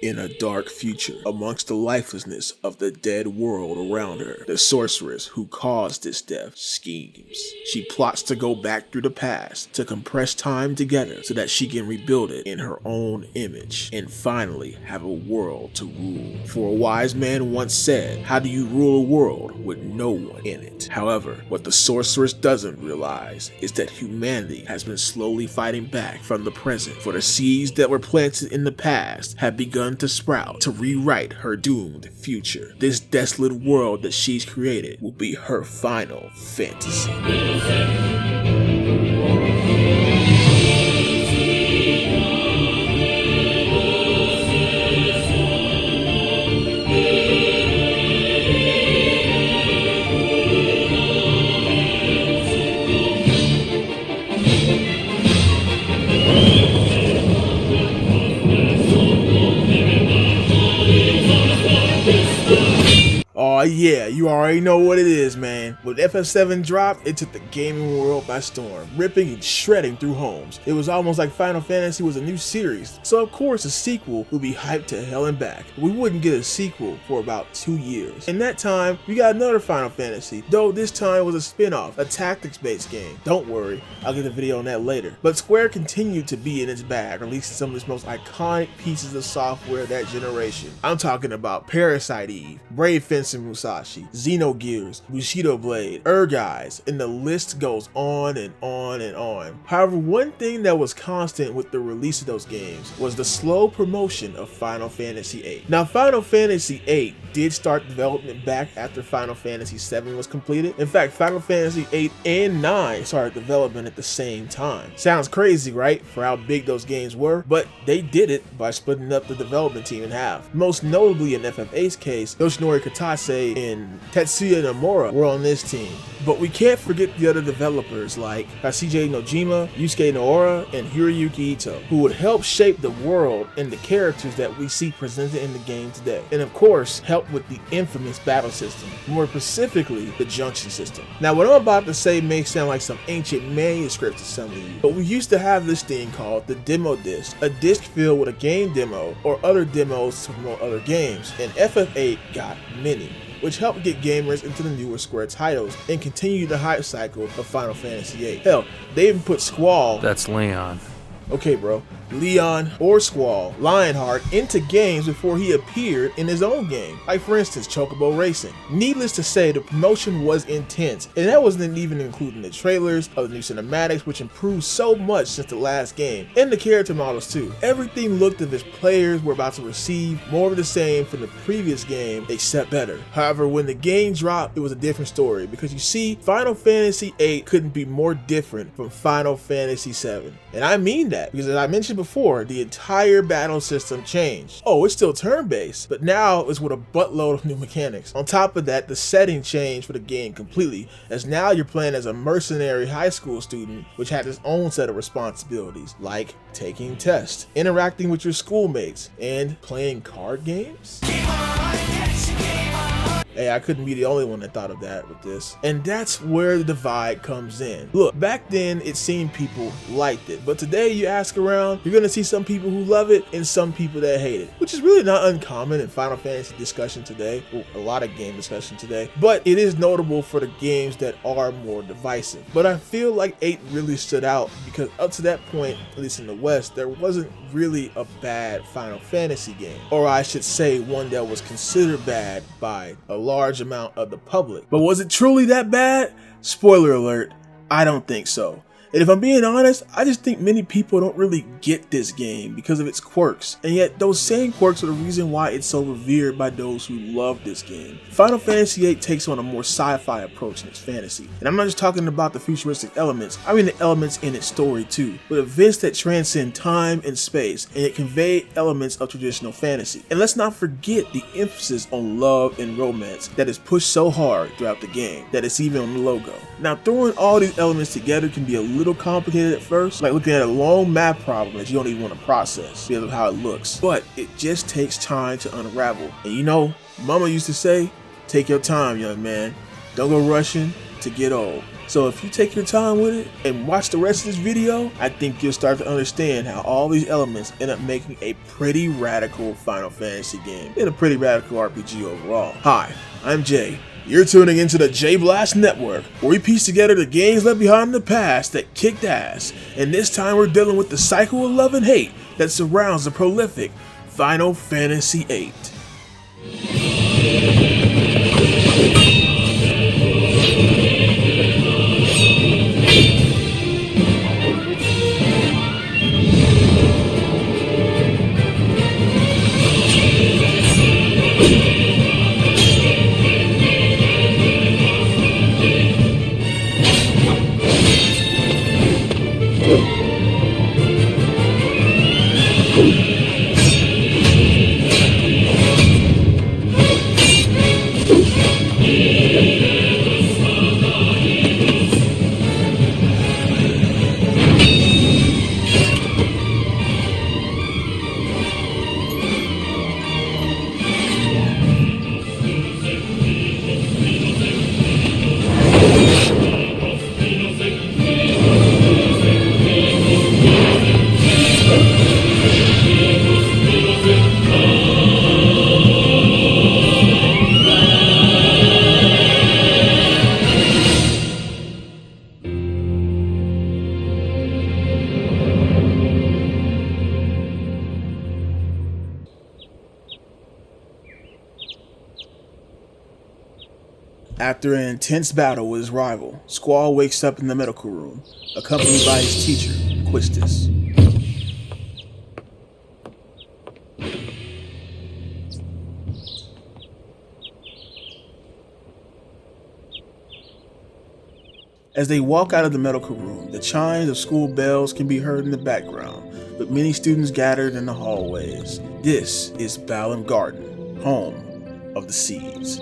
In a dark future, amongst the lifelessness of the dead world around her, the sorceress who caused this death schemes. She plots to go back through the past to compress time together so that she can rebuild it in her own image and finally have a world to rule. For a wise man once said, how do you rule a world with no one in it? However, what the sorceress doesn't realize is that humanity has been slowly fighting back from the present, for the seeds that were planted in the past have begun to sprout to rewrite her doomed future. This desolate world that she's created will be her final fantasy. Oh yeah, you already know what it is, man. When FF7 dropped, it took the gaming world by storm, ripping and shredding through homes. It was almost like Final Fantasy was a new series, so of course a sequel would be hyped to hell and back. We wouldn't get a sequel for about 2 years. In that time, we got another Final Fantasy, though this time it was a spin-off, a tactics-based game. Don't worry, I'll get a video on that later. But Square continued to be in its bag, releasing some of its most iconic pieces of software that generation. I'm talking about Parasite Eve, Brave Fencer Musashi, Xenogears, Bushido Blade, Erguys, and the list goes on and on and on. However, one thing that was constant with the release of those games was the slow promotion of Final Fantasy VIII. Now, Final Fantasy VIII did start development back after Final Fantasy VII was completed. In fact, Final Fantasy VIII and IX started development at the same time. Sounds crazy, right, for how big those games were, but they did it by splitting up the development team in half. Most notably in FF8's case, Yoshinori Katase and Tetsuya Nomura were on this team. But we can't forget the other developers like Kashije Nojima, Yusuke Noura, and Hiroyuki Ito, who would help shape the world and the characters that we see presented in the game today. And of course, help with the infamous battle system, more specifically the junction system. Now, what I'm about to say may sound like some ancient manuscript to some of you, but we used to have this thing called the demo disc, a disc filled with a game demo or other demos to promote other games, and FF8 got many, which helped get gamers into the newer Square titles and continue the hype cycle of Final Fantasy VIII. Hell, they even put Squall, that's Leon, okay bro, Leon or Squall, Lionheart into games before he appeared in his own game, like for instance Chocobo Racing. Needless to say, the promotion was intense, and that wasn't even including the trailers of the new cinematics, which improved so much since the last game, and the character models too. Everything looked as if players were about to receive more of the same from the previous game, except better. However, when the game dropped, it was a different story, because you see, Final Fantasy VIII couldn't be more different from Final Fantasy VII. And I mean that, because as I mentioned before, the entire battle system changed. Oh, it's still turn-based, but now it's with a buttload of new mechanics. On top of that, the setting changed for the game completely, as now you're playing as a mercenary high school student, which had its own set of responsibilities, like taking tests, interacting with your schoolmates, and playing card games. Hey, I couldn't be the only one that thought of that with this. And that's where the divide comes in. Look, back then it seemed people liked it, but today you ask around, you're gonna see some people who love it and some people that hate it, which is really not uncommon in Final Fantasy discussion today, or a lot of game discussion today, but it is notable for the games that are more divisive. But I feel like 8 really stood out because up to that point, at least in the West, there wasn't really a bad Final Fantasy game, or I should say one that was considered bad by a large amount of the public. But was it truly that bad? Spoiler alert, I don't think so. And if I'm being honest, I just think many people don't really get this game because of its quirks, and yet those same quirks are the reason why it's so revered by those who love this game. Final Fantasy VIII takes on a more sci-fi approach in its fantasy, and I'm not just talking about the futuristic elements, I mean the elements in its story too, with events that transcend time and space, and it convey elements of traditional fantasy. And let's not forget the emphasis on love and romance that is pushed so hard throughout the game that it's even on the logo. Now, throwing all these elements together can be a little complicated at first, like looking at a long math problem that you don't even want to process because of how it looks, but it just takes time to unravel. And you know, Mama used to say, take your time, young man, don't go rushing to get old. So if you take your time with it and watch the rest of this video, I think you'll start to understand how all these elements end up making a pretty radical Final Fantasy game and a pretty radical RPG overall. Hi, I'm Jay. You're tuning into the JayBlastNetwork, where we piece together the games left behind in the past that kicked ass, and this time we're dealing with the cycle of love and hate that surrounds the prolific Final Fantasy VIII. After an intense battle with his rival, Squall wakes up in the medical room, accompanied by his teacher, Quistis. As they walk out of the medical room, the chimes of school bells can be heard in the background, with many students gathered in the hallways. This is Balamb Garden, home of the Seeds.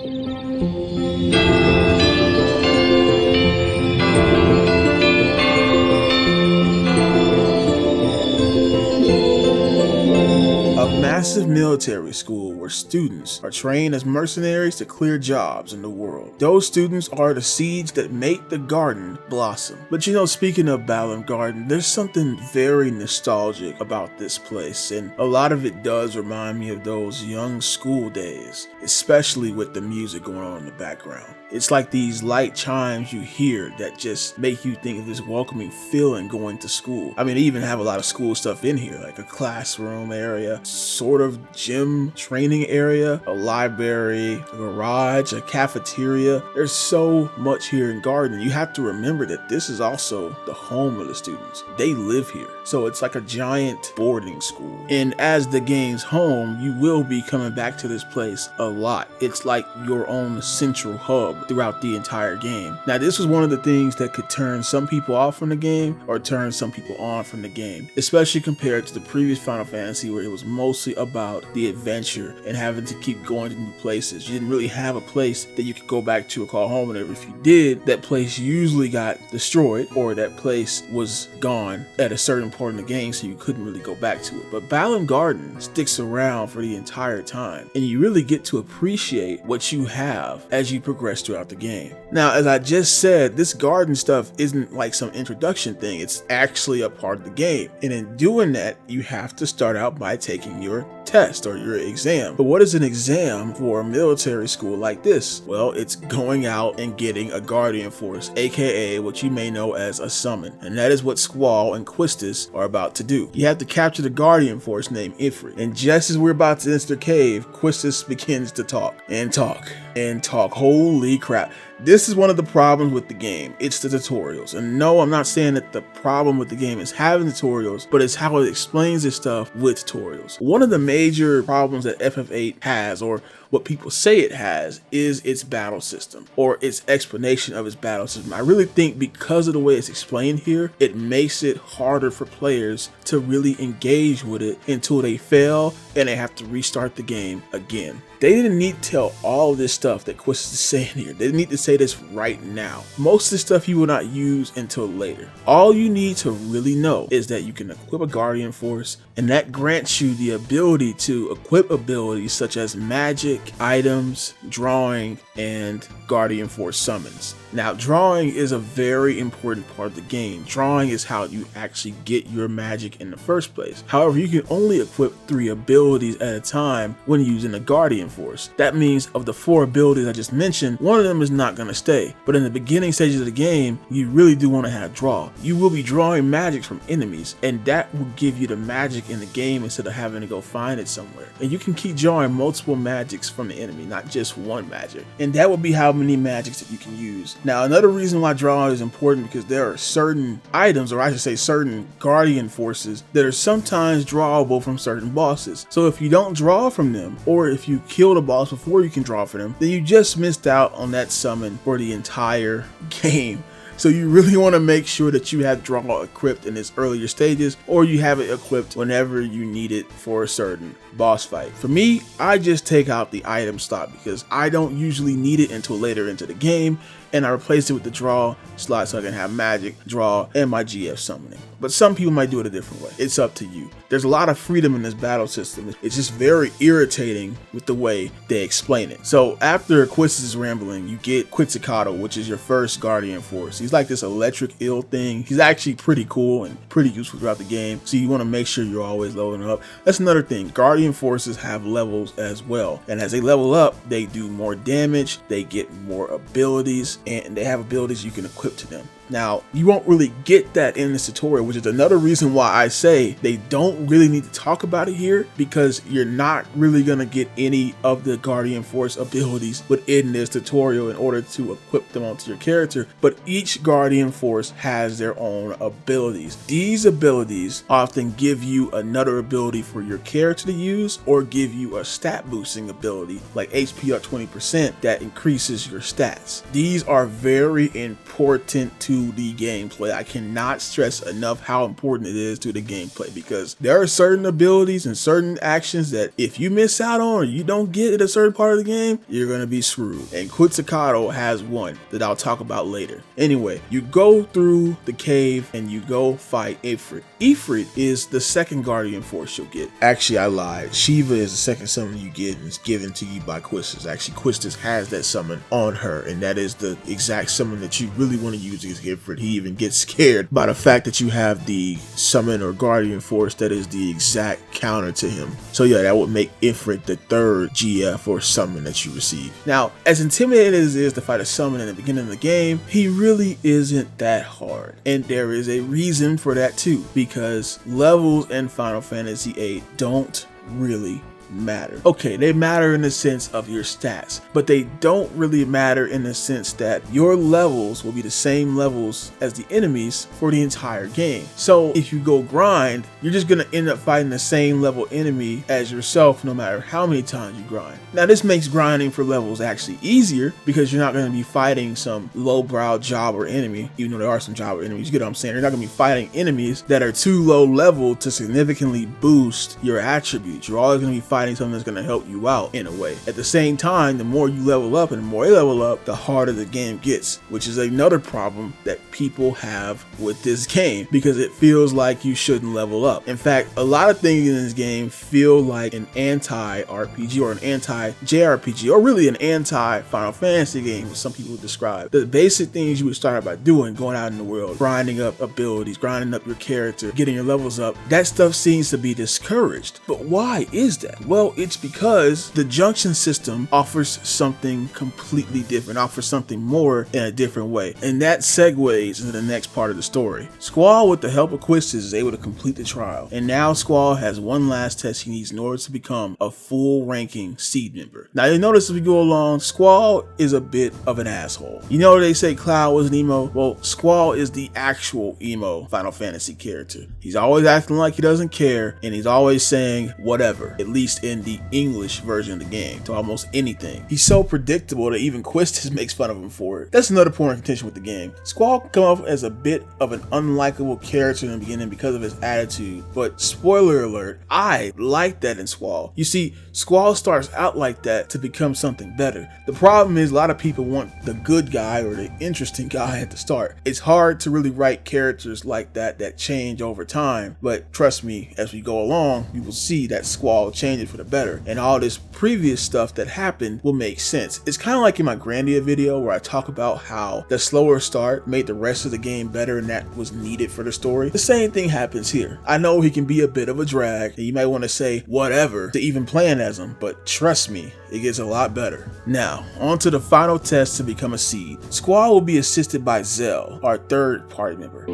A massive military school where students are trained as mercenaries to clear jobs in the world. Those students are the seeds that make the garden blossom. But you know, speaking of Balamb Garden, there's something very nostalgic about this place, and a lot of it does remind me of those young school days, especially with the music going on in the background. It's like these light chimes you hear that just make you think of this welcoming feeling going to school. I mean, they even have a lot of school stuff in here, like a classroom area, sort of gym training area, a library, a garage, a cafeteria. There's so much here in Garden. You have to remember that this is also the home of the students. They live here. So it's like a giant boarding school. And as the game's home, you will be coming back to this place a lot. It's like your own central hub throughout the entire game. Now, this was one of the things that could turn some people off from the game or turn some people on from the game, especially compared to the previous Final Fantasy, where it was mostly about the adventure and having to keep going to new places. You didn't really have a place that you could go back to or call home, and if you did, that place usually got destroyed or that place was gone at a certain point in the game, so you couldn't really go back to it. But Balamb Garden sticks around for the entire time, and you really get to appreciate what you have as you progress throughout the game. Now, as I just said, this garden stuff isn't like some introduction thing. It's actually a part of the game. And in doing that, you have to start out by taking your test or your exam. But what is an exam for a military school like this? Well, it's going out and getting a Guardian Force, aka what you may know as a summon. And that is what Squall and Quistis are about to do. You have to capture the Guardian Force named Ifrit. And just as we're about to enter the cave, Quistis begins to talk and talk and talk. Holy crap. This is one of the problems with the game. It's the tutorials. And no, I'm not saying that the problem with the game is having tutorials, but it's how it explains this stuff with tutorials. One of the major problems that FF8 has, or what people say it has, is its battle system or its explanation of its battle system. I really think because of the way it's explained here, it makes it harder for players to really engage with it until they fail and they have to restart the game again. They didn't need to tell all of this stuff that Quistis is saying here. They didn't need to say this right now. Most of the stuff you will not use until later. All you need to really know is that you can equip a Guardian Force, and that grants you the ability to equip abilities such as magic, items, drawing, and Guardian Force summons. Now, drawing is a very important part of the game. Drawing is how you actually get your magic in the first place. However, you can only equip 3 abilities at a time when using a Guardian Force. That means of the 4 abilities I just mentioned, one of them is not going to stay. But in the beginning stages of the game, you really do want to have draw. You will be drawing magic from enemies, and that will give you the magic in the game instead of having to go find it somewhere. And you can keep drawing multiple magics from the enemy, not just one magic. And that will be how many magics that you can use. Now, another reason why draw is important because there are certain items, or I should say certain Guardian Forces, that are sometimes drawable from certain bosses. So if you don't draw from them, or if you kill the boss before you can draw for them, then you just missed out on that summon for the entire game. So you really want to make sure that you have draw equipped in its earlier stages, or you have it equipped whenever you need it for a certain boss fight. For me, I just take out the item slot because I don't usually need it until later into the game, and I replace it with the draw slot so I can have magic, draw, and my GF summoning. But some people might do it a different way. It's up to you. There's a lot of freedom in this battle system. It's just very irritating with the way they explain it. So after Quistis' rambling, you get Quetzalcoatl, which is your first Guardian Force. He's like this electric eel thing. He's actually pretty cool and pretty useful throughout the game. So you want to make sure you're always leveling up. That's another thing. Guardian Forces have levels as well. And as they level up, they do more damage, they get more abilities, and they have abilities you can equip to them. Now, you won't really get that in this tutorial, which is another reason why I say they don't really need to talk about it here, because you're not really going to get any of the Guardian Force abilities within this tutorial in order to equip them onto your character. But each Guardian Force has their own abilities. These abilities often give you another ability for your character to use, or give you a stat boosting ability like HP up 20% that increases your stats. These are very important to the gameplay. I cannot stress enough how important it is to the gameplay, because there are certain abilities and certain actions that if you miss out on or you don't get at a certain part of the game, you're gonna be screwed. And Quetzalcoatl has one that I'll talk about later. Anyway, you go through the cave and you go fight Ifrit. Ifrit is the second Guardian Force you'll get. Actually, I lied. Shiva is the second summon you get, and it's given to you by Quistis. Actually, Quistis has that summon on her, and that is the exact summon that you really want to use against Ifrit. He even gets scared by the fact that you have the summon or Guardian Force that is the exact counter to him. So yeah, that would make Ifrit the third GF or summon that you receive. Now, as intimidating as it is to fight a summon in the beginning of the game, he really isn't that hard. And there is a reason for that too, because levels in Final Fantasy VIII don't really matter. Okay, they matter in the sense of your stats, but they don't really matter in the sense that your levels will be the same levels as the enemies for the entire game. So if you go grind, you're just gonna end up fighting the same level enemy as yourself no matter how many times you grind. Now this makes grinding for levels actually easier, because you're not gonna be fighting some lowbrow jobber enemy, even though there are some jobber enemies, you get what I'm saying? You're not gonna be fighting enemies that are too low level to significantly boost your attributes. You're always gonna be fighting something that's going to help you out in a way. At the same time, the more you level up and the more you level up, the harder the game gets, which is another problem that people have with this game, because it feels like you shouldn't level up. In fact, a lot of things in this game feel like an anti-RPG or an anti-JRPG, or really an anti-Final Fantasy game, as some people describe. The basic things you would start out by doing, going out in the world, grinding up abilities, grinding up your character, getting your levels up, that stuff seems to be discouraged. But why is that? Well, it's because the junction system offers something completely different, offers something more in a different way. And that segues into the next part of the story. Squall, with the help of Quistis, is able to complete the trial. And now Squall has one last test he needs in order to become a full ranking seed member. Now you'll notice as we go along, Squall is a bit of an asshole. You know they say Cloud was an emo? Well, Squall is the actual emo Final Fantasy character. He's always acting like he doesn't care, and he's always saying whatever. At least least in the English version of the game, to almost anything. He's so predictable that even Quistis makes fun of him for it. That's another point of contention with the game. Squall can come off as a bit of an unlikable character in the beginning because of his attitude, but spoiler alert, I like that in Squall. You see, Squall starts out like that to become something better. The problem is a lot of people want the good guy or the interesting guy at the start. It's hard to really write characters like that change over time, but trust me, as we go along, you will see that Squall changes for the better, and all this previous stuff that happened will make sense. It's kind of like in my Grandia video where I talk about how the slower start made the rest of the game better and that was needed for the story. The same thing happens here. I know he can be a bit of a drag and you might want to say whatever to even playing as him, but trust me, it gets a lot better. Now, on to the final test to become a seed. Squall will be assisted by Zell, our third party member.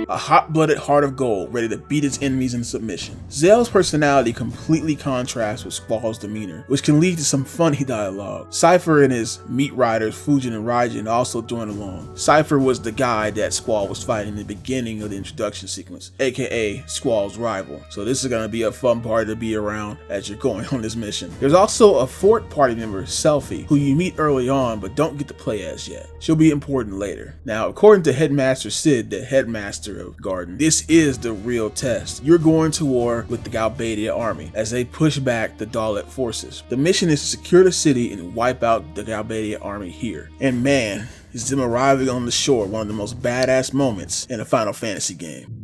A hot-blooded heart of gold ready to beat its enemies in submission. Zell's personality completely contrasts with Squall's demeanor, which can lead to some funny dialogue. Cypher and his meat riders, Fujin and Raijin, also join along. Cypher was the guy that Squall was fighting in the beginning of the introduction sequence, aka Squall's rival. So this is going to be a fun party to be around as you're going on this mission. There's also a fourth party member, Selphie, who you meet early on but don't get to play as yet. She'll be important later. Now, according to Headmaster Sid, the headmaster of Garden, this is the real test. You're going to war with the Galbadia army as they push back the Dalek forces. The mission is to secure the city and wipe out the Galbadia army here. And man, is them arriving on the shore one of the most badass moments in a Final Fantasy game.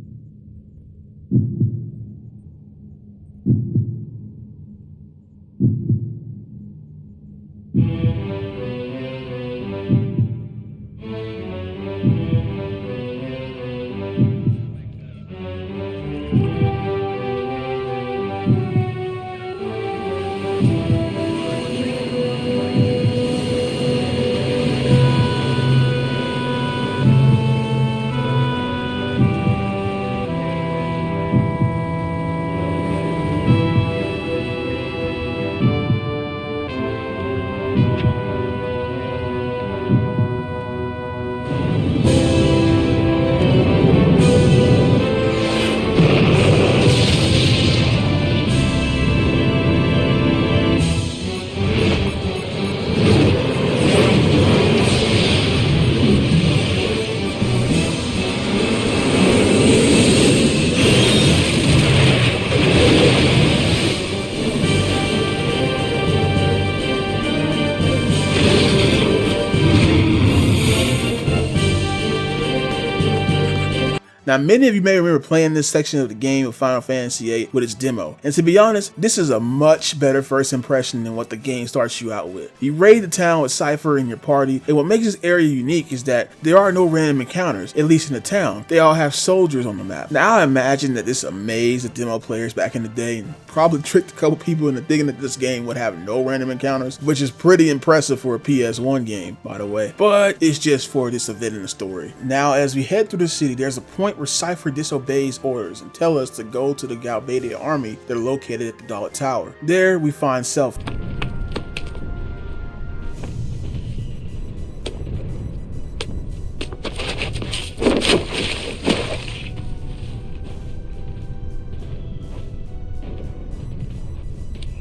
Now, many of you may remember playing this section of the game of Final Fantasy VIII with its demo, and to be honest, this is a much better first impression than what the game starts you out with. You raid the town with Cypher in your party, and what makes this area unique is that there are no random encounters, at least in the town. They all have soldiers on the map. Now, I imagine that this amazed the demo players back in the day and probably tricked a couple people into thinking that this game would have no random encounters, which is pretty impressive for a PS1 game, by the way. But it's just for this event in the story. Now, as we head through the city, there's a point where Cypher disobeys orders and tells us to go to the Galbadia army that are located at the Dalek Tower. There we find Selphie.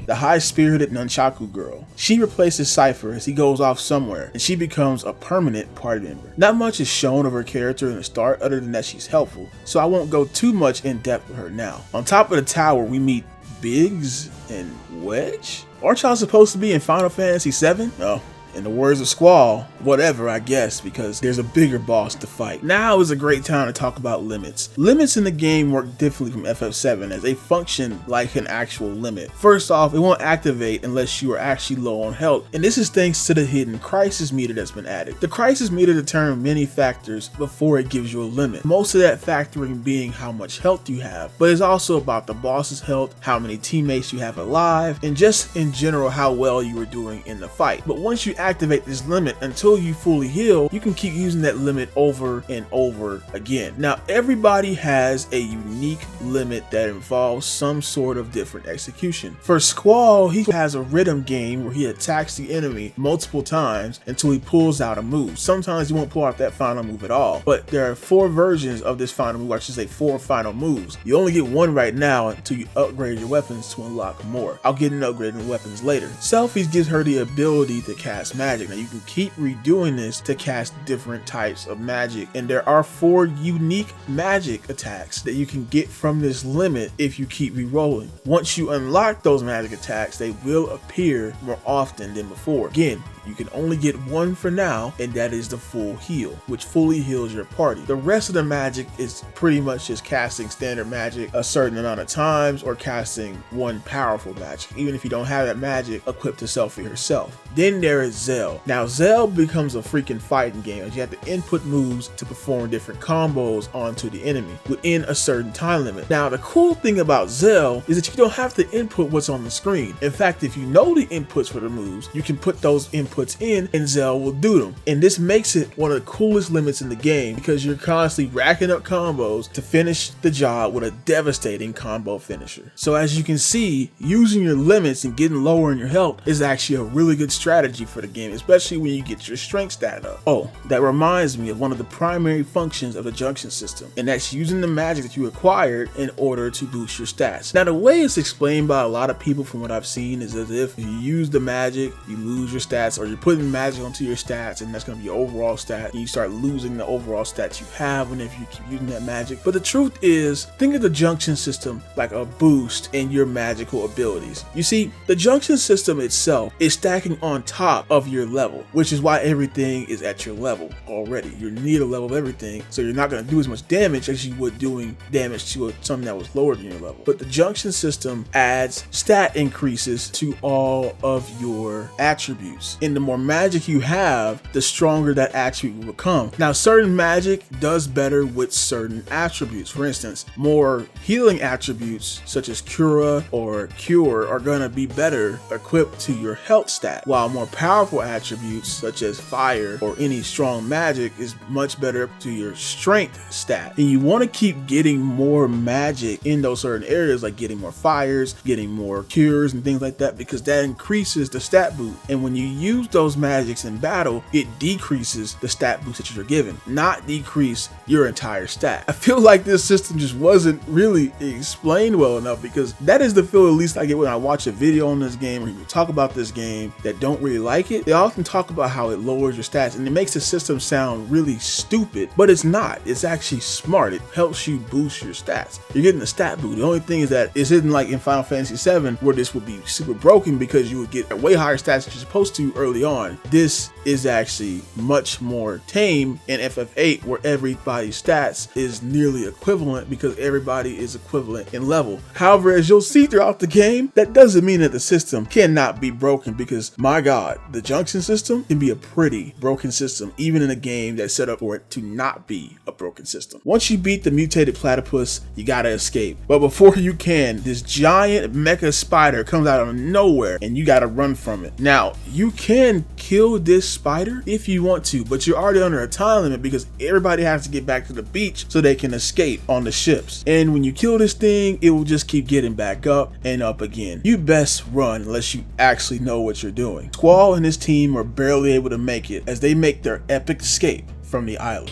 The high-spirited Nunchaku girl. She replaces Cypher as he goes off somewhere, and she becomes a permanent party member. Not much is shown of her character in the start other than that she's helpful, so I won't go too much in depth with her now. On top of the tower, we meet Biggs and Wedge? Aren't y'all supposed to be in Final Fantasy VII? No. In the words of Squall, whatever, I guess, because there's a bigger boss to fight. Now is a great time to talk about limits. Limits in the game work differently from FF7 as they function like an actual limit. First off, it won't activate unless you are actually low on health, and this is thanks to the hidden crisis meter that's been added. The crisis meter determines many factors before it gives you a limit. Most of that factoring being how much health you have, but it's also about the boss's health, how many teammates you have alive, and just in general how well you are doing in the fight. But once you activate this limit until you fully heal, you can keep using that limit over and over again. Now, everybody has a unique limit that involves some sort of different execution. For Squall, he has a rhythm game where he attacks the enemy multiple times until he pulls out a move. Sometimes he won't pull out that final move at all, but there are 4 versions of this final move, I should say 4 final moves. You only get one right now until you upgrade your weapons to unlock more. I'll get into upgrading weapons later. Selfies gives her the ability to cast magic. Now you can keep redoing this to cast different types of magic, and there are 4 unique magic attacks that you can get from this limit if you keep re-rolling. Once you unlock those magic attacks, they will appear more often than before. Again, you can only get one for now, and that is the full heal, which fully heals your party. The rest of the magic is pretty much just casting standard magic a certain amount of times or casting one powerful magic, even if you don't have that magic equipped to Selfie herself. Then there is Zell. Now Zell becomes a freaking fighting game as you have to input moves to perform different combos onto the enemy within a certain time limit. Now the cool thing about Zell is that you don't have to input what's on the screen. In fact, if you know the inputs for the moves, you can put those inputs in and Zell will do them. And this makes it one of the coolest limits in the game because you're constantly racking up combos to finish the job with a devastating combo finisher. So as you can see, using your limits and getting lower in your health is actually a really good strategy for the game, especially when you get your strength stat up. Oh, that reminds me of one of the primary functions of the junction system, and that's using the magic that you acquired in order to boost your stats. Now the way it's explained by a lot of people from what I've seen is as if you use the magic, you lose your stats, or you're putting magic onto your stats and that's going to be your overall stat, and you start losing the overall stats you have whenever you keep using that magic. But the truth is, think of the junction system like a boost in your magical abilities. You see, the junction system itself is stacking on top of your level, which is why everything is at your level already. You're near the level of everything, so you're not going to do as much damage as you would doing damage to something that was lower than your level. But the junction system adds stat increases to all of your attributes, and the more magic you have, the stronger that attribute will become. Now certain magic does better with certain attributes. For instance, more healing attributes such as Cura or Cure are going to be better equipped to your health stat, while more powerful attributes such as Fire or any strong magic is much better to your strength stat. And you want to keep getting more magic in those certain areas, like getting more fires, getting more cures and things like that, because that increases the stat boot. And when you use those magics in battle, it decreases the stat boost that you're given, not decrease your entire stat. I feel like this system just wasn't really explained well enough, because that is the feel at least I get when I watch a video on this game or people talk about this game that don't really like it. They often talk about how it lowers your stats and it makes the system sound really stupid, but it's not. It's actually smart. It helps you boost your stats. You're getting the stat boot. The only thing is that it isn't like in Final Fantasy VII where this would be super broken because you would get way higher stats than you're supposed to early on. This is actually much more tame in FF8 where everybody's stats is nearly equivalent because everybody is equivalent in level. However, as you'll see throughout the game, that doesn't mean that the system cannot be broken, because my god, the junction system can be a pretty broken system even in a game that's set up for it to not be a broken system. Once you beat the mutated platypus, you gotta escape. But before you can, this giant mecha spider comes out of nowhere and you gotta run from it. Now, you can kill this spider if you want to, but you're already under a time limit because everybody has to get back to the beach so they can escape on the ships. And when you kill this thing, it will just keep getting back up and up again. You best run unless you actually know what you're doing. Squall and his team are barely able to make it as they make their epic escape from the island.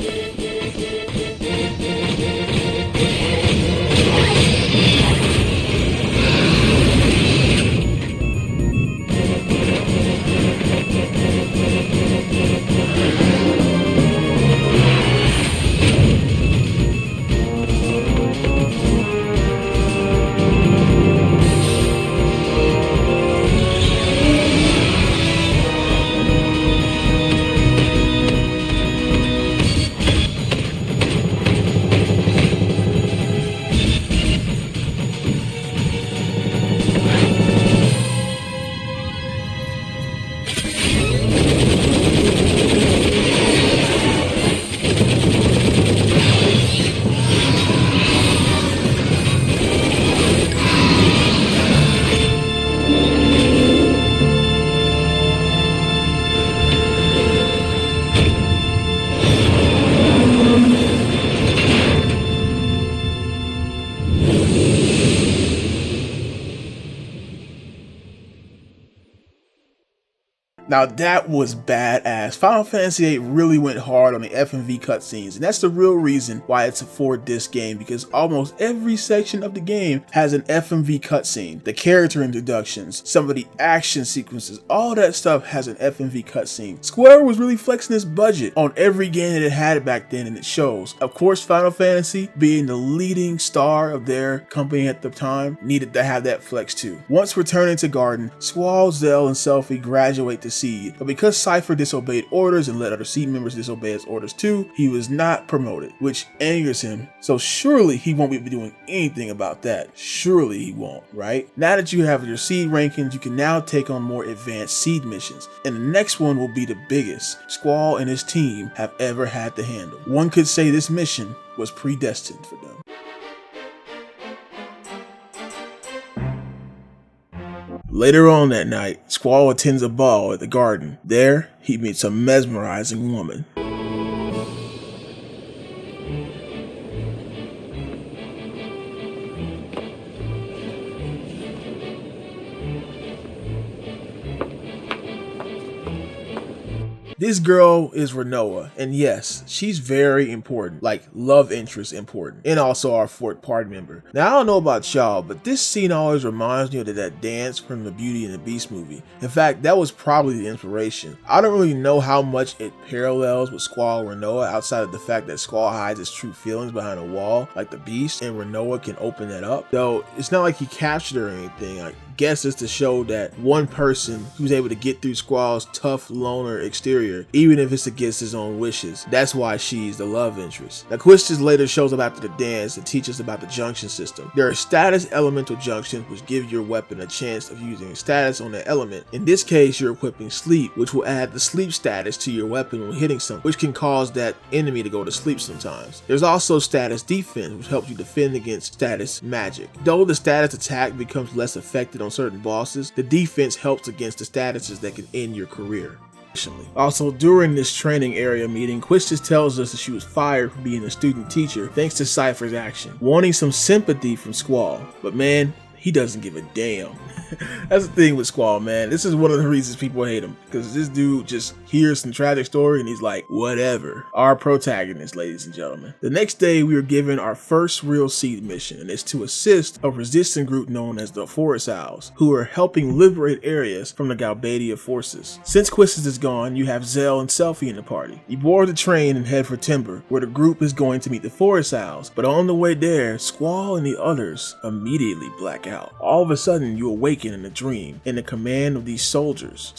Now that was badass. Final Fantasy VIII really went hard on the FMV cutscenes, and that's the real reason why it's a 4-disc game, because almost every section of the game has an FMV cutscene. The character introductions, some of the action sequences, all that stuff has an FMV cutscene. Square was really flexing its budget on every game that it had back then, and it shows. Of course, Final Fantasy, being the leading star of their company at the time, needed to have that flex too. Once returning to Garden, Squall, Zell, and Selphie graduate to Seed, but because Cypher disobeyed orders and let other Seed members disobey his orders too, he was not promoted, which angers him. So surely he won't be doing anything about that. Surely he won't, right? Now that you have your Seed rankings, you can now take on more advanced Seed missions, and the next one will be the biggest Squall and his team have ever had to handle. One could say this mission was predestined for them. Later on that night, Squall attends a ball at the Garden. There, he meets a mesmerizing woman. This girl is Renoa, and yes, she's very important, like love interest important, and also our fourth party member. Now I don't know about y'all, but this scene always reminds me of that dance from the Beauty and the Beast movie. In fact, that was probably the inspiration. I don't really know how much it parallels with Squall and Renoa outside of the fact that Squall hides his true feelings behind a wall like the Beast, and Renoa can open that up. Though it's not like he captured her or anything. I guess it's to show that one person who's able to get through Squall's tough loner exterior, even if it's against his own wishes. That's why she's the love interest. Now Quistis later shows up after the dance to teach us about the junction system. There are status elemental junctions which give your weapon a chance of using status on the element. In this case, you're equipping sleep, which will add the sleep status to your weapon when hitting something, which can cause that enemy to go to sleep sometimes. There's also status defense, which helps you defend against status magic. Though the status attack becomes less effective on certain bosses, the defense helps against the statuses that can end your career. Also, during this training area meeting, Quistis tells us that she was fired for being a student teacher thanks to Cypher's action, wanting some sympathy from Squall. But man, he doesn't give a damn. That's the thing with Squall, man. This is one of the reasons people hate him, because this dude just hears some tragic story and he's like, whatever. Our protagonist, ladies and gentlemen. The next day, we are given our first real Seed mission, and it's to assist a resistant group known as the Forest Owls, who are helping liberate areas from the Galbadia forces. Since Quistis is gone, you have Zell and Selphie in the party. You board the train and head for Timber, where the group is going to meet the Forest Owls, but on the way there, Squall and the others immediately black out. All of a sudden, you awaken in a dream in the command of these soldiers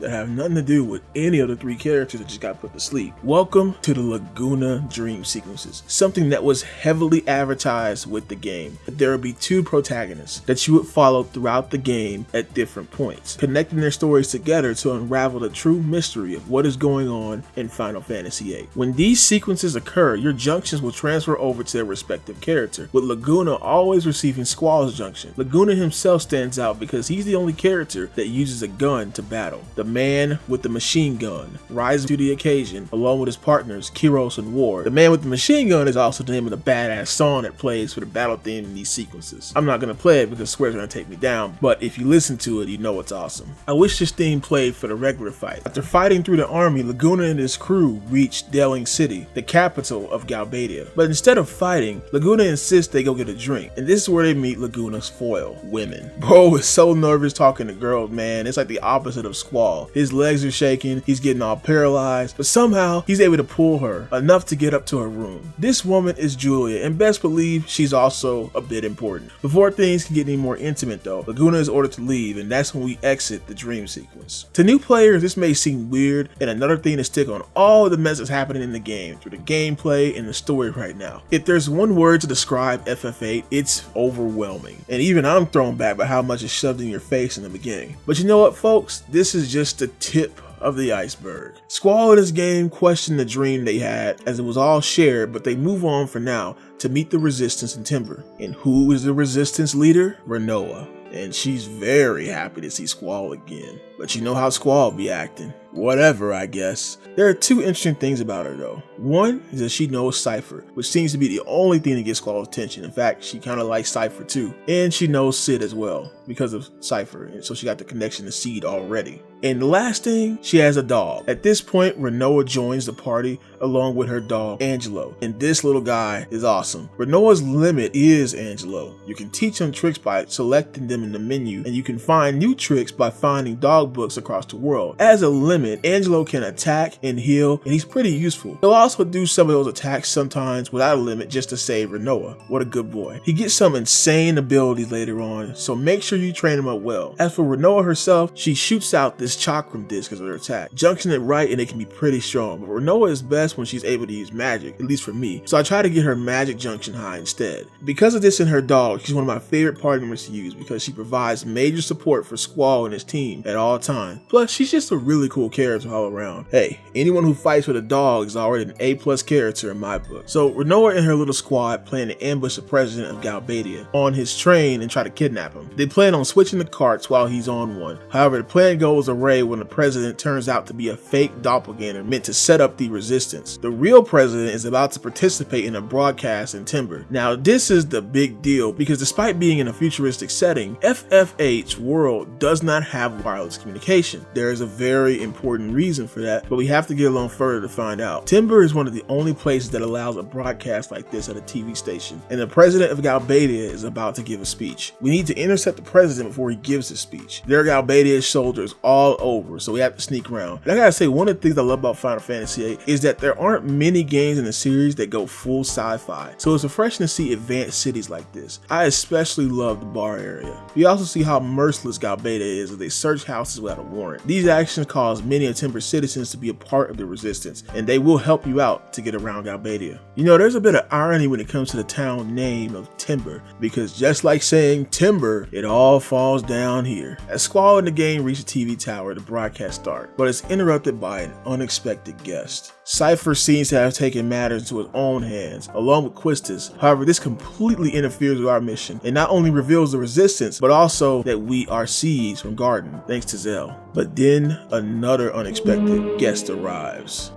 that have nothing to do with any of the three characters that just got put to sleep. Welcome to the Laguna dream sequences, something that was heavily advertised with the game. There would be two protagonists that you would follow throughout the game at different points, connecting their stories together to unravel the true mystery of what is going on in Final Fantasy VIII. When these sequences occur, your junctions will transfer over to their respective character, with Laguna always receiving Squall's junction. Laguna himself stands out because he's the only character that uses a gun to battle. The man with the machine gun rises to the occasion along with his partners Kiros and Ward. The man with the machine gun is also the name of the badass song that plays for the battle theme in these sequences. I'm not going to play it because Square's going to take me down, but if you listen to it, you know it's awesome. I wish this theme played for the regular fight. After fighting through the army, Laguna and his crew reach Deling City, the capital of Galbadia. But instead of fighting, Laguna insists they go get a drink, and this is where they meet Laguna's foil, women. Bro is so nervous talking to girls, man. It's like the opposite of Squall. His legs are shaking, he's getting all paralyzed, but somehow he's able to pull her enough to get up to her room. This woman is Julia, and best believe she's also a bit important. Before things can get any more intimate though, Laguna is ordered to leave, and that's when we exit the dream sequence. To new players, this may seem weird, and another thing to stick on all the mess that's happening in the game, through the gameplay and the story right now. If there's one word to describe FF8, it's overwhelming. And even I'm thrown back by how much is shoved in your face in the beginning. But you know what, folks? This is just the tip of the iceberg. Squall in this game questioned the dream they had, as it was all shared, but they move on for now to meet the Resistance in Timber. And who is the Resistance leader? Renoa. And she's very happy to see Squall again. But you know how Squall be acting. Whatever, I guess. There are two interesting things about her though. One is that she knows Cypher, which seems to be the only thing that gets Squall's attention. In fact, she kind of likes Cypher too. And she knows Sid as well, because of Cypher, and so she got the connection to Seed already. And the last thing, she has a dog. At this point, Renoa joins the party along with her dog, Angelo. And this little guy is awesome. Renoa's limit is Angelo. You can teach him tricks by selecting them in the menu, and you can find new tricks by finding dog books across the world. As a limit, Angelo can attack and heal, and he's pretty useful. He'll also do some of those attacks sometimes without a limit just to save Renoa. What a good boy. He gets some insane abilities later on, so make sure you train him up well. As for Renoa herself, she shoots out this chakram disc as her attack. Junction it right and it can be pretty strong, but Renoa is best when she's able to use magic, at least for me, so I try to get her magic junction high instead. Because of this and her dog, she's one of my favorite party members to use because she provides major support for Squall and his team at all times. Plus, she's just a really cool character all around. Hey, anyone who fights with a dog is already an A+ character in my book. So Renoa and her little squad plan to ambush the president of Galbadia on his train and try to kidnap him. They plan on switching the carts while he's on one. However, the plan goes awry when the president turns out to be a fake doppelganger meant to set up the resistance. The real president is about to participate in a broadcast in Timber. Now, this is the big deal because despite being in a futuristic setting, FFH world does not have wireless communication. There is a very important reason for that, but we have to get along further to find out. Timber is one of the only places that allows a broadcast like this at a TV station, and the president of Galbadia is about to give a speech. We need to intercept the president before he gives his speech. There are Galbadia's soldiers all over, so we have to sneak around. And I gotta say, one of the things I love about Final Fantasy VIII is that there aren't many games in the series that go full sci-fi, so it's refreshing to see advanced cities like this. I especially love the bar area. We also see how merciless Galbadia is as they search houses without a warrant. These actions cause many of Timber's citizens to be a part of the resistance, and they will help you out to get around Galbadia. You know, there's a bit of irony when it comes to the town name of Timber, because just like saying Timber, it all falls down here. As Squall and the gang reach the TV tower, the broadcast starts, but it's interrupted by an unexpected guest. Cypher seems to have taken matters into his own hands, along with Quistis. However, this completely interferes with our mission, and not only reveals the resistance, but also that we are seeds from Garden, thanks to Zell. But then, another unexpected guest arrives.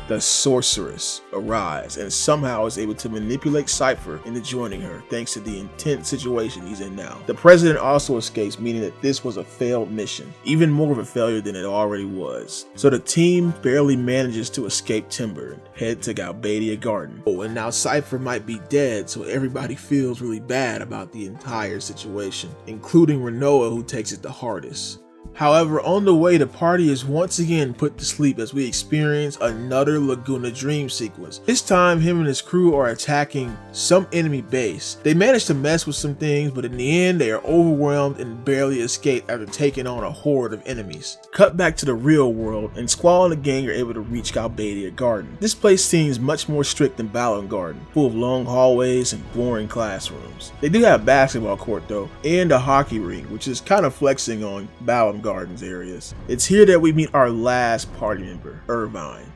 The sorceress arrives and somehow is able to manipulate Cypher into joining her thanks to the intense situation he's in now. The president also escapes, meaning that this was a failed mission, even more of a failure than it already was. So the team barely manages to escape Timber and head to Galbadia Garden. Oh, and now Cypher might be dead, so everybody feels really bad about the entire situation, including Renoa, who takes it the hardest. However, on the way, the party is once again put to sleep as we experience another Laguna dream sequence. This time, him and his crew are attacking some enemy base. They manage to mess with some things, but in the end, they are overwhelmed and barely escape after taking on a horde of enemies. Cut back to the real world, and Squall and the gang are able to reach Galbadia Garden. This place seems much more strict than Baut Garden, full of long hallways and boring classrooms. They do have a basketball court though, and a hockey rink, which is kind of flexing on Baut Garden's areas. It's here that we meet our last party member, Irvine.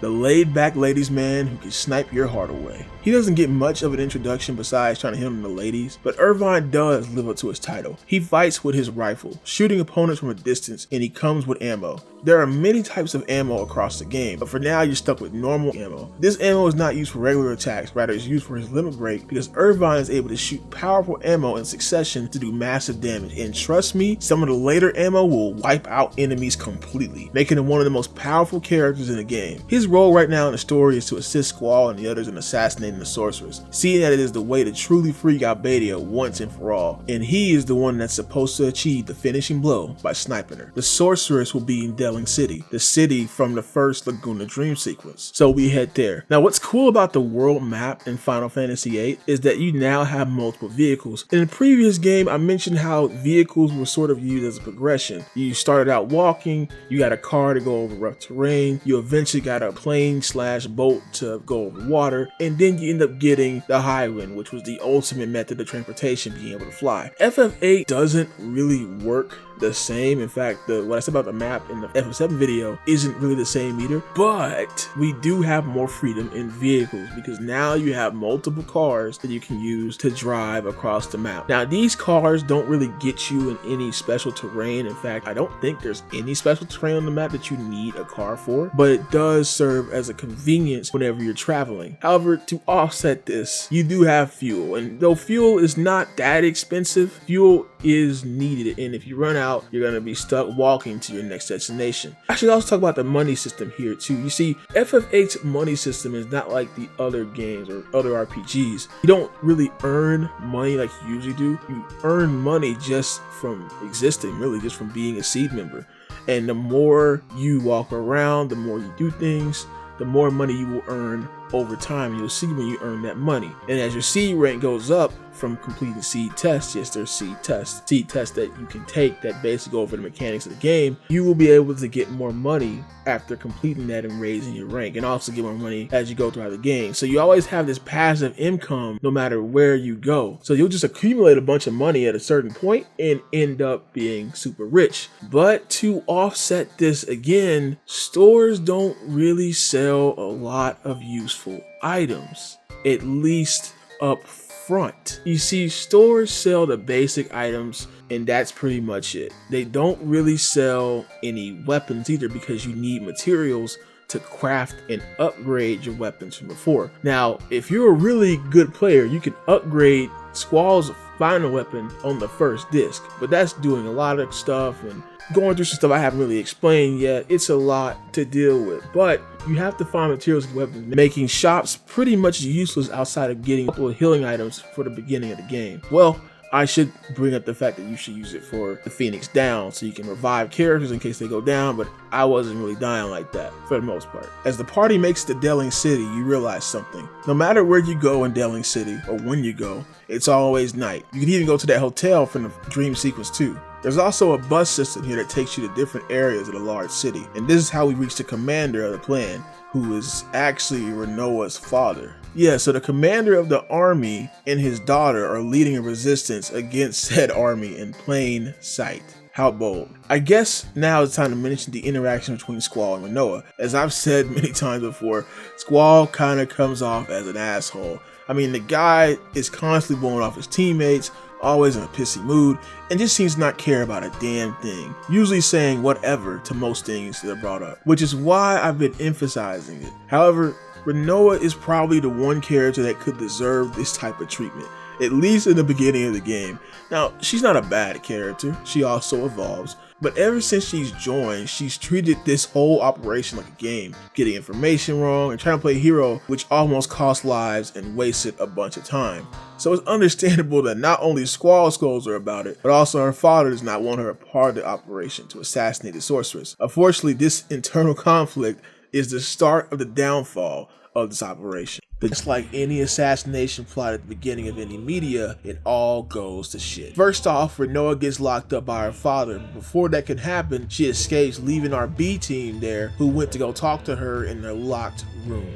The laid-back ladies man who can snipe your heart away. He doesn't get much of an introduction besides trying to hit on the ladies, but Irvine does live up to his title. He fights with his rifle, shooting opponents from a distance, and he comes with ammo. There are many types of ammo across the game, but for now you're stuck with normal ammo. This ammo is not used for regular attacks, rather it's used for his limit break because Irvine is able to shoot powerful ammo in succession to do massive damage, and trust me, some of the later ammo will wipe out enemies completely, making him one of the most powerful characters in the game. His role right now in the story is to assist Squall and the others in assassinating the sorceress, seeing that it is the way to truly free Galbadia once and for all, and he is the one that's supposed to achieve the finishing blow by sniping her. The sorceress will be in Delling City, the city from the first Laguna Dream sequence, so we head there. Now what's cool about the world map in Final Fantasy VIII is that you now have multiple vehicles. In the previous game I mentioned how vehicles were sort of used as a progression. You started out walking, you got a car to go over rough terrain, you eventually got a plane/boat to go over water, and then you end up getting the Highwind, which was the ultimate method of transportation, being able to fly. FF8 doesn't really work the same. In fact, what I said about the map in the FF7 video isn't really the same either, but we do have more freedom in vehicles because now you have multiple cars that you can use to drive across the map. Now, these cars don't really get you in any special terrain. In fact, I don't think there's any special terrain on the map that you need a car for, but it does serve as a convenience whenever you're traveling. However, to offset this, you do have fuel, and though fuel is not that expensive, fuel is needed, and if you run out, you're going to be stuck walking to your next destination. I should also talk about the money system here too. You see, FF8's money system is not like the other games or other RPGs. You don't really earn money like you usually do. You earn money just from existing, really just from being a seed member. And the more you walk around, the more you do things, the more money you will earn over time. You'll see when you earn that money. And as your seed rank goes up from completing seed tests, yes, there's seed tests that you can take that basically go over the mechanics of the game, you will be able to get more money after completing that and raising your rank, and also get more money as you go throughout the game. So you always have this passive income no matter where you go. So you'll just accumulate a bunch of money at a certain point and end up being super rich. But to offset this again, stores don't really sell a lot of useful items, at least up front. You see, stores sell the basic items and that's pretty much it. They don't really sell any weapons either because you need materials to craft and upgrade your weapons from before. Now, if you're a really good player, you can upgrade Squall's final weapon on the first disc, but that's doing a lot of stuff and going through some stuff I haven't really explained yet. It's a lot to deal with, but you have to find materials and weapons, making shops pretty much useless outside of getting a couple of healing items for the beginning of the game. Well, I should bring up the fact that you should use it for the Phoenix Down so you can revive characters in case they go down, but I wasn't really dying like that for the most part. As the party makes it to Delling City, you realize something. No matter where you go in Delling City or when you go, it's always night. You can even go to that hotel from the dream sequence too. There's also a bus system here that takes you to different areas of the large city, and this is how we reach the commander of the clan, who is actually Renoa's father. Yeah, so the commander of the army and his daughter are leading a resistance against said army in plain sight. How bold. I guess now it's time to mention the interaction between Squall and Renoa. As I've said many times before, Squall kind of comes off as an asshole. I mean, the guy is constantly blowing off his teammates, always in a pissy mood, and just seems to not care about a damn thing, usually saying whatever to most things that are brought up, which is why I've been emphasizing it. However, Renoa is probably the one character that could deserve this type of treatment, at least in the beginning of the game. Now, she's not a bad character, she also evolves, but ever since she's joined, she's treated this whole operation like a game, getting information wrong and trying to play hero, which almost cost lives and wasted a bunch of time. So it's understandable that not only Squall scolds her about it, but also her father does not want her a part of the operation to assassinate the sorceress. Unfortunately, this internal conflict is the start of the downfall of this operation. But just like any assassination plot at the beginning of any media, it all goes to shit. First off, Renoa gets locked up by her father. Before that can happen, she escapes, leaving our B team there, who went to go talk to her in their locked room.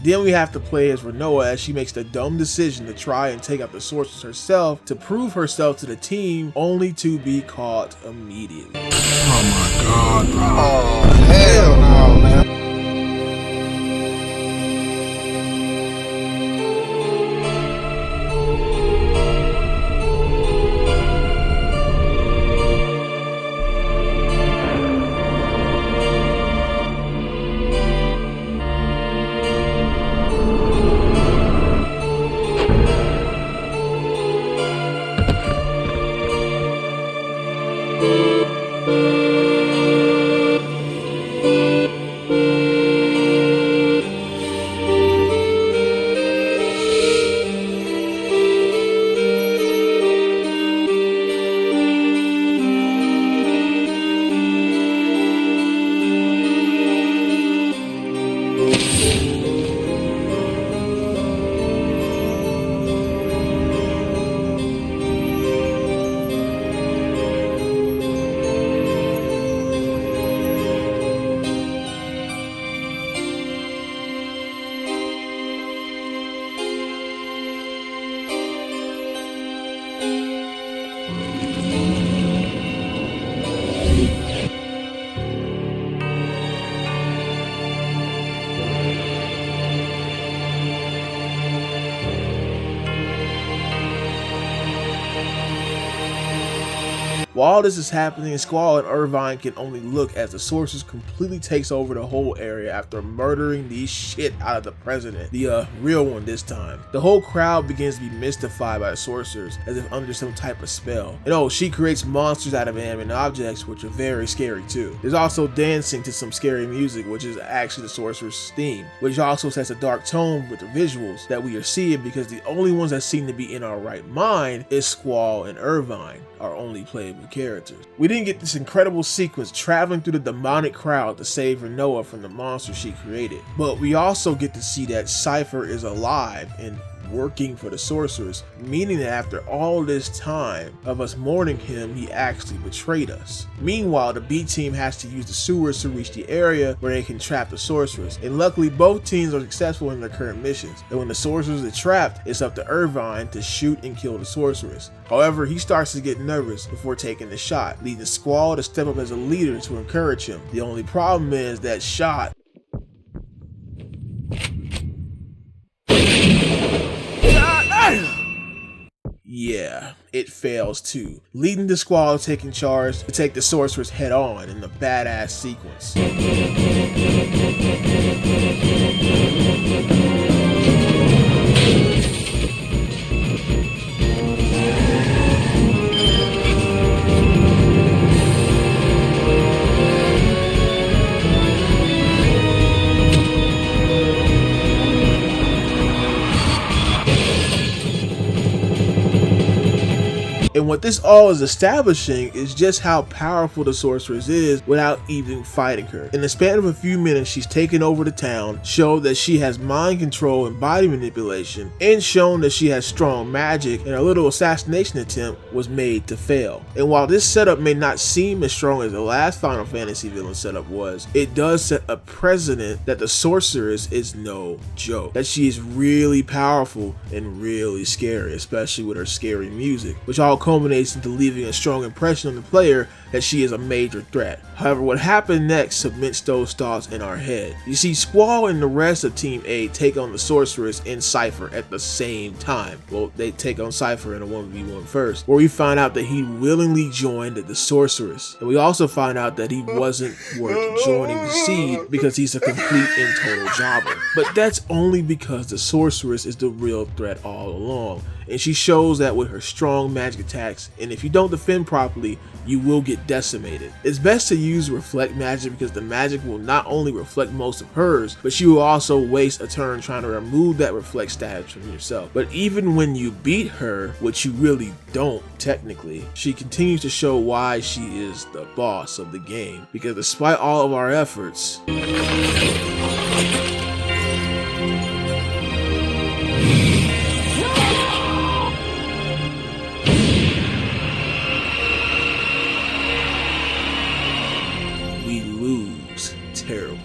Then we have to play as Renoa as she makes the dumb decision to try and take out the sorceress herself to prove herself to the team, only to be caught immediately. Oh my god, bro. Oh, hell no, man. While all this is happening, Squall and Irvine can only look as the sorceress completely takes over the whole area after murdering the shit out of the president, the real one this time. The whole crowd begins to be mystified by the sorceress as if under some type of spell. And oh, she creates monsters out of inanimate objects, which are very scary too. There's also dancing to some scary music, which is actually the sorceress' theme, which also sets a dark tone with the visuals that we are seeing, because the only ones that seem to be in our right mind is Squall and Irvine, our only playable characters. We didn't get this incredible sequence traveling through the demonic crowd to save Renoa from the monster she created, but we also get to see that Cypher is alive and working for the sorceress, meaning that after all this time of us mourning him, he actually betrayed us. Meanwhile, the B team has to use the sewers to reach the area where they can trap the sorceress, and luckily both teams are successful in their current missions, and when the sorceress is trapped, it's up to Irvine to shoot and kill the sorceress. However, he starts to get nervous before taking the shot, leading Squall to step up as a leader to encourage him. The only problem is that shot yeah, it fails too, leading the Squall taking charge to take the sorceress head on in the badass sequence. And what this all is establishing is just how powerful the sorceress is without even fighting her. In the span of a few minutes, she's taken over the town, showed that she has mind control and body manipulation, and shown that she has strong magic, and her little assassination attempt was made to fail. And while this setup may not seem as strong as the last Final Fantasy villain setup was, it does set a precedent that the sorceress is no joke, that she is really powerful and really scary, especially with her scary music, which all culminates into leaving a strong impression on the player that she is a major threat. However, what happened next cements those thoughts in our head. You see, Squall and the rest of Team A take on the sorceress and Cypher at the same time. Well, they take on Cypher in a 1v1 first, where we find out that he willingly joined the sorceress. And we also find out that he wasn't worth joining the Seed because he's a complete and total jobber. But that's only because the sorceress is the real threat all along, and she shows that with her strong magic attacks, and if you don't defend properly, you will get decimated. It's best to use reflect magic because the magic will not only reflect most of hers, but she will also waste a turn trying to remove that reflect status from yourself. But even when you beat her, which you really don't technically, she continues to show why she is the boss of the game, because despite all of our efforts, we lose terribly.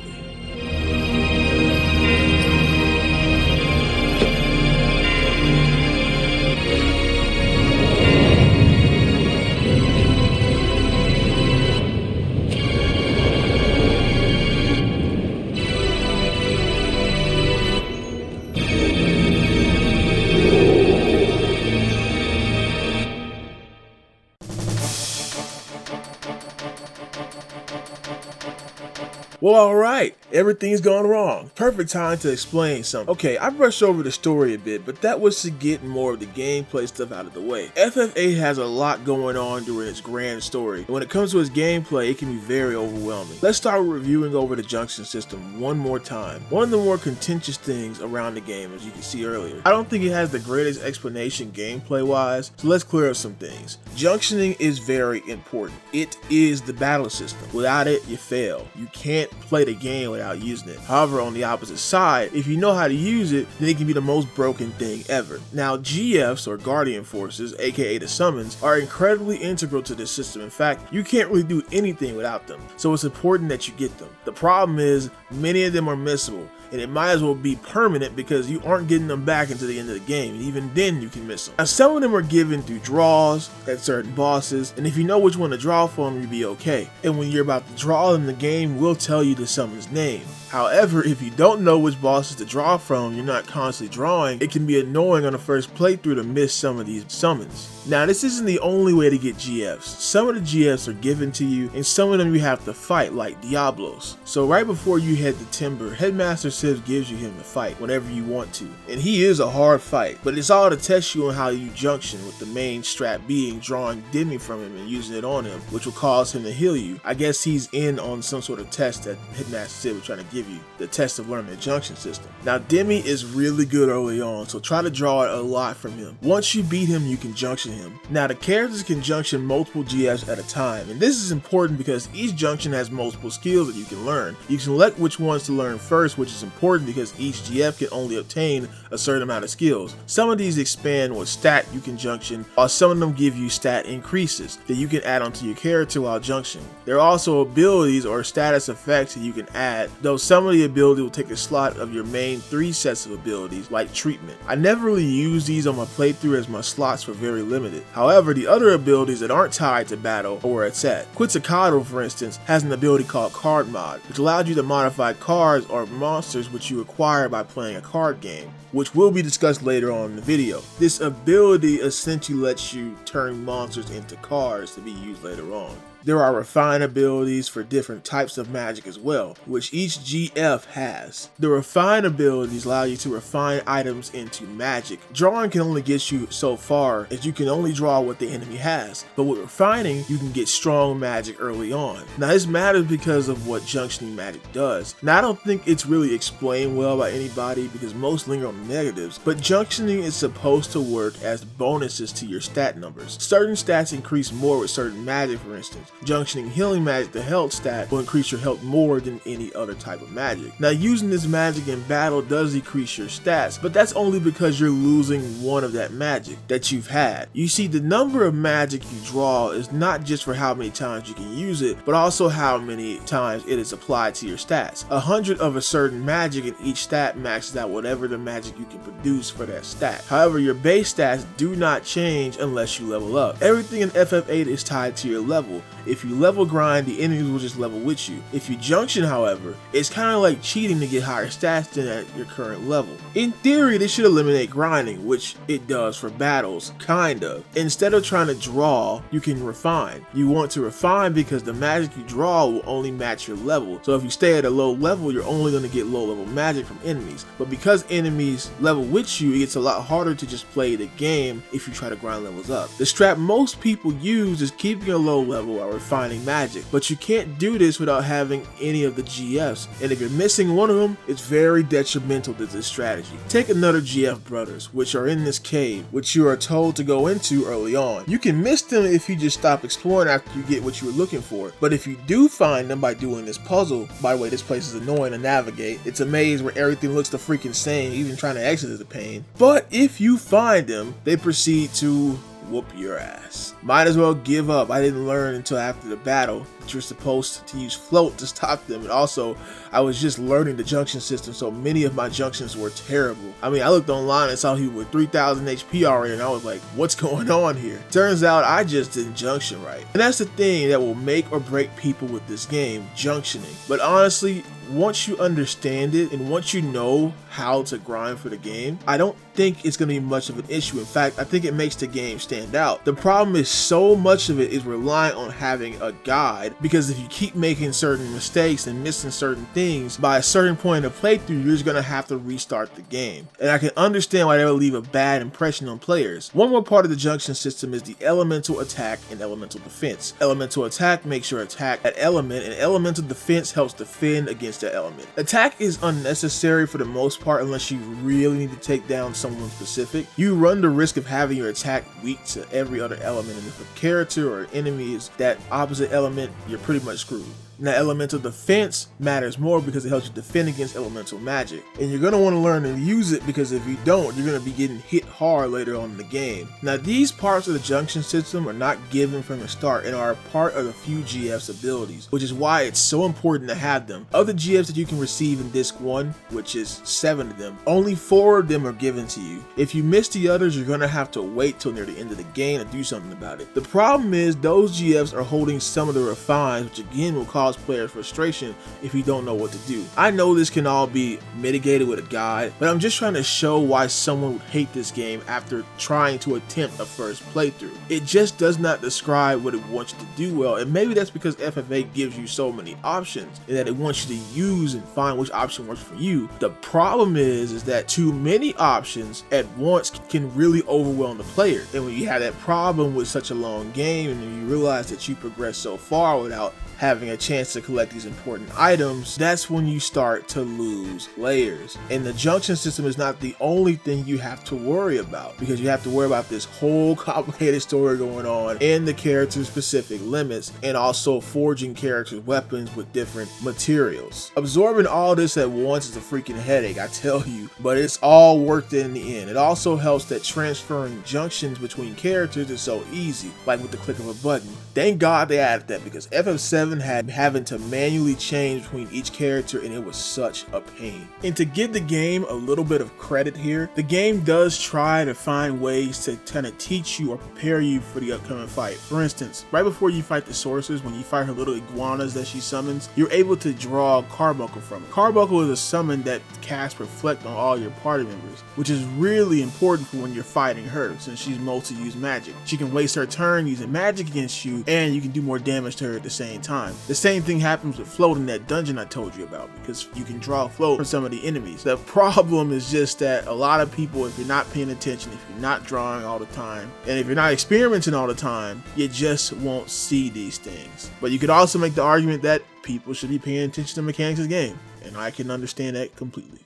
Well, alright, everything's gone wrong. Perfect time to explain something. Okay, I brushed over the story a bit, but that was to get more of the gameplay stuff out of the way. FF8 has a lot going on during its grand story, and when it comes to its gameplay, it can be very overwhelming. Let's start with reviewing over the junction system one more time. One of the more contentious things around the game, as you can see earlier. I don't think it has the greatest explanation gameplay wise, so let's clear up some things. Junctioning is very important. It is the battle system. Without it, you fail. You can't play the game without using it. However, on the opposite side, if you know how to use it, then it can be the most broken thing ever. Now, GFs, or Guardian Forces, aka the summons, are incredibly integral to this system. In fact, you can't really do anything without them, so it's important that you get them. The problem is, many of them are missable, and it might as well be permanent because you aren't getting them back until the end of the game, and even then you can miss them. Now, some of them are given through draws at certain bosses, and if you know which one to draw from, you'll be okay. And when you're about to draw them, the game will tell tell you the summon's name. However, if you don't know which bosses to draw from, you're not constantly drawing, it can be annoying on the first playthrough to miss some of these summons. Now, this isn't the only way to get GFs. Some of the GFs are given to you, and some of them you have to fight, like Diablos. So right before you head to Timber, Headmaster Civ gives you him to fight whenever you want to. And he is a hard fight, but it's all to test you on how you junction, with the main strat being drawing Demi from him and using it on him, which will cause him to heal you. I guess he's in on some sort of test that Headmaster Civ was trying to give you, the test of learning the junction system. Now, Demi is really good early on, so try to draw it a lot from him. Once you beat him, you can junction him. Now, the characters can junction multiple GFs at a time, and this is important because each junction has multiple skills that you can learn. You can select which ones to learn first, which is important because each GF can only obtain a certain amount of skills. Some of these expand what stat you can junction, while some of them give you stat increases that you can add onto your character while junctioning. There are also abilities or status effects that you can add, though some of the ability will take a slot of your main 3 sets of abilities, like treatment. I never really use these on my playthrough as my slots were very limited. However, the other abilities that aren't tied to battle or where it's at. Quetzalcoatl, for instance, has an ability called Card Mod, which allows you to modify cards or monsters which you acquire by playing a card game, which will be discussed later on in the video. This ability essentially lets you turn monsters into cards to be used later on. There are refine abilities for different types of magic as well, which each GF has. The refine abilities allow you to refine items into magic. Drawing can only get you so far, as you can only draw what the enemy has, but with refining, you can get strong magic early on. Now, this matters because of what junctioning magic does. Now, I don't think it's really explained well by anybody because most linger on the negatives, but junctioning is supposed to work as bonuses to your stat numbers. Certain stats increase more with certain magic, for instance. Junctioning healing magic, the health stat, will increase your health more than any other type of magic. Now, using this magic in battle does decrease your stats, but that's only because you're losing one of that magic that you've had. You see, the number of magic you draw is not just for how many times you can use it, but also how many times it is applied to your stats. 100 of a certain magic in each stat maxes out whatever the magic you can produce for that stat. However, your base stats do not change unless you level up. Everything in FF8 is tied to your level. If you level grind, the enemies will just level with you. If you junction, however, it's kind of like cheating to get higher stats than at your current level. In theory, this should eliminate grinding, which it does for battles, kind of. Instead of trying to draw, you can refine. You want to refine because the magic you draw will only match your level. So if you stay at a low level, you're only going to get low level magic from enemies. But because enemies level with you, it gets a lot harder to just play the game if you try to grind levels up. The strat most people use is keeping a low level while refining magic, but you can't do this without having any of the GFs, and if you're missing one of them, it's very detrimental to this strategy. Take another GF brothers, which are in this cave, which you are told to go into early on. You can miss them if you just stop exploring after you get what you were looking for, but if you do find them by doing this puzzle, by the way, this place is annoying to navigate. It's a maze where everything looks the freaking same, even trying to exit is a pain. But if you find them, they proceed to whoop your ass. Might as well give up. I didn't learn until after the battle that you're supposed to use float to stop them, and also I was just learning the junction system, so many of my junctions were terrible. I mean, I looked online and saw people with 3000 HP already, and I was like, what's going on here? Turns out I just didn't junction right. And that's the thing that will make or break people with this game, junctioning. But honestly, once you understand it and once you know how to grind for the game, I don't think it's going to be much of an issue. In fact, I think it makes the game stand out. The problem is so much of it is relying on having a guide, because if you keep making certain mistakes and missing certain things, by a certain point in the playthrough, you're just going to have to restart the game. And I can understand why that would leave a bad impression on players. One more part of the junction system is the elemental attack and elemental defense. Elemental attack makes your attack at element, and elemental defense helps defend against the element. Attack is unnecessary for the most part unless you really need to take down someone specific. You run the risk of having your attack weak to every other element, and if a character or an enemy is that opposite element, you're pretty much screwed. Now, elemental defense matters more because it helps you defend against elemental magic, and you're going to want to learn to use it, because if you don't, you're going to be getting hit hard later on in the game. Now, these parts of the junction system are not given from the start and are a part of the few GF's abilities, which is why it's so important to have them. Of the GFs that you can receive in disc 1, which is 7 of them, only 4 of them are given to you. If you miss the others, you're going to have to wait till near the end of the game to do something about it. The problem is those GFs are holding some of the refines, which again will cause cause players frustration if you don't know what to do. I know this can all be mitigated with a guide, but I'm just trying to show why someone would hate this game after trying to attempt a first playthrough. It just does not describe what it wants you to do well, and maybe that's because FF8 gives you so many options and that it wants you to use and find which option works for you. The problem is that too many options at once can really overwhelm the player, and when you have that problem with such a long game and you realize that you progress so far without having a chance to collect these important items, that's when you start to lose players. And the junction system is not the only thing you have to worry about, because you have to worry about this whole complicated story going on and the character specific limits, and also forging characters' weapons with different materials. Absorbing all this at once is a freaking headache, I tell you, but it's all worth it in the end. It also helps that transferring junctions between characters is so easy, like with the click of a button. Thank God they added that, because FF7 had having to manually change between each character, and it was such a pain. And to give the game a little bit of credit here, the game does try to find ways to kind of teach you or prepare you for the upcoming fight. For instance, right before you fight the sorceress, when you fight her little iguanas that she summons, you're able to draw Carbuncle from it. Carbuncle is a summon that casts Reflect on all your party members, which is really important for when you're fighting her, since she's multi-use magic. She can waste her turn using magic against you, and you can do more damage to her at the same time. The same thing happens with Float in that dungeon I told you about, because you can draw Float from some of the enemies. The problem is just that a lot of people, if you're not paying attention, if you're not drawing all the time, and if you're not experimenting all the time, you just won't see these things. But you could also make the argument that people should be paying attention to the mechanics of the game, and I can understand that completely.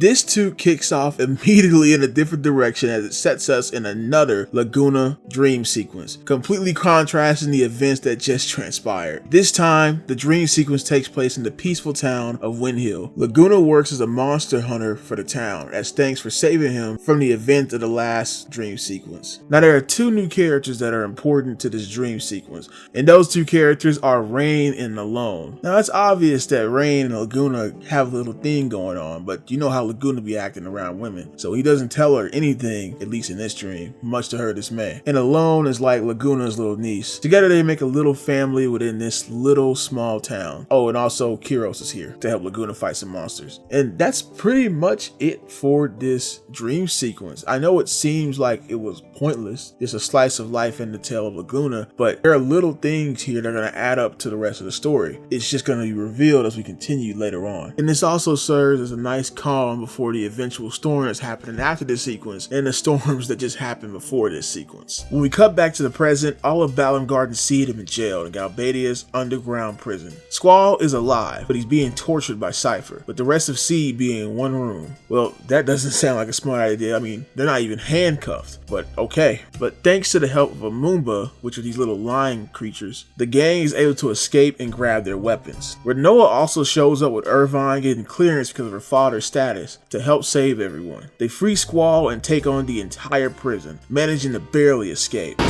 This too kicks off immediately in a different direction as it sets us in another Laguna dream sequence, completely contrasting the events that just transpired. This time, the dream sequence takes place in the peaceful town of Windhill. Laguna works as a monster hunter for the town, as thanks for saving him from the event of the last dream sequence. Now, there are two new characters that are important to this dream sequence, and those two characters are Rain and Alone. Now, it's obvious that Rain and Laguna have a little thing going on, but you know how Laguna be acting around women, so he doesn't tell her anything, at least in this dream, much to her dismay. And Alone is like Laguna's little niece. Together they make a little family within this little small town. Oh, and also Kiros is here to help Laguna fight some monsters. And that's pretty much it for this dream sequence. I know it seems like it was pointless, it's a slice of life in the tale of Laguna, but there are little things here that are going to add up to the rest of the story. It's just going to be revealed as we continue later on. And this also serves as a nice calm before the eventual storm that's happening after this sequence and the storms that just happened before this sequence. When we cut back to the present, all of Balam Garden Seed have been jailed in Galbadia's underground prison. Squall is alive, but he's being tortured by Cypher, with the rest of Seed being in one room. Well, that doesn't sound like a smart idea. I mean, they're not even handcuffed, but okay. But thanks to the help of a Moomba, which are these little lion creatures, the gang is able to escape and grab their weapons. Renoa also shows up with Irvine getting clearance because of her father's status to help save everyone. They free Squall and take on the entire prison, managing to barely escape.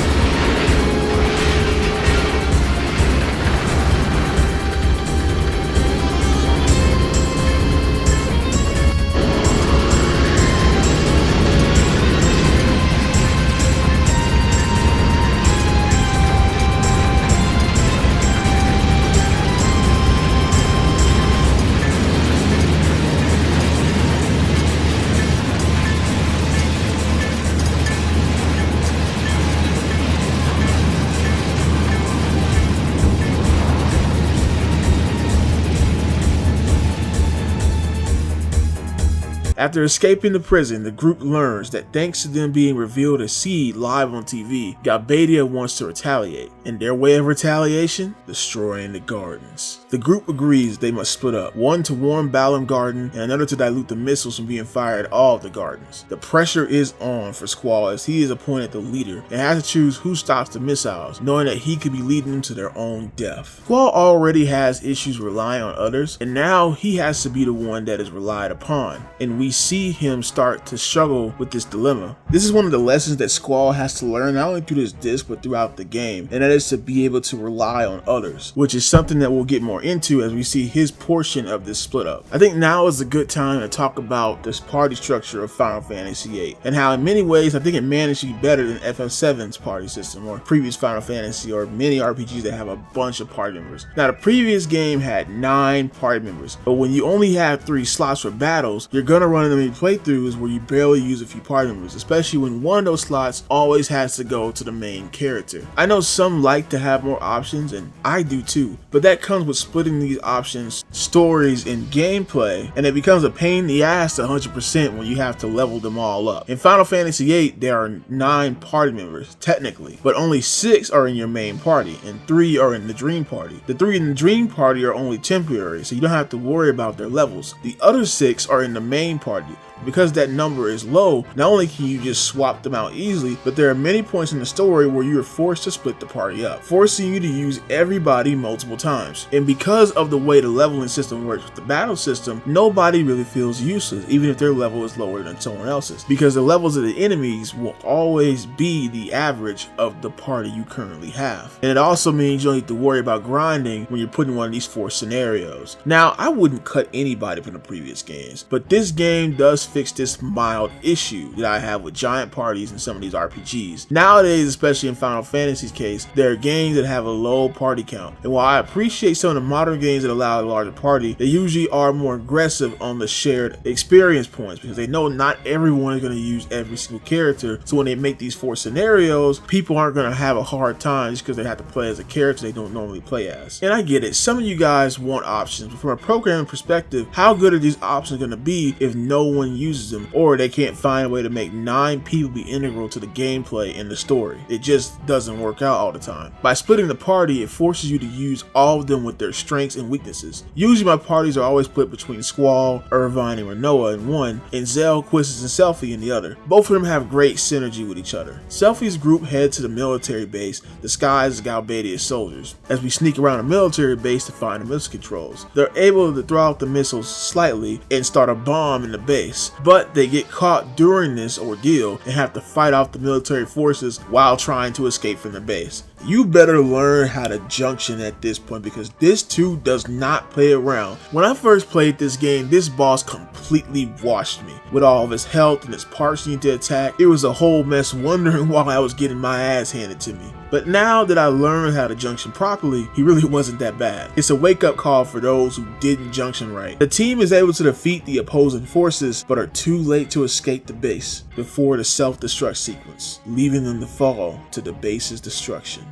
After escaping the prison, the group learns that thanks to them being revealed as Seed live on TV, Galbadia wants to retaliate. And their way of retaliation? Destroying the gardens. The group agrees they must split up, one to warn Balam Garden and another to dilute the missiles from being fired at all of the gardens. The pressure is on for Squall as he is appointed the leader and has to choose who stops the missiles, knowing that he could be leading them to their own death. Squall already has issues relying on others, and now he has to be the one that is relied upon. And we we see him start to struggle with this dilemma. This is one of the lessons that Squall has to learn not only through this disc but throughout the game, and that is to be able to rely on others, which is something that we'll get more into as we see his portion of this split up. I think now is a good time to talk about this party structure of Final Fantasy VIII and how in many ways I think it managed to be better than FF7's party system or previous Final Fantasy or many RPGs that have a bunch of party members. Now the previous game had 9 party members, but when you only have 3 slots for battles, you're gonna run into many playthroughs where you barely use a few party members, especially when one of those slots always has to go to the main character. I know some like to have more options, and I do too, but that comes with splitting these options, stories, and gameplay, and it becomes a pain in the ass to 100% when you have to level them all up. In Final Fantasy VIII, there are 9 party members, technically, but only 6 are in your main party, and 3 are in the Dream Party. The 3 in the Dream Party are only temporary, so you don't have to worry about their levels. The other 6 are in the main party. Because that number is low, not only can you just swap them out easily, but there are many points in the story where you are forced to split the party up, forcing you to use everybody multiple times. And because of the way the leveling system works with the battle system, nobody really feels useless, even if their level is lower than someone else's, because the levels of the enemies will always be the average of the party you currently have. And it also means you don't need to worry about grinding when you're putting one of these 4 scenarios. Now, I wouldn't cut anybody from the previous games, but this game does fix this mild issue that I have with giant parties in some of these RPGs. Nowadays, especially in Final Fantasy's case, there are games that have a low party count, and while I appreciate some of the modern games that allow a larger party, they usually are more aggressive on the shared experience points because they know not everyone is going to use every single character, so when they make these 4 scenarios, people aren't going to have a hard time just because they have to play as a character they don't normally play as. And I get it, some of you guys want options, but from a programming perspective, how good are these options going to be if no one uses them, or they can't find a way to make 9 people be integral to the gameplay and the story? It just doesn't work out all the time. By splitting the party, it forces you to use all of them with their strengths and weaknesses. Usually my parties are always split between Squall, Irvine, and Rinoa in one, and Zell, Quistis, and Selphie in the other. Both of them have great synergy with each other. Selphie's group heads to the military base disguised as Galbadia's soldiers. As we sneak around the military base to find the missile controls, they're able to throw out the missiles slightly and start a bomb in the base. But they get caught during this ordeal and have to fight off the military forces while trying to escape from the base. You better learn how to junction at this point because this too does not play around. When I first played this game, this boss completely washed me. With all of his health and his parts needing to attack, it was a whole mess wondering why I was getting my ass handed to me. But now that I learned how to junction properly, he really wasn't that bad. It's a wake-up call for those who didn't junction right. The team is able to defeat the opposing forces, but are too late to escape the base before the self-destruct sequence, leaving them to fall to the base's destruction.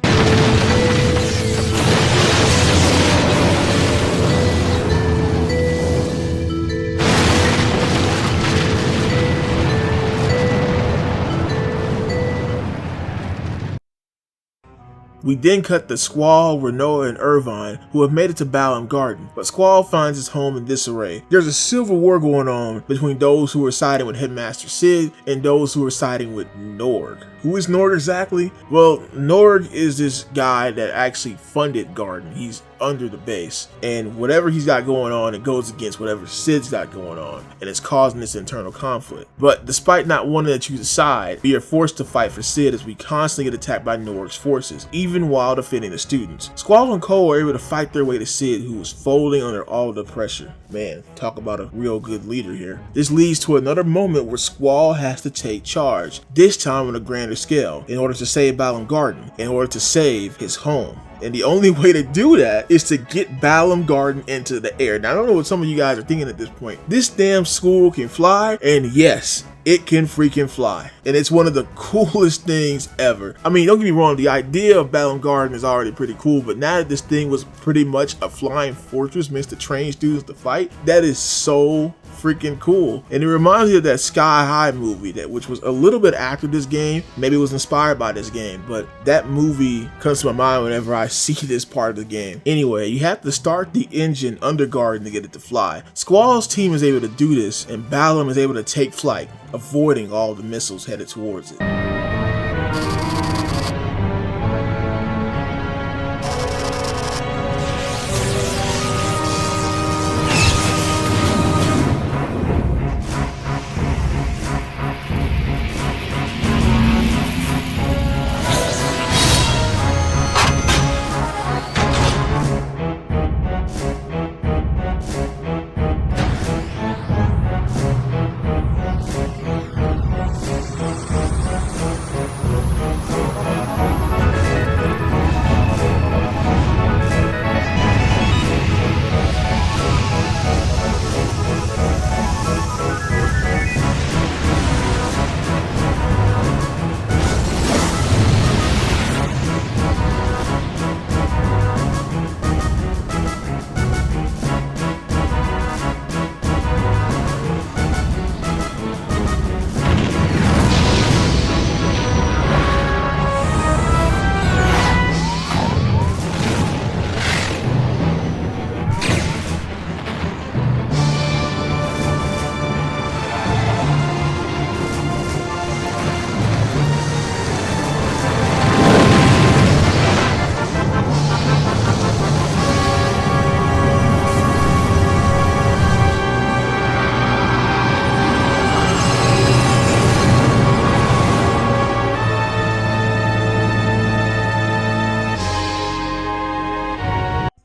We then cut to Squall, Rinoa, and Irvine, who have made it to Balamb Garden, but Squall finds his home in disarray. There's a civil war going on between those who are siding with Headmaster Cid and those who are siding with Norg. Who is Norg exactly? Well, Norg is this guy that actually funded Garden. He's under the base, and whatever he's got going on, it goes against whatever Cid's got going on, and it's causing this internal conflict. But despite not wanting to choose a side, we are forced to fight for Cid as we constantly get attacked by Norg's forces, even while defending the students. Squall and Cole are able to fight their way to Cid, who is folding under all the pressure. Man, talk about a real good leader here. This leads to another moment where Squall has to take charge, this time on a grander scale, in order to save Balamb Garden, in order to save his home. And the only way to do that is to get Balamb Garden into the air. Now, I don't know what some of you guys are thinking at this point. This damn school can fly, and yes, it can freaking fly. And it's one of the coolest things ever. I mean, don't get me wrong, the idea of Balamb Garden is already pretty cool, but now that this thing was pretty much a flying fortress meant to train students to fight, that is so freaking cool. And it reminds me of that Sky High movie, which was a little bit after this game. Maybe it was inspired by this game, but that movie comes to my mind whenever I see this part of the game. Anyway, you have to start the engine under Garden to get it to fly. Squall's team is able to do this, and Balamb is able to take flight, avoiding all the missiles headed towards it.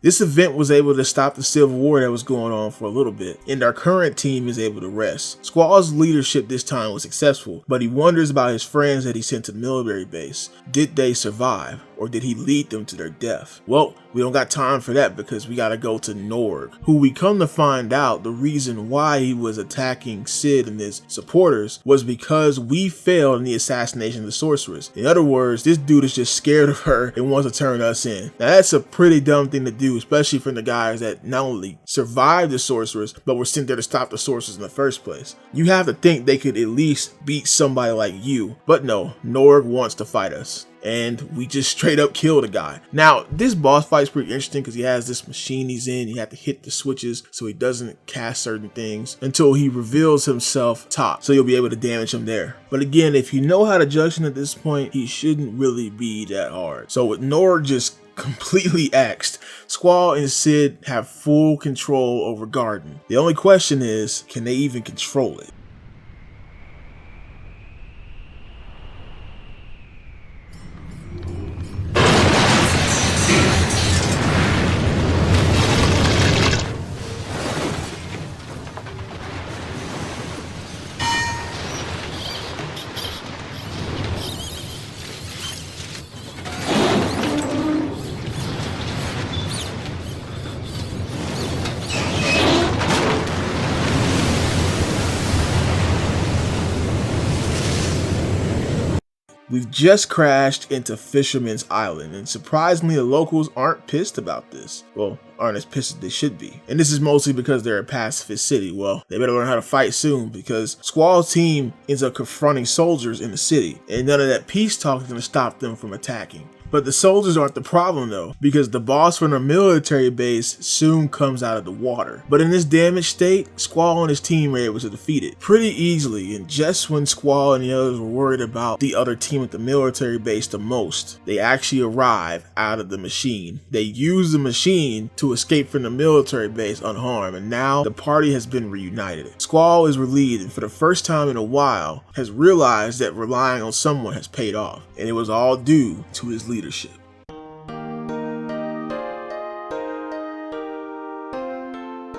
This event was able to stop the civil war that was going on for a little bit, and our current team is able to rest. Squall's leadership this time was successful, but he wonders about his friends that he sent to the military base. Did they survive, or did he lead them to their death? Well, we don't got time for that because we gotta go to Norg, who we come to find out the reason why he was attacking Sid and his supporters was because we failed in the assassination of the sorceress. In other words, this dude is just scared of her and wants to turn us in. Now that's a pretty dumb thing to do, especially from the guys that not only survived the sorceress, but were sent there to stop the sorceress in the first place. You have to think they could at least beat somebody like you, but no, Norg wants to fight us. And we just straight up killed a guy. Now, this boss fight is pretty interesting because he has this machine he's in. You have to hit the switches so he doesn't cast certain things until he reveals himself top. So you'll be able to damage him there. But again, if you know how to junction at this point, he shouldn't really be that hard. So with Norg just completely axed, Squall and Sid have full control over Garden. The only question is, can they even control it? We've just crashed into Fisherman's Island, and surprisingly the locals aren't pissed about this. Well, aren't as pissed as they should be. And this is mostly because they're a pacifist city. Well, they better learn how to fight soon because Squall's team ends up confronting soldiers in the city, and none of that peace talk is going to stop them from attacking. But the soldiers aren't the problem though, because the boss from the military base soon comes out of the water. But in this damaged state, Squall and his team were able to defeat it pretty easily, and just when Squall and the others were worried about the other team at the military base the most, they actually arrive out of the machine. They use the machine to escape from the military base unharmed, and now the party has been reunited. Squall is relieved and for the first time in a while has realized that relying on someone has paid off, and it was all due to his leadership.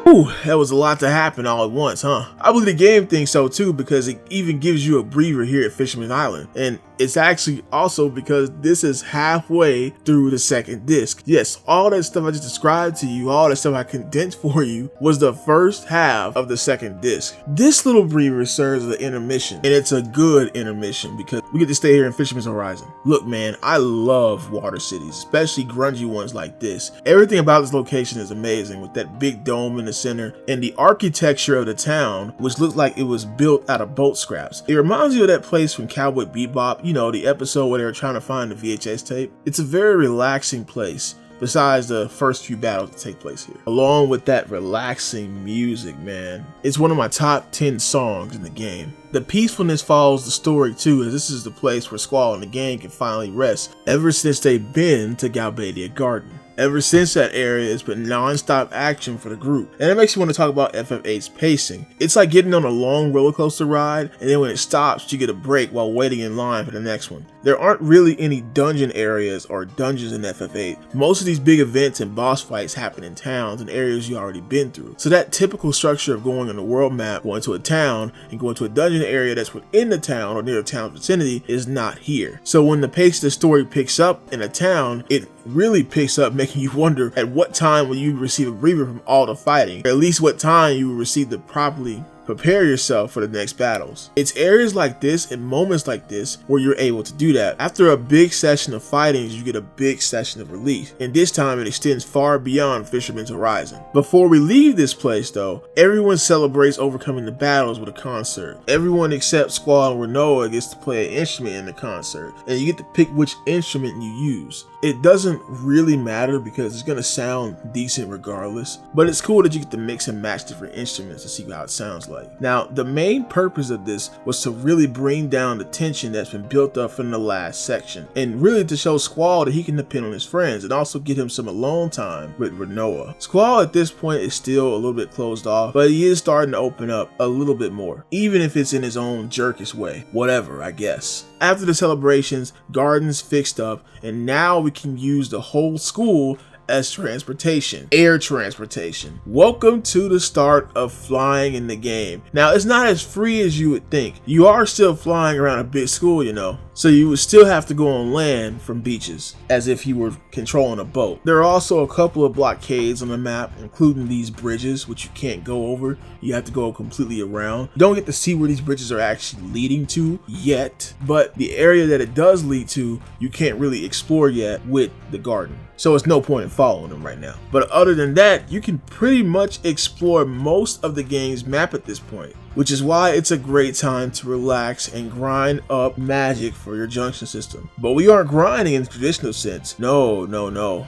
Ooh, that was a lot to happen all at once, huh? I believe the game thinks so too because it even gives you a breather here at Fisherman's Island. And it's actually also because this is halfway through the second disc. Yes, all that stuff I just described to you, all that stuff I condensed for you was the first half of the second disc. This little breather serves as an intermission, and it's a good intermission because we get to stay here in Fisherman's Horizon. Look man, I love water cities, especially grungy ones like this. Everything about this location is amazing with that big dome in the center and the architecture of the town, which looks like it was built out of boat scraps. It reminds you of that place from Cowboy Bebop, you know, the episode where they were trying to find the VHS tape. It's a very relaxing place besides the first few battles that take place here. Along with that relaxing music, man. It's one of my top 10 songs in the game. The peacefulness follows the story too, as this is the place where Squall and the gang can finally rest ever since they've been to Galbadia Garden. Ever since that area, it's been non-stop action for the group. And it makes you want to talk about FF8's pacing. It's like getting on a long roller coaster ride, and then when it stops, you get a break while waiting in line for the next one. There aren't really any dungeon areas or dungeons in FF8. Most of these big events and boss fights happen in towns and areas you already been through. So that typical structure of going on the world map, going to a town, and going to a dungeon area that's within the town or near the town's vicinity is not here. So when the pace of the story picks up in a town, it really picks up, making you wonder at what time will you receive a breather from all the fighting, or at least what time you will receive to properly prepare yourself for the next battles. It's areas like this and moments like this where you're able to do that. After a big session of fighting, you get a big session of relief, and this time it extends far beyond Fisherman's Horizon. Before we leave this place though, everyone celebrates overcoming the battles with a concert. Everyone except Squall and Renoa gets to play an instrument in the concert, and you get to pick which instrument you use. It doesn't really matter because it's gonna sound decent regardless, but it's cool that you get to mix and match different instruments to see how it sounds like. Now, the main purpose of this was to really bring down the tension that's been built up from the last section, and really to show Squall that he can depend on his friends and also get him some alone time with Renoa. Squall at this point is still a little bit closed off, but he is starting to open up a little bit more, even if it's in his own jerkish way. Whatever, I guess. After the celebrations, Garden's fixed up, and now we can use the whole school as transportation, air transportation. Welcome to the start of flying in the game. Now, it's not as free as you would think. You are still flying around a big school, you know, so you would still have to go on land from beaches as if you were controlling a boat. There are also a couple of blockades on the map, including these bridges, which you can't go over. You have to go completely around. You don't get to see where these bridges are actually leading to yet, but the area that it does lead to, you can't really explore yet with the garden. So it's no point in following them right now. But other than that, you can pretty much explore most of the game's map at this point, which is why it's a great time to relax and grind up magic for your junction system. But we aren't grinding in the traditional sense. No.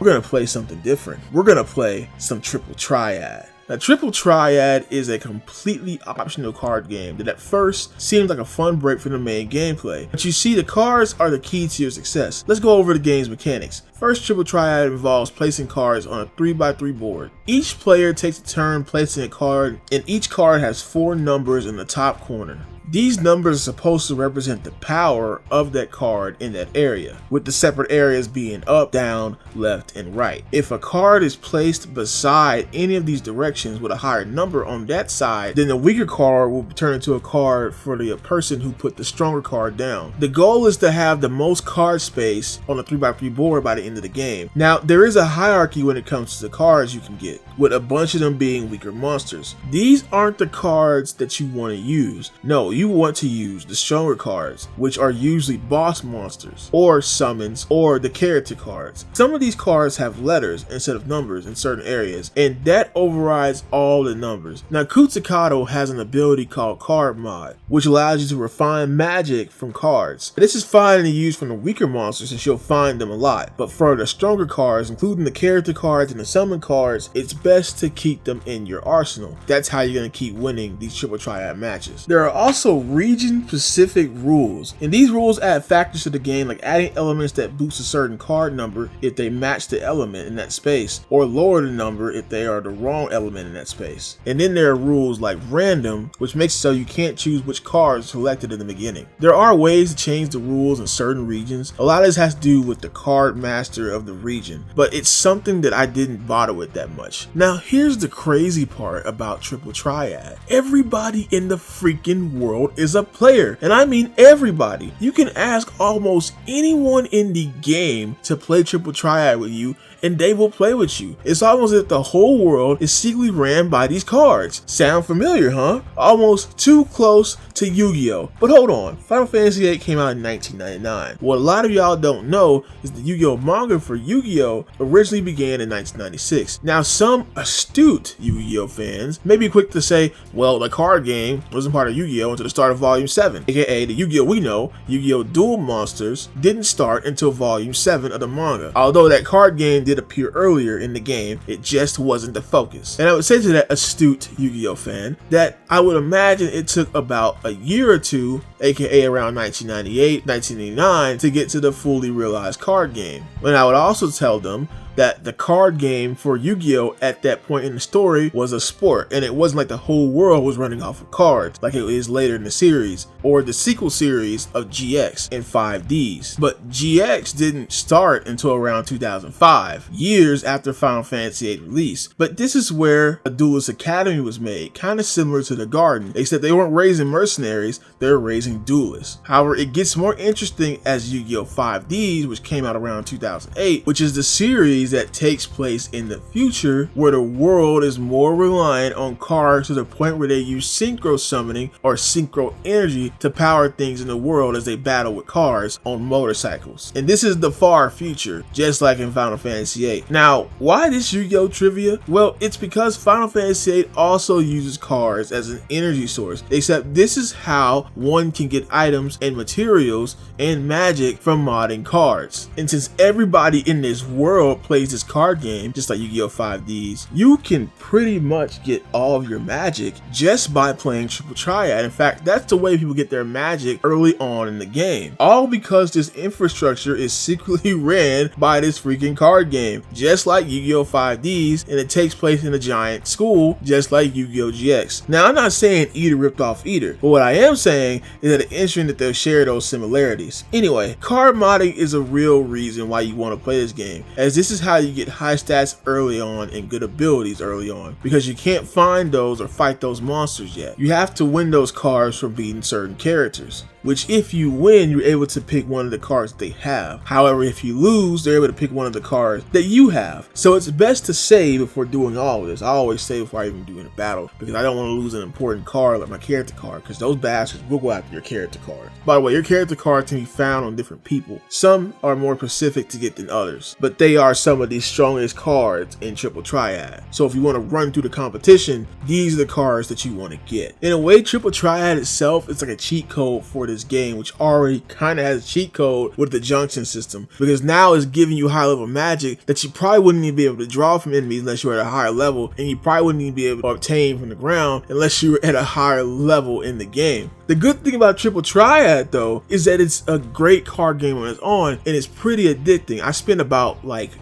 We're gonna play something different. We're gonna play some triple triad. Now, Triple Triad is a completely optional card game that at first seemed like a fun break from the main gameplay. But you see, the cards are the key to your success. Let's go over the game's mechanics. First, Triple Triad involves placing cards on a 3x3 board. Each player takes a turn placing a card, and each card has 4 numbers in the top corner. These numbers are supposed to represent the power of that card in that area, with the separate areas being up, down, left, and right. If a card is placed beside any of these directions with a higher number on that side, then the weaker card will turn into a card for the person who put the stronger card down. The goal is to have the most card space on a 3x3 board by the end of the game. Now, there is a hierarchy when it comes to the cards you can get, with a bunch of them being weaker monsters. These aren't the cards that you want to use. No, you want to use the stronger cards, which are usually boss monsters, or summons, or the character cards. Some of these cards have letters instead of numbers in certain areas, and that overrides all the numbers. Now, Kutsukado has an ability called Card Mod, which allows you to refine magic from cards. This is fine to use from the weaker monsters since you'll find them a lot, but for the stronger cards, including the character cards and the summon cards, it's best to keep them in your arsenal. That's how you're going to keep winning these triple triad matches. There are also region-specific rules, and these rules add factors to the game, like adding elements that boost a certain card number if they match the element in that space, or lower the number if they are the wrong element in that space. And then there are rules like random, which makes it so you can't choose which cards selected in the beginning. There are ways to change the rules in certain regions. A lot of this has to do with the card master of the region, but it's something that I didn't bother with that much. Now, here's the crazy part about Triple Triad. Everybody in the freaking world is a player, and I mean everybody. You can ask almost anyone in the game to play Triple Triad with you, and they will play with you. It's almost as if the whole world is secretly ran by these cards. Sound familiar, huh? Almost too close to Yu-Gi-Oh! But hold on, Final Fantasy VIII came out in 1999. What a lot of y'all don't know is the Yu-Gi-Oh! Manga for Yu-Gi-Oh! Originally began in 1996. Now, some astute Yu-Gi-Oh! Fans may be quick to say, well, the card game wasn't part of Yu-Gi-Oh! Until the start of Volume 7, aka the Yu-Gi-Oh! We know, Yu-Gi-Oh! Duel Monsters, didn't start until Volume 7 of the manga. Although that card game did appear earlier in the game, it just wasn't the focus. And I would say to that astute Yu-Gi-Oh! Fan that I would imagine it took about a year or two, aka around 1998, 1989, to get to the fully realized card game. And I would also tell them that the card game for Yu-Gi-Oh! At that point in the story was a sport, and it wasn't like the whole world was running off of cards like it is later in the series, or the sequel series of GX and 5Ds. But GX didn't start until around 2005, years after Final Fantasy VIII release. But this is where a Duelist Academy was made, kind of similar to the Garden, except they weren't raising mercenaries, they were raising duelists. However, it gets more interesting as Yu-Gi-Oh! 5Ds, which came out around 2008, which is the series that takes place in the future, where the world is more reliant on cards to the point where they use synchro summoning or synchro energy to power things in the world as they battle with cars on motorcycles. And this is the far future, just like in Final Fantasy VIII. Now, why this Yu-Gi-Oh! Trivia? Well, it's because Final Fantasy VIII also uses cards as an energy source, except this is how one can get items and materials and magic from modding cards. And since everybody in this world plays this card game, just like Yu-Gi-Oh! 5Ds, you can pretty much get all of your magic just by playing Triple Triad. In fact, that's the way people get their magic early on in the game. All because this infrastructure is secretly ran by this freaking card game, just like Yu-Gi-Oh! 5Ds, and it takes place in a giant school, just like Yu-Gi-Oh! GX. Now, I'm not saying either ripped off either, but what I am saying is that it's interesting that they'll share those similarities. Anyway, card modding is a real reason why you want to play this game, as this is how you get high stats early on and good abilities early on, because you can't find those or fight those monsters yet. You have to win those cards from beating certain characters, which if you win, you're able to pick one of the cards they have. However, if you lose, they're able to pick one of the cards that you have. So it's best to save before doing all of this. I always save before I even do in a battle, because I don't want to lose an important card like my character card, because those bastards will go after your character card. By the way, your character card can be found on different people. Some are more specific to get than others, but they are some of the strongest cards in Triple Triad. So if you want to run through the competition, these are the cards that you want to get. In a way, Triple Triad itself is like a cheat code for this game, which already kind of has a cheat code with the junction system, because now it's giving you high level magic that you probably wouldn't even be able to draw from enemies unless you're at a higher level, and you probably wouldn't even be able to obtain from the ground unless you were at a higher level in the game. The good thing about Triple Triad though is that it's a great card game on its own, and it's pretty addicting. I spent about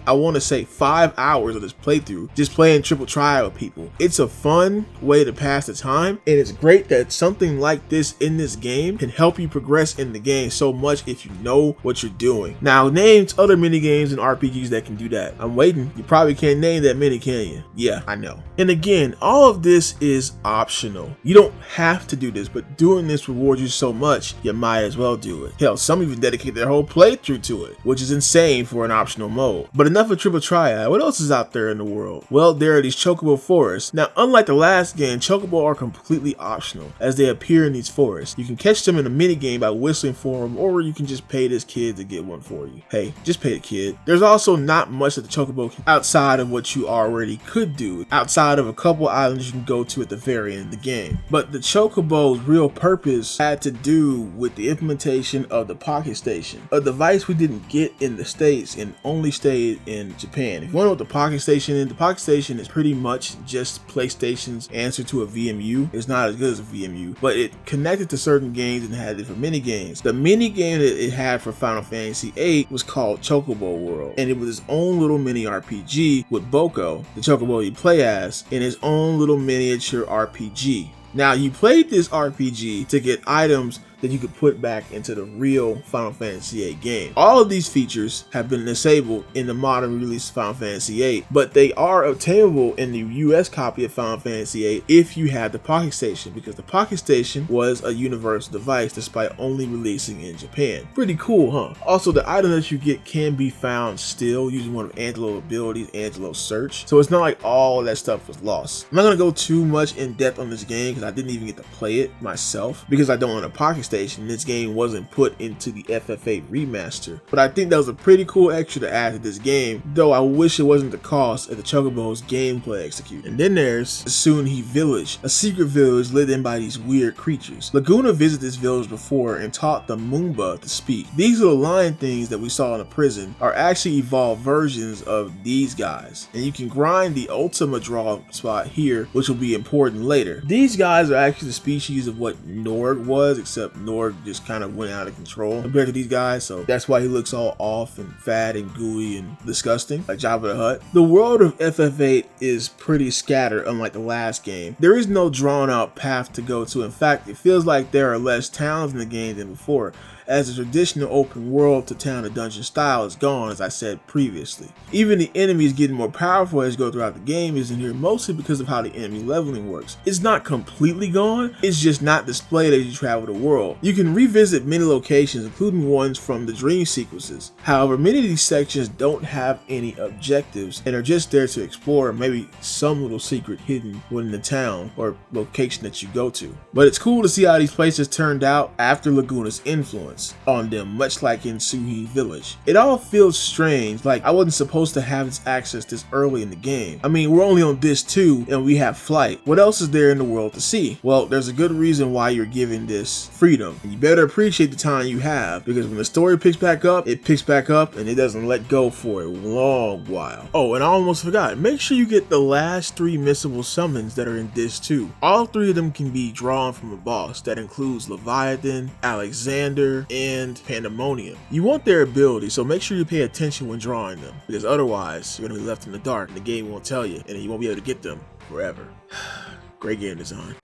I want to say 5 hours of this playthrough just playing Triple Triad with people. It's a fun way to pass the time, and it's great that something like this in this game can help you progress in the game so much if you know what you're doing. Now name other mini games and RPGs that can do that. I'm waiting. You probably can't name that many, can you? Yeah, I know. And again, all of this is optional. You don't have to do this, but doing this rewards you so much, you might as well do it. Hell, some even dedicate their whole playthrough to it, which is insane for an optional mode. But enough of Triple Triad. What else is out there in the world? Well, there are these chocobo forests. Now, unlike the last game, chocobo are completely optional as they appear in these forests. You can catch them in a mini game by whistling for them, or you can just pay this kid to get one for you. Hey, just pay the kid. There's also not much that the chocobo can outside of what you already could do, outside of a couple islands you can go to at the very end of the game. But the chocobo's real purpose had to do with the implementation of the Pocket Station, a device we didn't get in the States and only stayed in Japan. If you want to know what the Pocket Station is, the Pocket Station is pretty much just PlayStation's answer to a VMU. It's not as good as a VMU, but it connected to certain games and had different mini games. The mini game that it had for Final Fantasy VIII was called Chocobo World, and it was its own little mini RPG with Boko, the chocobo you play as, in his own little miniature RPG. Now, you played this RPG to get items that you could put back into the real Final Fantasy VIII game. All of these features have been disabled in the modern release of Final Fantasy VIII, but they are obtainable in the US copy of Final Fantasy VIII if you have the Pocket Station, because the Pocket Station was a universal device despite only releasing in Japan. Pretty cool, huh? Also, the item that you get can be found still using one of Angelo's abilities, Angelo's Search, so it's not like all that stuff was lost. I'm not going to go too much in depth on this game because I didn't even get to play it myself because I don't own a Pocket Station. This game wasn't put into the FF8 remaster, but I think that was a pretty cool extra to add to this game, though I wish it wasn't the cost of the chocobo's gameplay executed. And then there's Sunhi Village, a secret village lived in by these weird creatures. Laguna visited this village before and taught the Moomba to speak. These little lion things that we saw in the prison are actually evolved versions of these guys, and you can grind the Ultima draw spot here, which will be important later. These guys are actually the species of what Norg was, except Norg just kind of went out of control compared to these guys, so that's why he looks all off and fat and gooey and disgusting, like Jabba the Hutt. The world of FF8 is pretty scattered, unlike the last game. There is no drawn out path to go to. In fact, it feels like there are less towns in the game than before, as the traditional open world to town and dungeon style is gone, as I said previously. Even the enemies getting more powerful as you go throughout the game isn't here, mostly because of how the enemy leveling works. It's not completely gone, it's just not displayed as you travel the world. You can revisit many locations, including ones from the dream sequences. However, many of these sections don't have any objectives and are just there to explore, maybe some little secret hidden within the town or location that you go to. But it's cool to see how these places turned out after Laguna's influence on them, much like in Sunhi Village. It all feels strange, like I wasn't supposed to have this access this early in the game. I mean, we're only on disc 2 and we have flight. What else is there in the world to see? Well, there's a good reason why you're given this freedom. And you better appreciate the time you have, because when the story picks back up, it picks back up and it doesn't let go for a long while. Oh, and I almost forgot, make sure you get the last 3 missable summons that are in disc 2. All 3 of them can be drawn from a boss that includes Leviathan, Alexander, and Pandemonium. You want their ability, so make sure you pay attention when drawing them, because otherwise you're going to be left in the dark and the game won't tell you, and you won't be able to get them forever. Great game design.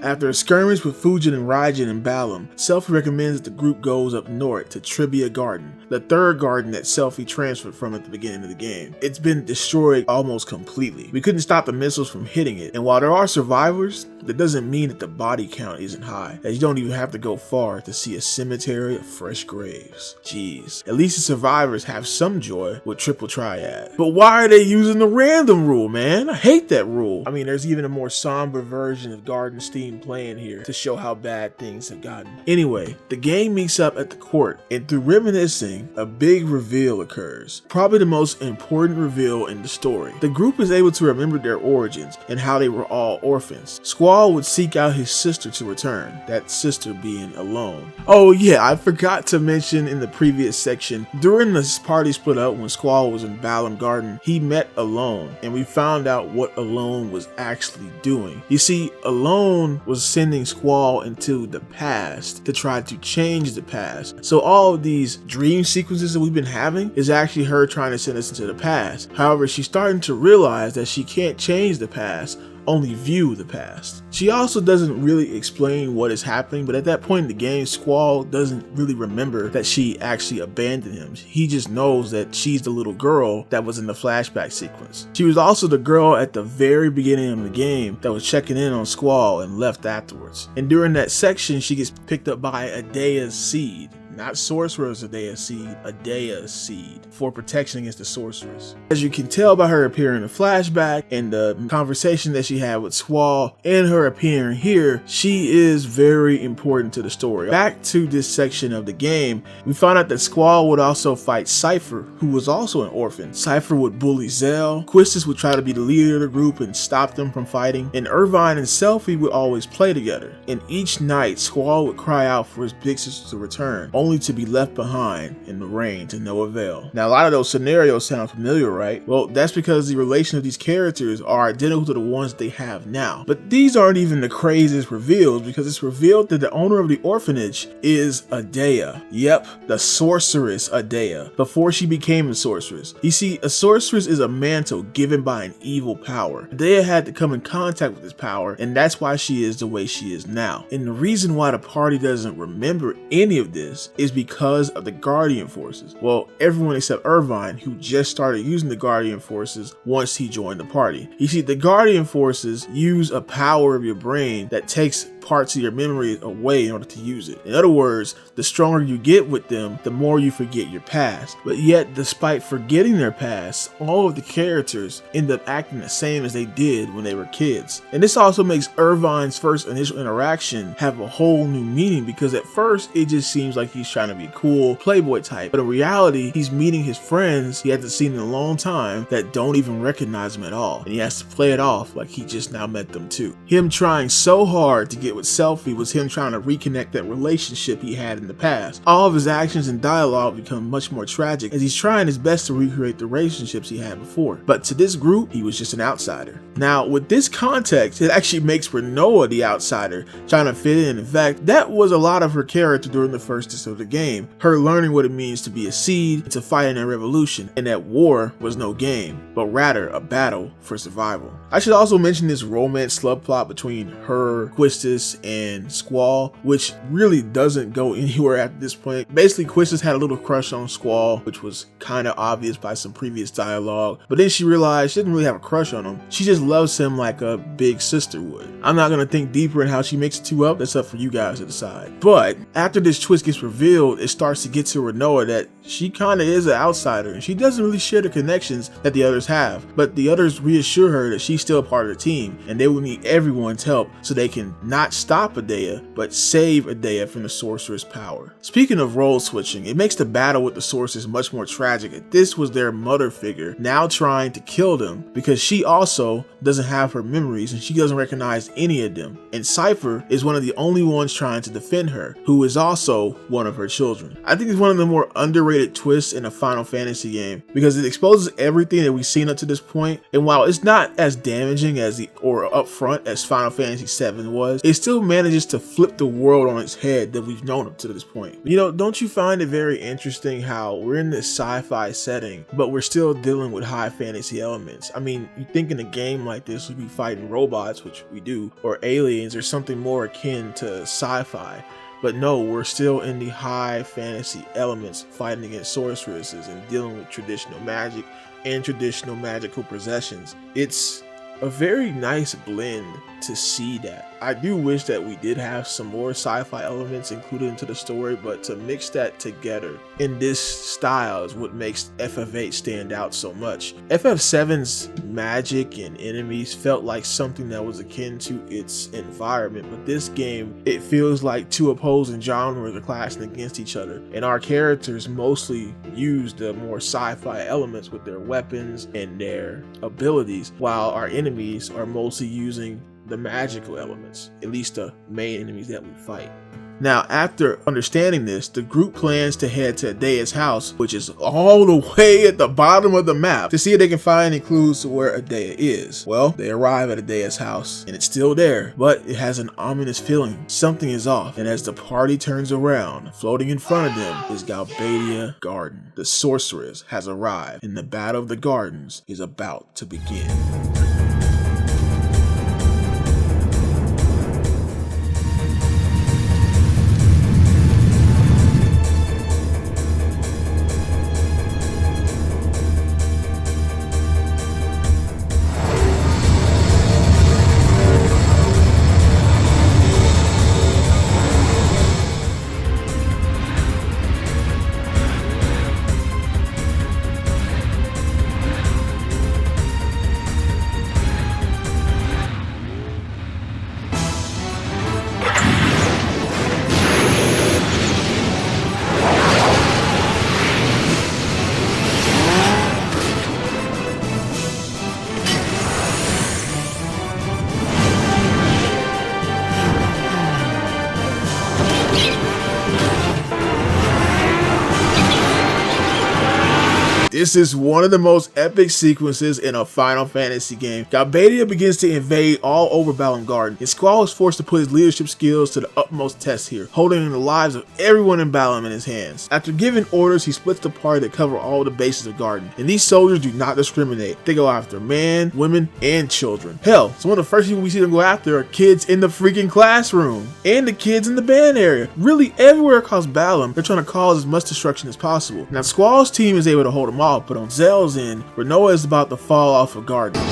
After a skirmish with Fujin and Raijin and Balam, Selphie recommends that the group goes up north to Trivia Garden, the third garden that Selphie transferred from at the beginning of the game. It's been destroyed almost completely. We couldn't stop the missiles from hitting it, and while there are survivors, that doesn't mean that the body count isn't high, as you don't even have to go far to see a cemetery of fresh graves. Jeez, at least the survivors have some joy with Triple Triad. But why are they using the random rule, man? I hate that rule. I mean, there's even a more somber version of Garden Steam playing here to show how bad things have gotten. Anyway, the game meets up at the court, and through reminiscing, a big reveal occurs. Probably the most important reveal in the story. The group is able to remember their origins and how they were all orphans. Squall would seek out his sister to return, that sister being Alone. Oh yeah, I forgot to mention in the previous section, during this party split up when Squall was in Balam Garden, he met Alone, and we found out what Alone was actually doing. You see, Alone was sending Squall into the past to try to change the past. So all of these dream sequences that we've been having is actually her trying to send us into the past. However, she's starting to realize that she can't change the past, only view the past. She also doesn't really explain what is happening, but at that point in the game, Squall doesn't really remember that she actually abandoned him. He just knows that she's the little girl that was in the flashback sequence. She was also the girl at the very beginning of the game that was checking in on Squall and left afterwards. And during that section, she gets picked up by Adea's seed. Not Sorcerer's Adea's seed, Adea's seed, for protection against the sorceress. As you can tell by her appearing in the flashback and the conversation that she had with Squall and her appearing here, she is very important to the story. Back to this section of the game, we found out that Squall would also fight Cypher, who was also an orphan. Cypher would bully Zell, Quistis would try to be the leader of the group and stop them from fighting, and Irvine and Selphie would always play together. And each night, Squall would cry out for his big sister to return, only to be left behind in the rain to no avail. Now, a lot of those scenarios sound familiar, right? Well, that's because the relation of these characters are identical to the ones they have now. But these aren't even the craziest reveals, because it's revealed that the owner of the orphanage is Adea. Yep, the sorceress Adea, before she became a sorceress. You see, a sorceress is a mantle given by an evil power. Adea had to come in contact with this power, and that's why she is the way she is now. And the reason why the party doesn't remember any of this is because of the Guardian Forces. Well, everyone except Irvine, who just started using the Guardian Forces once he joined the party. You see, the Guardian Forces use a power of your brain that takes parts of your memory away in order to use it. In other words, the stronger you get with them, the more you forget your past. But yet, despite forgetting their past, all of the characters end up acting the same as they did when they were kids. And this also makes Irvine's first initial interaction have a whole new meaning, because at first it just seems like he's trying to be cool, playboy type, but in reality, he's meeting his friends he hasn't seen in a long time that don't even recognize him at all, and he has to play it off like he just now met them too. Him trying so hard to get with Selphie was him trying to reconnect that relationship he had in the past. All of his actions and dialogue become much more tragic as he's trying his best to recreate the relationships he had before. But to this group, he was just an outsider. Now, with this context, it actually makes Renoa the outsider, trying to fit in. In fact, that was a lot of her character during the first episode of the game. Her learning what it means to be a seed, to fight in a revolution, and that war was no game, but rather a battle for survival. I should also mention this romance subplot between her, Quistis, and Squall, which really doesn't go anywhere at this point. Basically, Quistis had a little crush on Squall, which was kind of obvious by some previous dialogue, but then she realized she didn't really have a crush on him. She just loves him like a big sister would. I'm not going to think deeper in how she makes the two up. That's up for you guys to decide. But after this twist gets revealed, it starts to get to Renoa that she kind of is an outsider, and she doesn't really share the connections that the others have. But the others reassure her that she's still a part of the team, and they will need everyone's help so they can not stop Adea, but save Adea from the sorcerer's power. Speaking of role switching, it makes the battle with the sorceress much more tragic. This was their mother figure now trying to kill them, because she also doesn't have her memories and she doesn't recognize any of them. And Cypher is one of the only ones trying to defend her, who is also one of her children. I think it's one of the more underrated twists in a Final Fantasy game, because it exposes everything that we've seen up to this point, and while it's not as damaging as or upfront as Final Fantasy VII was, it's still manages to flip the world on its head that we've known up to this point. You know, don't you find it very interesting how we're in this sci-fi setting, but we're still dealing with high fantasy elements? I mean, you think in a game like this we'd be fighting robots, which we do, or aliens, or something more akin to sci-fi. But no, we're still in the high fantasy elements, fighting against sorceresses and dealing with traditional magic and traditional magical possessions. It's a very nice blend to see that. I do wish that we did have some more sci-fi elements included into the story, but to mix that together in this style is what makes FF8 stand out so much. FF7's magic and enemies felt like something that was akin to its environment, but this game, it feels like two opposing genres are clashing against each other, and our characters mostly use the more sci-fi elements with their weapons and their abilities, while our enemies are mostly using the magical elements, at least the main enemies that we fight. Now, after understanding this, the group plans to head to Adea's house, which is all the way at the bottom of the map, to see if they can find any clues to where Adea is. Well, they arrive at Adea's house, and it's still there, but it has an ominous feeling. Something is off, and as the party turns around, floating in front of them is Galbadia Garden. The sorceress has arrived, and the Battle of the Gardens is about to begin. This is one of the most epic sequences in a Final Fantasy game. Galbadia begins to invade all over Balamb Garden, and Squall is forced to put his leadership skills to the utmost test here, holding the lives of everyone in Balamb in his hands. After giving orders, he splits the party to cover all the bases of Garden, and these soldiers do not discriminate. They go after men, women, and children. Hell, some of the first people we see them go after are kids in the freaking classroom, and the kids in the band area. Really, everywhere across Balamb, they're trying to cause as much destruction as possible. Now, Squall's team is able to hold them off, but on Zell's end, Rinoa is about to fall off of Garden.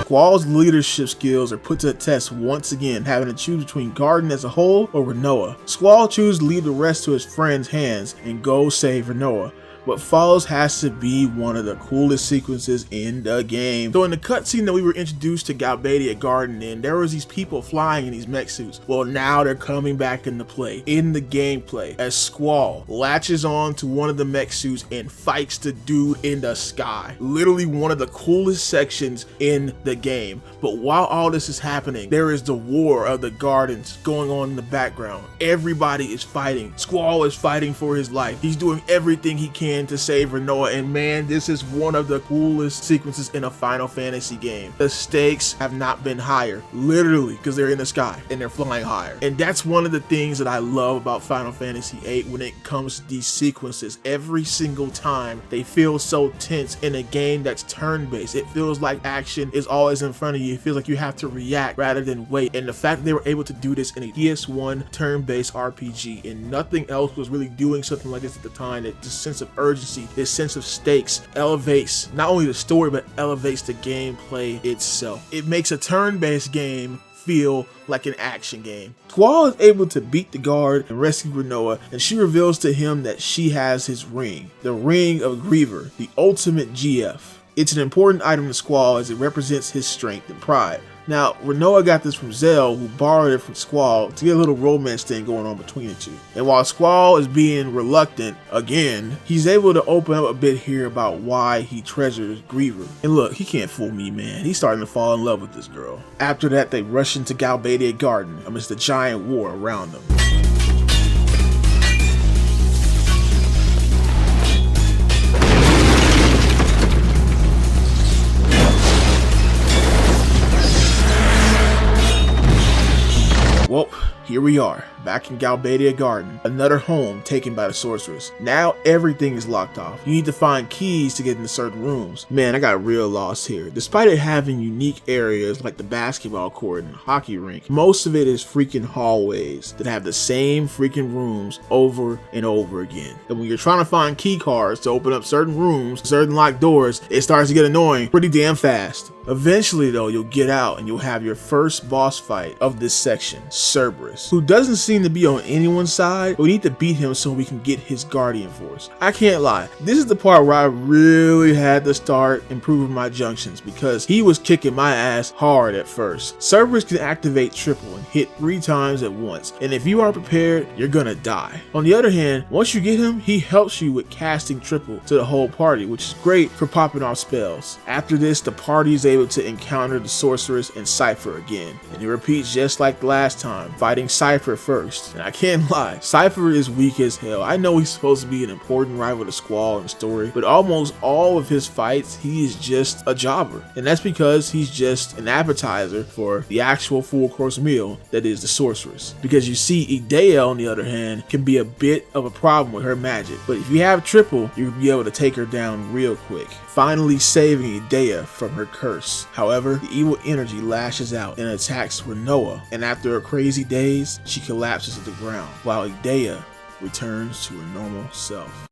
Squall's leadership skills are put to the test once again, having to choose between Garden as a whole or Rinoa. Squall chooses to leave the rest to his friend's hands and go save Rinoa. What follows has to be one of the coolest sequences in the game. So in the cutscene that we were introduced to Galbadia Garden in, there was these people flying in these mech suits. Well, now they're coming back into play in the gameplay as Squall latches on to one of the mech suits and fights the dude in the sky. Literally one of the coolest sections in the game. But while all this is happening, there is the war of the gardens going on in the background. Everybody is fighting. Squall is fighting for his life. He's doing everything he can to save Rinoa, and man, this is one of the coolest sequences in a Final Fantasy game. The stakes have not been higher, literally, because they're in the sky and they're flying higher. And that's one of the things that I love about Final Fantasy VIII when it comes to these sequences. Every single time they feel so tense in a game that's turn-based. It feels like action is always in front of you. It feels like you have to react rather than wait. And the fact that they were able to do this in a PS1 turn-based RPG and nothing else was really doing something like this at the time, that the sense of urgency, this sense of stakes elevates not only the story but elevates the gameplay itself. It makes a turn-based game feel like an action game. Squall is able to beat the guard and rescue Rinoa, and she reveals to him that she has his ring, the Ring of Griever, the ultimate GF. It's an important item to Squall as it represents his strength and pride. Now, Renoa got this from Zell, who borrowed it from Squall to get a little romance thing going on between the two. And while Squall is being reluctant again, he's able to open up a bit here about why he treasures Griever. And look, he can't fool me, man. He's starting to fall in love with this girl. After that, they rush into Galbadia Garden amidst the giant war around them. Well, here we are, back in Galbadia Garden, another home taken by the sorceress. Now everything is locked off. You need to find keys to get into certain rooms. Man, I got real lost here. Despite it having unique areas like the basketball court and hockey rink, most of it is freaking hallways that have the same freaking rooms over and over again. And when you're trying to find key cards to open up certain rooms, certain locked doors, it starts to get annoying pretty damn fast. Eventually though, you'll get out and you'll have your first boss fight of this section, Cerberus, who doesn't seem to be on anyone's side, but we need to beat him so we can get his Guardian Force. I can't lie, this is the part where I really had to start improving my junctions because he was kicking my ass hard at first. Cerberus can activate triple and hit 3 times at once, and if you aren't prepared, you're gonna die. On the other hand, once you get him, he helps you with casting triple to the whole party, which is great for popping off spells. After this, the party is able to encounter the sorceress and Cypher again, and it repeats just like the last time, fighting Cypher first. And I can't lie, Cypher is weak as hell. I know he's supposed to be an important rival to Squall in the story, but almost all of his fights, he is just a jobber, and that's because he's just an appetizer for the actual full course meal that is the sorceress. Because you see, Idea on the other hand can be a bit of a problem with her magic, but if you have triple, you'll be able to take her down real quick, finally saving Idea from her curse. However, the evil energy lashes out and attacks Renoa, and after a crazy daze, she collapses to the ground, while Idea returns to her normal self.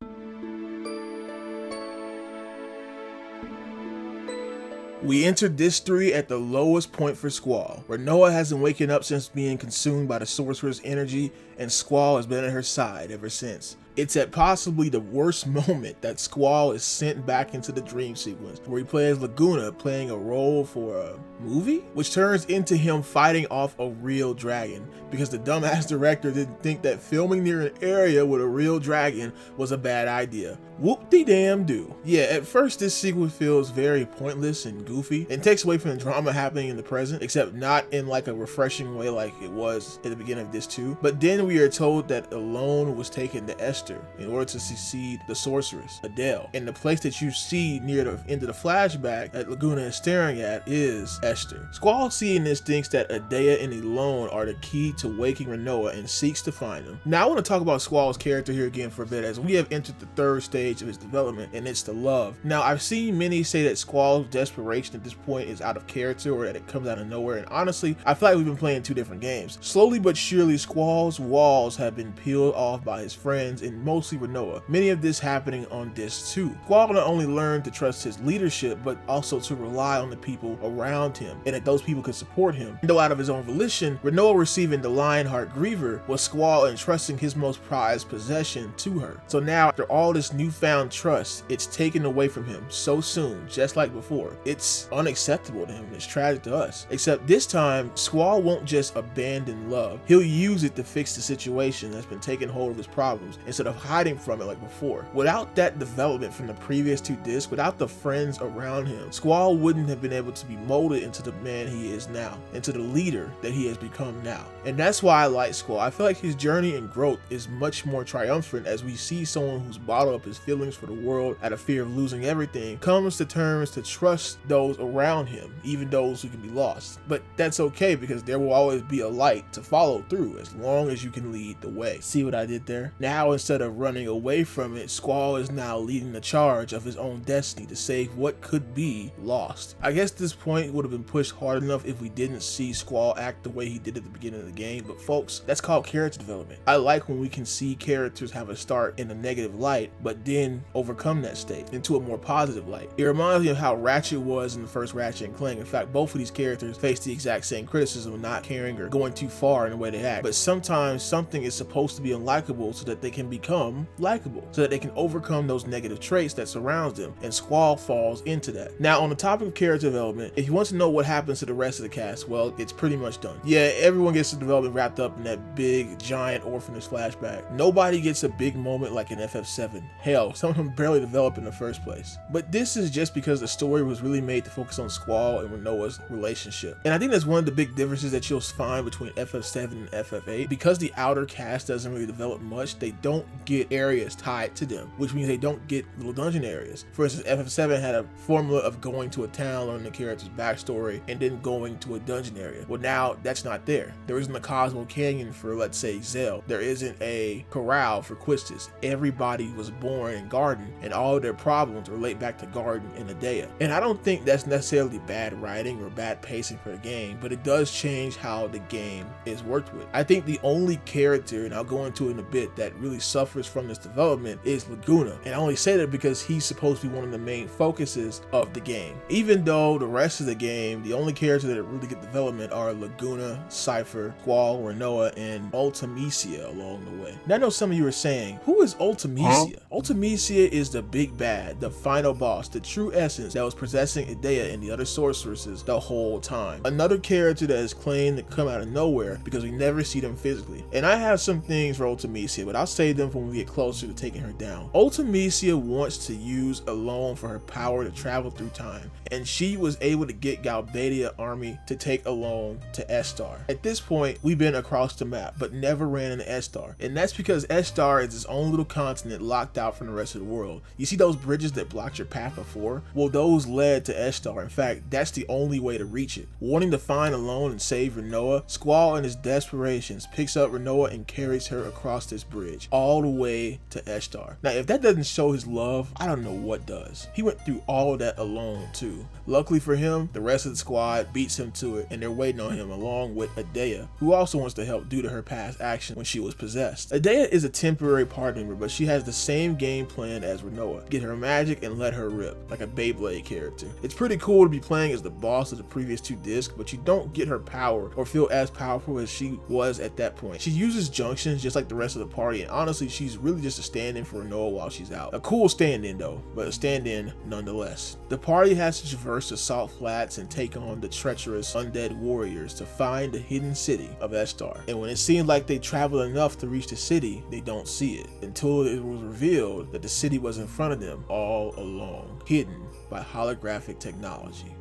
We entered this 3 at the lowest point for Squall. Renoa hasn't waken up since being consumed by the sorcerer's energy, and Squall has been at her side ever since. It's at possibly the worst moment that Squall is sent back into the dream sequence, where he plays Laguna playing a role for a movie, which turns into him fighting off a real dragon, because the dumbass director didn't think that filming near an area with a real dragon was a bad idea. Whoop-de-damn-do. Yeah, at first this sequence feels very pointless and goofy, and takes away from the drama happening in the present, except not in like a refreshing way like it was at the beginning of this too. But then we are told that a loan was taken to Esthar in order to succeed the sorceress, Adele. And the place that you see near the end of the flashback that Laguna is staring at is Esthar. Squall, seeing this, thinks that Adea and Elone are the key to waking Renoa and seeks to find them. Now I want to talk about Squall's character here again for a bit, as we have entered the 3rd stage of his development, and it's the love. Now I've seen many say that Squall's desperation at this point is out of character, or that it comes out of nowhere, and honestly I feel like we've been playing 2 different games. Slowly but surely Squall's walls have been peeled off by his friends, and mostly Renoa. Many of this happening on disc 2. Squall not only learned to trust his leadership, but also to rely on the people around him, and that those people could support him. Though out of his own volition, Renoa receiving the Lionheart Griever was Squall entrusting his most prized possession to her. So now, after all this newfound trust, it's taken away from him so soon, just like before. It's unacceptable to him, it's tragic to us. Except this time, Squall won't just abandon love. He'll use it to fix the situation that's been taking hold of his problems, instead of hiding from it like before. Without that development from the previous 2 discs, without the friends around him, Squall wouldn't have been able to be molded into the man he is now, into the leader that he has become now. And that's why I like Squall. I feel like his journey and growth is much more triumphant, as we see someone who's bottled up his feelings for the world out of fear of losing everything, comes to terms to trust those around him, even those who can be lost. But that's okay, because there will always be a light to follow through as long as you can lead the way. See what I did there? Now instead of running away from it, Squall is now leading the charge of his own destiny to save what could be lost. I guess this point would have been pushed hard enough if we didn't see Squall act the way he did at the beginning of the game, but folks, that's called character development. I like when we can see characters have a start in a negative light, but then overcome that state into a more positive light. It reminds me of how Ratchet was in the first Ratchet and Clank. In fact, both of these characters face the exact same criticism of not caring or going too far in the way they act, but sometimes something is supposed to be unlikable so that they can be become likable so that they can overcome those negative traits that surrounds them, and Squall falls into that. Now, on the topic of character development, if you want to know what happens to the rest of the cast, well, it's pretty much done. Yeah, everyone gets the development wrapped up in that big, giant orphanage flashback. Nobody gets a big moment like in FF7. Hell, some of them barely develop in the first place. But this is just because the story was really made to focus on Squall and Rinoa's relationship. And I think that's one of the big differences that you'll find between FF7 and FF8. Because the outer cast doesn't really develop much, they don't get areas tied to them, which means they don't get little dungeon areas. For instance, FF7 had a formula of going to a town, learning the character's backstory, and then going to a dungeon area. Well, now that's not there. There isn't a Cosmo Canyon for, let's say, Zell. There isn't a corral for Quistis. Everybody was born in Garden, and all of their problems relate back to Garden and Edea. And I don't think that's necessarily bad writing or bad pacing for the game, but it does change how the game is worked with. I think the only character, and I'll go into it in a bit, that really suffers from this development is Laguna. And I only say that because he's supposed to be one of the main focuses of the game. Even though the rest of the game, the only characters that really get development are Laguna, Cypher, Squall, Rinoa, and Ultimecia along the way. Now I know some of you are saying, who is Ultimecia? Ultimecia is the big bad, the final boss, the true essence that was possessing Edea and the other sorceresses the whole time. Another character that is claimed to come out of nowhere because we never see them physically. And I have some things for Ultimecia, but I'll save them for when we get closer to taking her down. Ultimecia wants to use Alone for her power to travel through time, and she was able to get Galbadia army to take Alone to Esthar. At this point, we've been across the map, but never ran into Esthar, and that's because Esthar is its own little continent locked out from the rest of the world. You see those bridges that blocked your path before? Well, those led to Esthar. In fact, that's the only way to reach it. Wanting to find Alone and save Rinoa, Squall in his desperations picks up Rinoa and carries her across this bridge, all the way to Esthar. Now, if that doesn't show his love, I don't know what does. He went through all of that alone too. Luckily for him, the rest of the squad beats him to it, and they're waiting on him along with Edea, who also wants to help due to her past action when she was possessed. Edea is a temporary party member, but she has the same game plan as Rinoa. Get her magic and let her rip, like a Beyblade character. It's pretty cool to be playing as the boss of the previous two discs, but you don't get her power or feel as powerful as she was at that point. She uses junctions just like the rest of the party, and honestly, she's really just a stand-in for Rinoa while she's out. A cool stand-in though, but a stand-in nonetheless. The party has to traverse the salt flats and take on the treacherous undead warriors to find the hidden city of Esthar. And when it seems like they traveled enough to reach the city, they don't see it until it was revealed that the city was in front of them all along, hidden by holographic technology.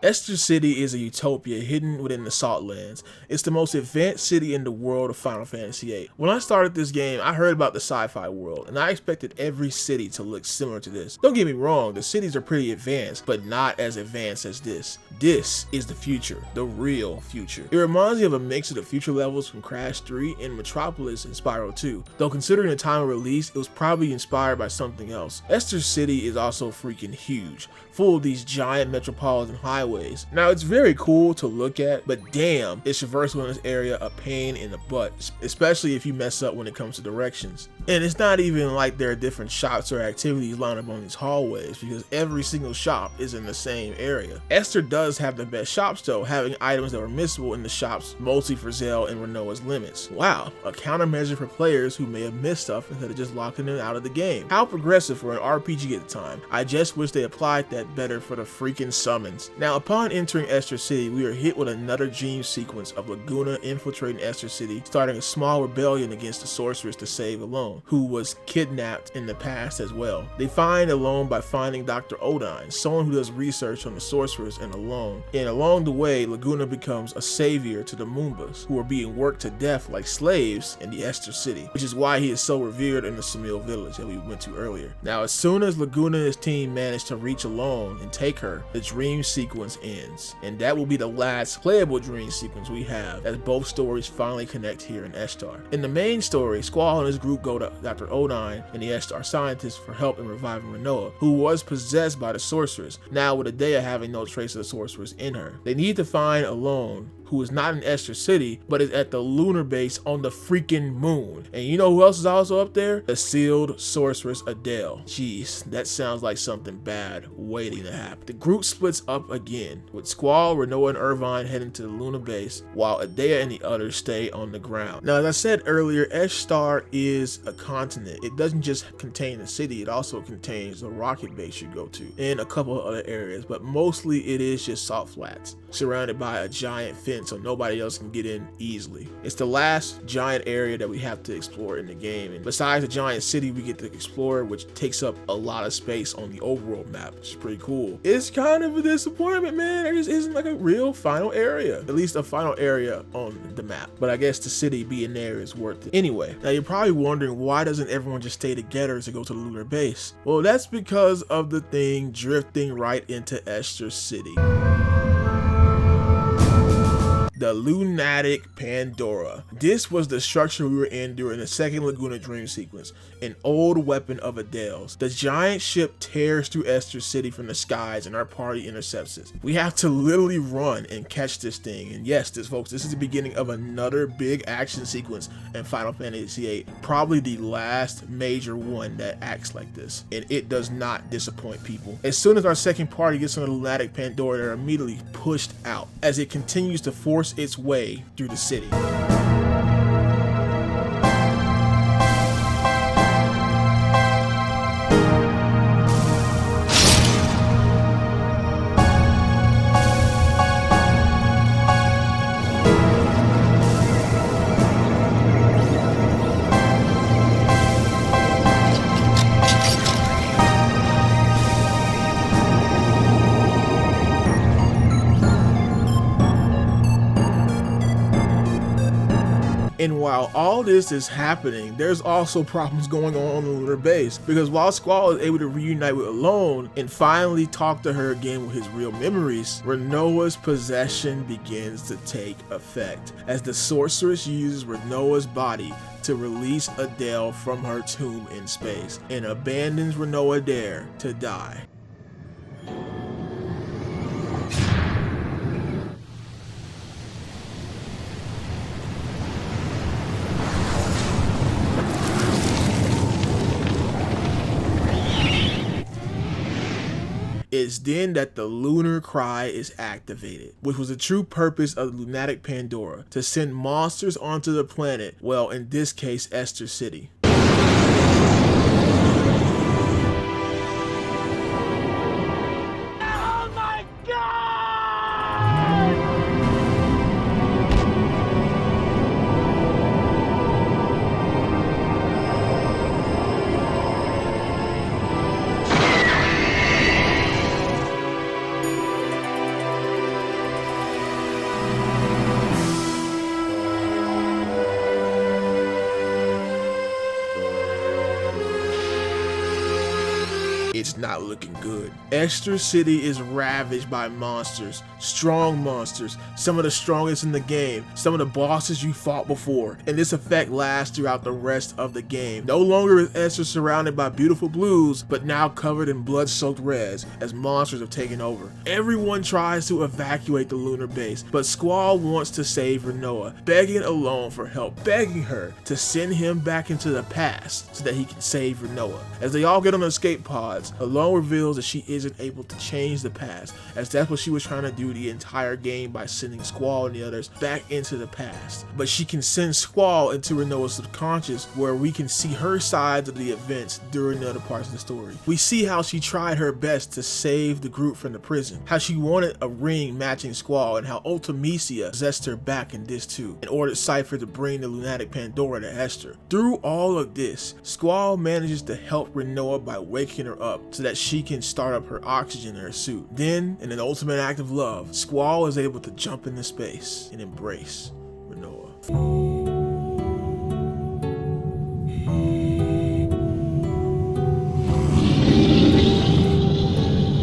Esthar City is a utopia hidden within the Saltlands. It's the most advanced city in the world of Final Fantasy VIII. When I started this game, I heard about the sci-fi world, and I expected every city to look similar to this. Don't get me wrong, the cities are pretty advanced, but not as advanced as this. This is the future, the real future. It reminds me of a mix of the future levels from Crash 3 and Metropolis and Spyro 2, though considering the time of release, it was probably inspired by something else. Esthar City is also freaking huge, full of these giant metropolitan highways. Now, it's very cool to look at, but damn, is traversal in this area a pain in the butt, especially if you mess up when it comes to directions. And it's not even like there are different shops or activities lined up on these hallways, because every single shop is in the same area. Esthar does have the best shops though, having items that were missable in the shops, mostly for Zell and Rinoa's limits. Wow, a countermeasure for players who may have missed stuff instead of just locking them out of the game. How progressive for an RPG at the time. I just wish they applied that better for the freaking summons. Now, upon entering Esthar City, we are hit with another dream sequence of Laguna infiltrating Esthar City, starting a small rebellion against the sorceress to save Alone, who was kidnapped in the past as well. They find Alone by finding Dr. Odine, someone who does research on the sorceress and Alone. And along the way, Laguna becomes a savior to the Moombas, who are being worked to death like slaves in the Esthar City, which is why he is so revered in the Samil village that we went to earlier. Now, as soon as Laguna and his team manage to reach Alone and take her, the dream sequence sequence ends. And that will be the last playable dream sequence we have, as both stories finally connect here in Esthar. In the main story, Squall and his group go to Dr. O'Nine and the Esthar scientists for help in reviving Rinoa, who was possessed by the sorceress, now with Adea having no trace of the sorceress in her. They need to find Alone, who is not in Esthar City, but is at the lunar base on the freaking moon. And you know who else is also up there? The sealed sorceress Adele. Jeez, that sounds like something bad waiting to happen. The group splits up again, with Squall, Rinoa, and Irvine heading to the lunar base, while Adea and the others stay on the ground. Now, as I said earlier, Esthar is a continent. It doesn't just contain the city, it also contains the rocket base you go to, and a couple of other areas, but mostly it is just salt flats, surrounded by a giant fence so nobody else can get in easily. It's the last giant area that we have to explore in the game, and besides the giant city we get to explore, which takes up a lot of space on the overworld map, which is pretty cool. It's kind of a disappointment, man. There just isn't like a real final area, at least a final area on the map, but I guess the city being there is worth it. Anyway, now you're probably wondering, why doesn't everyone just stay together to go to the lunar base? Well, that's because of the thing drifting right into Esthar City. The Lunatic Pandora. This was the structure we were in during the second Laguna Dream sequence, an old weapon of Adele's. The giant ship tears through Esthar City from the skies and our party intercepts it. We have to literally run and catch this thing, and yes, folks, this is the beginning of another big action sequence in Final Fantasy VIII, probably the last major one that acts like this, and it does not disappoint people. As soon as our second party gets on the Lunatic Pandora, they're immediately pushed out as it continues to force its way through the city. And while all this is happening, there's also problems going on the lunar base, because while Squall is able to reunite with Alone and finally talk to her again with his real memories, Rinoa's possession begins to take effect, as the sorceress uses Rinoa's body to release Adele from her tomb in space and abandons Rinoa there to die. It's then that the Lunar Cry is activated, which was the true purpose of the Lunatic Pandora, to send monsters onto the planet, well, in this case, Esthar City. It's not looking good. Esthar City is ravaged by monsters, strong monsters, some of the strongest in the game, some of the bosses you fought before, and this effect lasts throughout the rest of the game. No longer is Esthar surrounded by beautiful blues, but now covered in blood-soaked reds as monsters have taken over. Everyone tries to evacuate the lunar base, but Squall wants to save Rinoa, begging Alone for help, begging her to send him back into the past so that he can save Rinoa. As they all get on the escape pods, Alone reveals that she isn't able to change the past, as that's what she was trying to do the entire game by sending Squall and the others back into the past. But she can send Squall into Rinoa's subconscious, where we can see her sides of the events during the other parts of the story. We see how she tried her best to save the group from the prison, how she wanted a ring matching Squall, and how Ultimecia possessed her back in this too, and ordered Cypher to bring the Lunatic Pandora to Esthar. Through all of this, Squall manages to help Rinoa by waking her up so that she can start up her oxygen in her suit. Then, in an ultimate act of love, Squall is able to jump into space and embrace Rinoa.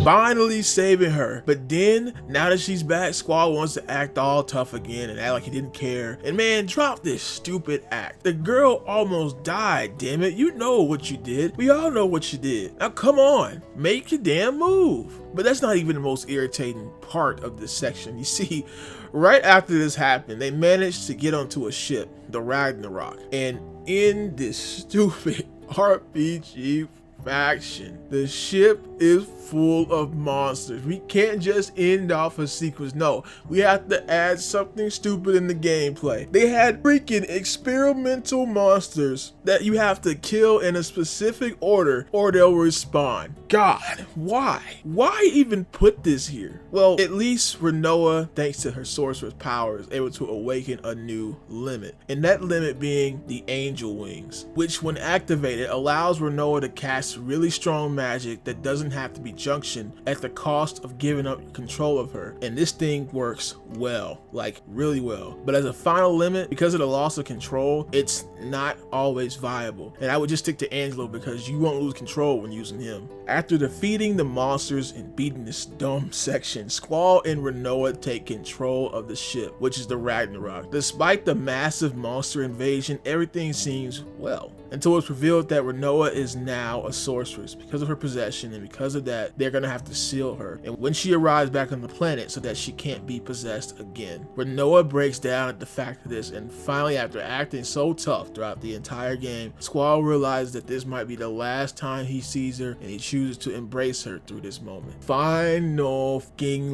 finally saving her. But then, now that she's back, Squall wants to act all tough again and act like he didn't care. And man, drop this stupid act. The girl almost died, damn it. You know what you did. We all know what you did. Now come on, make your damn move. But that's not even the most irritating part of this section. You see, right after this happened, they managed to get onto a ship, the Ragnarok. And in this stupid RPG faction, the ship is full of monsters. We can't just end off a sequence. No, we have to add something stupid in the gameplay. They had freaking experimental monsters that you have to kill in a specific order or they'll respawn. God, why? Why even put this here? Well, at least Rinoa, thanks to her sorcerer's power, is able to awaken a new limit. And that limit being the Angel Wings, which when activated allows Rinoa to cast really strong magic that doesn't have to be junctioned at the cost of giving up control of her. And this thing works well, like really well. But as a final limit, because of the loss of control, it's not always viable. And I would just stick to Angelo because you won't lose control when using him. After defeating the monsters and beating this dumb section, Squall and Rinoa take control of the ship, which is the Ragnarok. Despite the massive monster invasion, everything seems well, until it's revealed that Rinoa is now a sorceress because of her possession, and because of that, they're gonna have to seal her. And when she arrives back on the planet so that she can't be possessed again. Rinoa breaks down at the fact of this, and finally, after acting so tough throughout the entire game, Squall realizes that this might be the last time he sees her, and he chooses to embrace her through this moment. Final fucking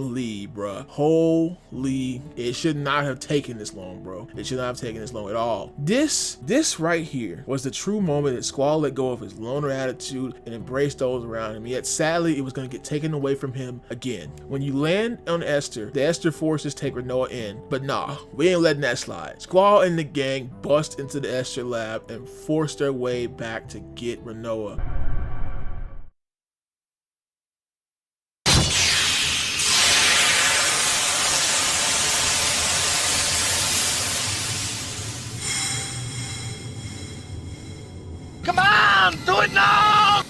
bruh. Holy, it should not have taken this long, bro. It should not have taken this long at all. This right here was the true moment that Squall let go of his loner attitude and embraced those around him. Yet sadly, it was going to get taken away from him again. When you land on Esthar, the Esthar forces take Rinoa in, but nah, we ain't letting that slide. Squall and the gang bust into the Esthar lab and force their way back to get Rinoa. Come on, do it now!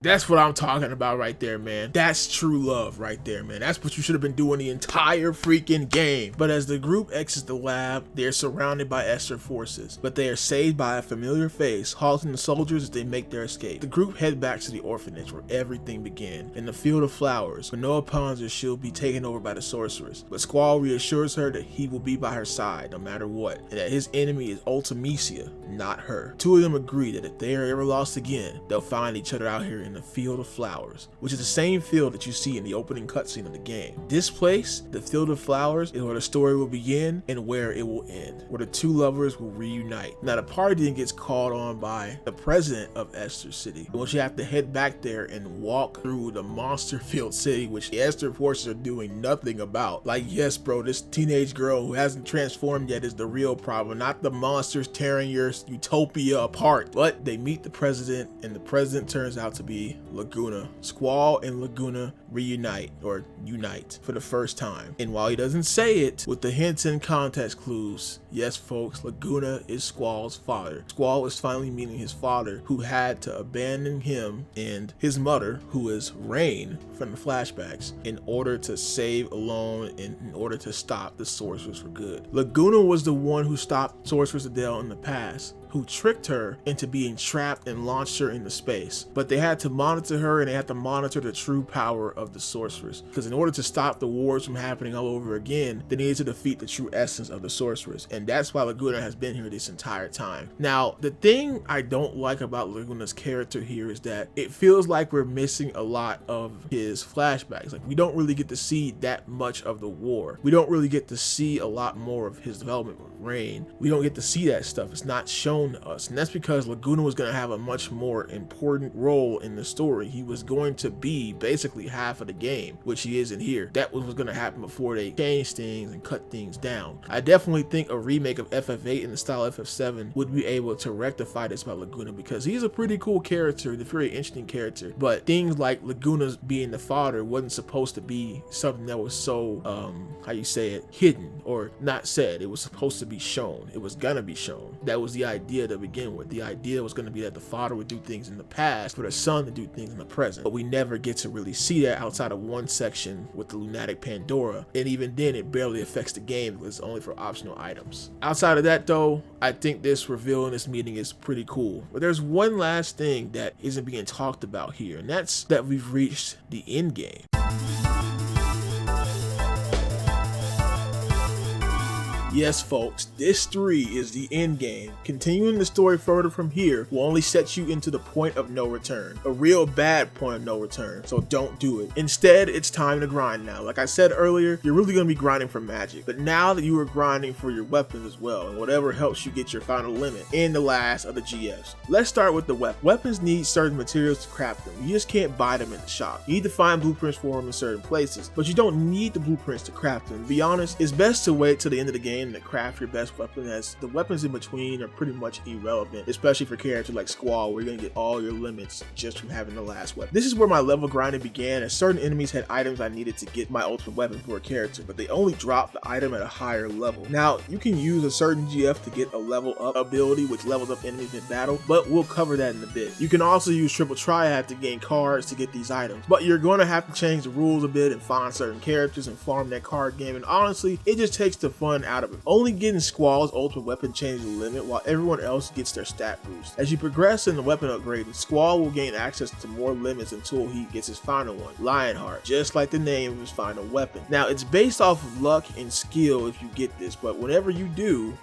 That's what I'm talking about right there, man. That's true love right there, man. That's what you should have been doing the entire freaking game. But as the group exits the lab, they're surrounded by Esthar forces, but they are saved by a familiar face, halting the soldiers as they make their escape. The group head back to the orphanage where everything began. In the field of flowers, Rinoa ponders she'll be taken over by the sorceress, but Squall reassures her that he will be by her side no matter what, and that his enemy is Ultimecia, not her. Two of them agree that if they are ever lost again, they'll find each other out here in the field of flowers, which is the same field that you see in the opening cutscene of the game. This place, the field of flowers, is where the story will begin and where it will end, where the two lovers will reunite. Now the party then gets called on by the president of Esthar City, which you have to head back there and walk through the monster filled city, which the Esthar forces are doing nothing about. Like, yes bro, this teenage girl who hasn't transformed yet is the real problem, not the monsters tearing your utopia apart. But they meet the president, and the president turns out to be Laguna. Squall and Laguna reunite, or unite, for the first time. And while he doesn't say it, with the hints and context clues, yes folks, Laguna is Squall's father. Squall is finally meeting his father, who had to abandon him, and his mother, who is Rain from the flashbacks, in order to save Alone and in order to stop the sorceress for good. Laguna was the one who stopped Sorceress Adele in the past, who tricked her into being trapped and launched her into space. But they had to monitor her, and they had to monitor the true power of the sorceress, because in order to stop the wars from happening all over again, they needed to defeat the true essence of the sorceress. And that's why Laguna has been here this entire time. Now, the thing I don't like about Laguna's character here is that it feels like we're missing a lot of his flashbacks. Like, we don't really get to see that much of the war. We don't really get to see a lot more of his development with Rain. We don't get to see that stuff. It's not shown to us, and that's because Laguna was going to have a much more important role in the story. He was going to be basically half of the game, which he isn't here. That was going to happen before they changed things and cut things down. I definitely think a remake of FF8 in the style of FF7 would be able to rectify this by Laguna, because he's a pretty cool character, a very interesting character, but things like Laguna's being the father wasn't supposed to be something that was so, how you say it, hidden or not said. It was supposed to be shown. It was gonna be shown. That was the idea to begin with. The idea was gonna be that the father would do things in the past for the son to do things in the present, but we never get to really see that outside of one section with the Lunatic Pandora, and even then it barely affects the game because it's only for optional items. Outside of that though, I think this reveal in this meeting is pretty cool. But there's one last thing that isn't being talked about here, and that's that we've reached the end game. Yes folks, this 3 is the end game. Continuing the story further from here will only set you into the point of no return. A real bad point of no return, so don't do it. Instead, it's time to grind now. Like I said earlier, you're really going to be grinding for magic, but now that you are grinding for your weapons as well, and whatever helps you get your final limit in the last of the GFs. Let's start with the weapon. Weapons need certain materials to craft them. You just can't buy them in the shop. You need to find blueprints for them in certain places, but you don't need the blueprints to craft them. To be honest, it's best to wait till the end of the game to craft your best weapon, as the weapons in between are pretty much irrelevant, especially for characters like Squall, where you're gonna get all your limits just from having the last weapon. This is where my level grinding began, as certain enemies had items I needed to get my ultimate weapon for a character, but they only drop the item at a higher level. Now, you can use a certain GF to get a level up ability, which levels up enemies in battle, but we'll cover that in a bit. You can also use triple triad to gain cards to get these items, but you're going to have to change the rules a bit and find certain characters and farm that card game, and honestly, it just takes the fun out of it. Only getting Squall's ultimate weapon changes the limit, while everyone else gets their stat boost. As you progress in the weapon upgrading, Squall will gain access to more limits until he gets his final one, Lionheart, just like the name of his final weapon. Now, it's based off of luck and skill if you get this, but whenever you do,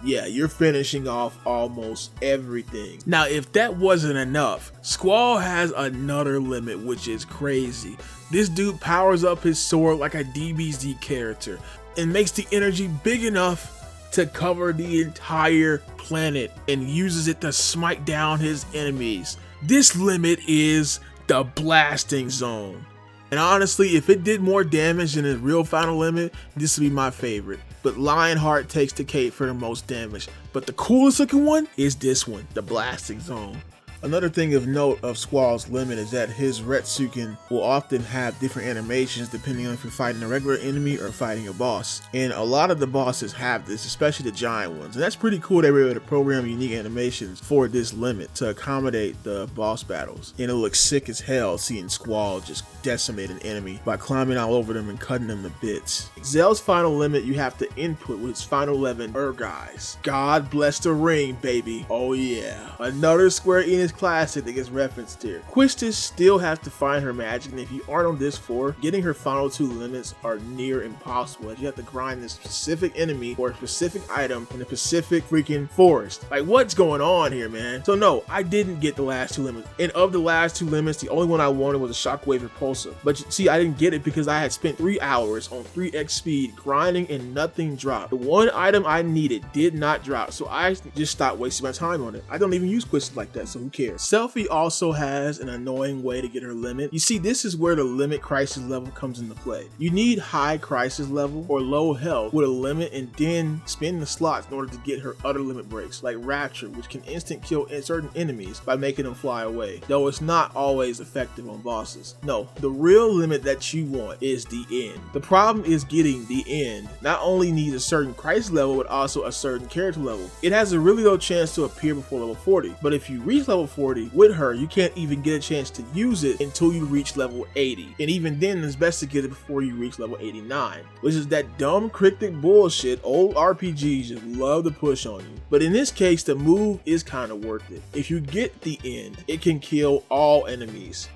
yeah, you're finishing off almost everything. Now, if that wasn't enough, Squall has another limit, which is crazy. This dude powers up his sword like a DBZ character and makes the energy big enough to cover the entire planet and uses it to smite down his enemies. This limit is the blasting zone. And honestly, if it did more damage than his real final limit, this would be my favorite. But Lionheart takes the cake for the most damage. But the coolest looking one is this one, the blasting zone. Another thing of note of Squall's limit is that his Retsuken will often have different animations depending on if you're fighting a regular enemy or fighting a boss. And a lot of the bosses have this, especially the giant ones. And that's pretty cool they were able to program unique animations for this limit to accommodate the boss battles. And it looks sick as hell seeing Squall just decimate an enemy by climbing all over them and cutting them to bits. Zell's final limit you have to input with his final 11 guys. God bless the ring, baby. Oh yeah. Another Square Enix classic that gets referenced here. Quistis still has to find her magic, and if you aren't on this 4, getting her final 2 limits are near impossible, as you have to grind this specific enemy or a specific item in a specific freaking forest. Like, what's going on here, man? So no, I didn't get the last 2 limits, and of the last 2 limits, the only one I wanted was a Shockwave Repulsor. But see, I didn't get it because I had spent 3 hours on 3x speed grinding and nothing dropped. The one item I needed did not drop, so I just stopped wasting my time on it. I don't even use Quistis like that, so who cares? Selphie also has an annoying way to get her limit. You see, this is where the limit crisis level comes into play. You need high crisis level or low health with a limit, and then spin the slots in order to get her other limit breaks, like Rapture, which can instant kill certain enemies by making them fly away, though it's not always effective on bosses. No, the real limit that you want is the end. The problem is getting the end not only needs a certain crisis level, but also a certain character level. It has a really low chance to appear before level 40, but if you reach level level 40, with her, you can't even get a chance to use it until you reach level 80. And even then, it's best to get it before you reach level 89, which is that dumb cryptic bullshit old RPGs just love to push on you. But in this case, the move is kind of worth it. If you get the end, it can kill all enemies,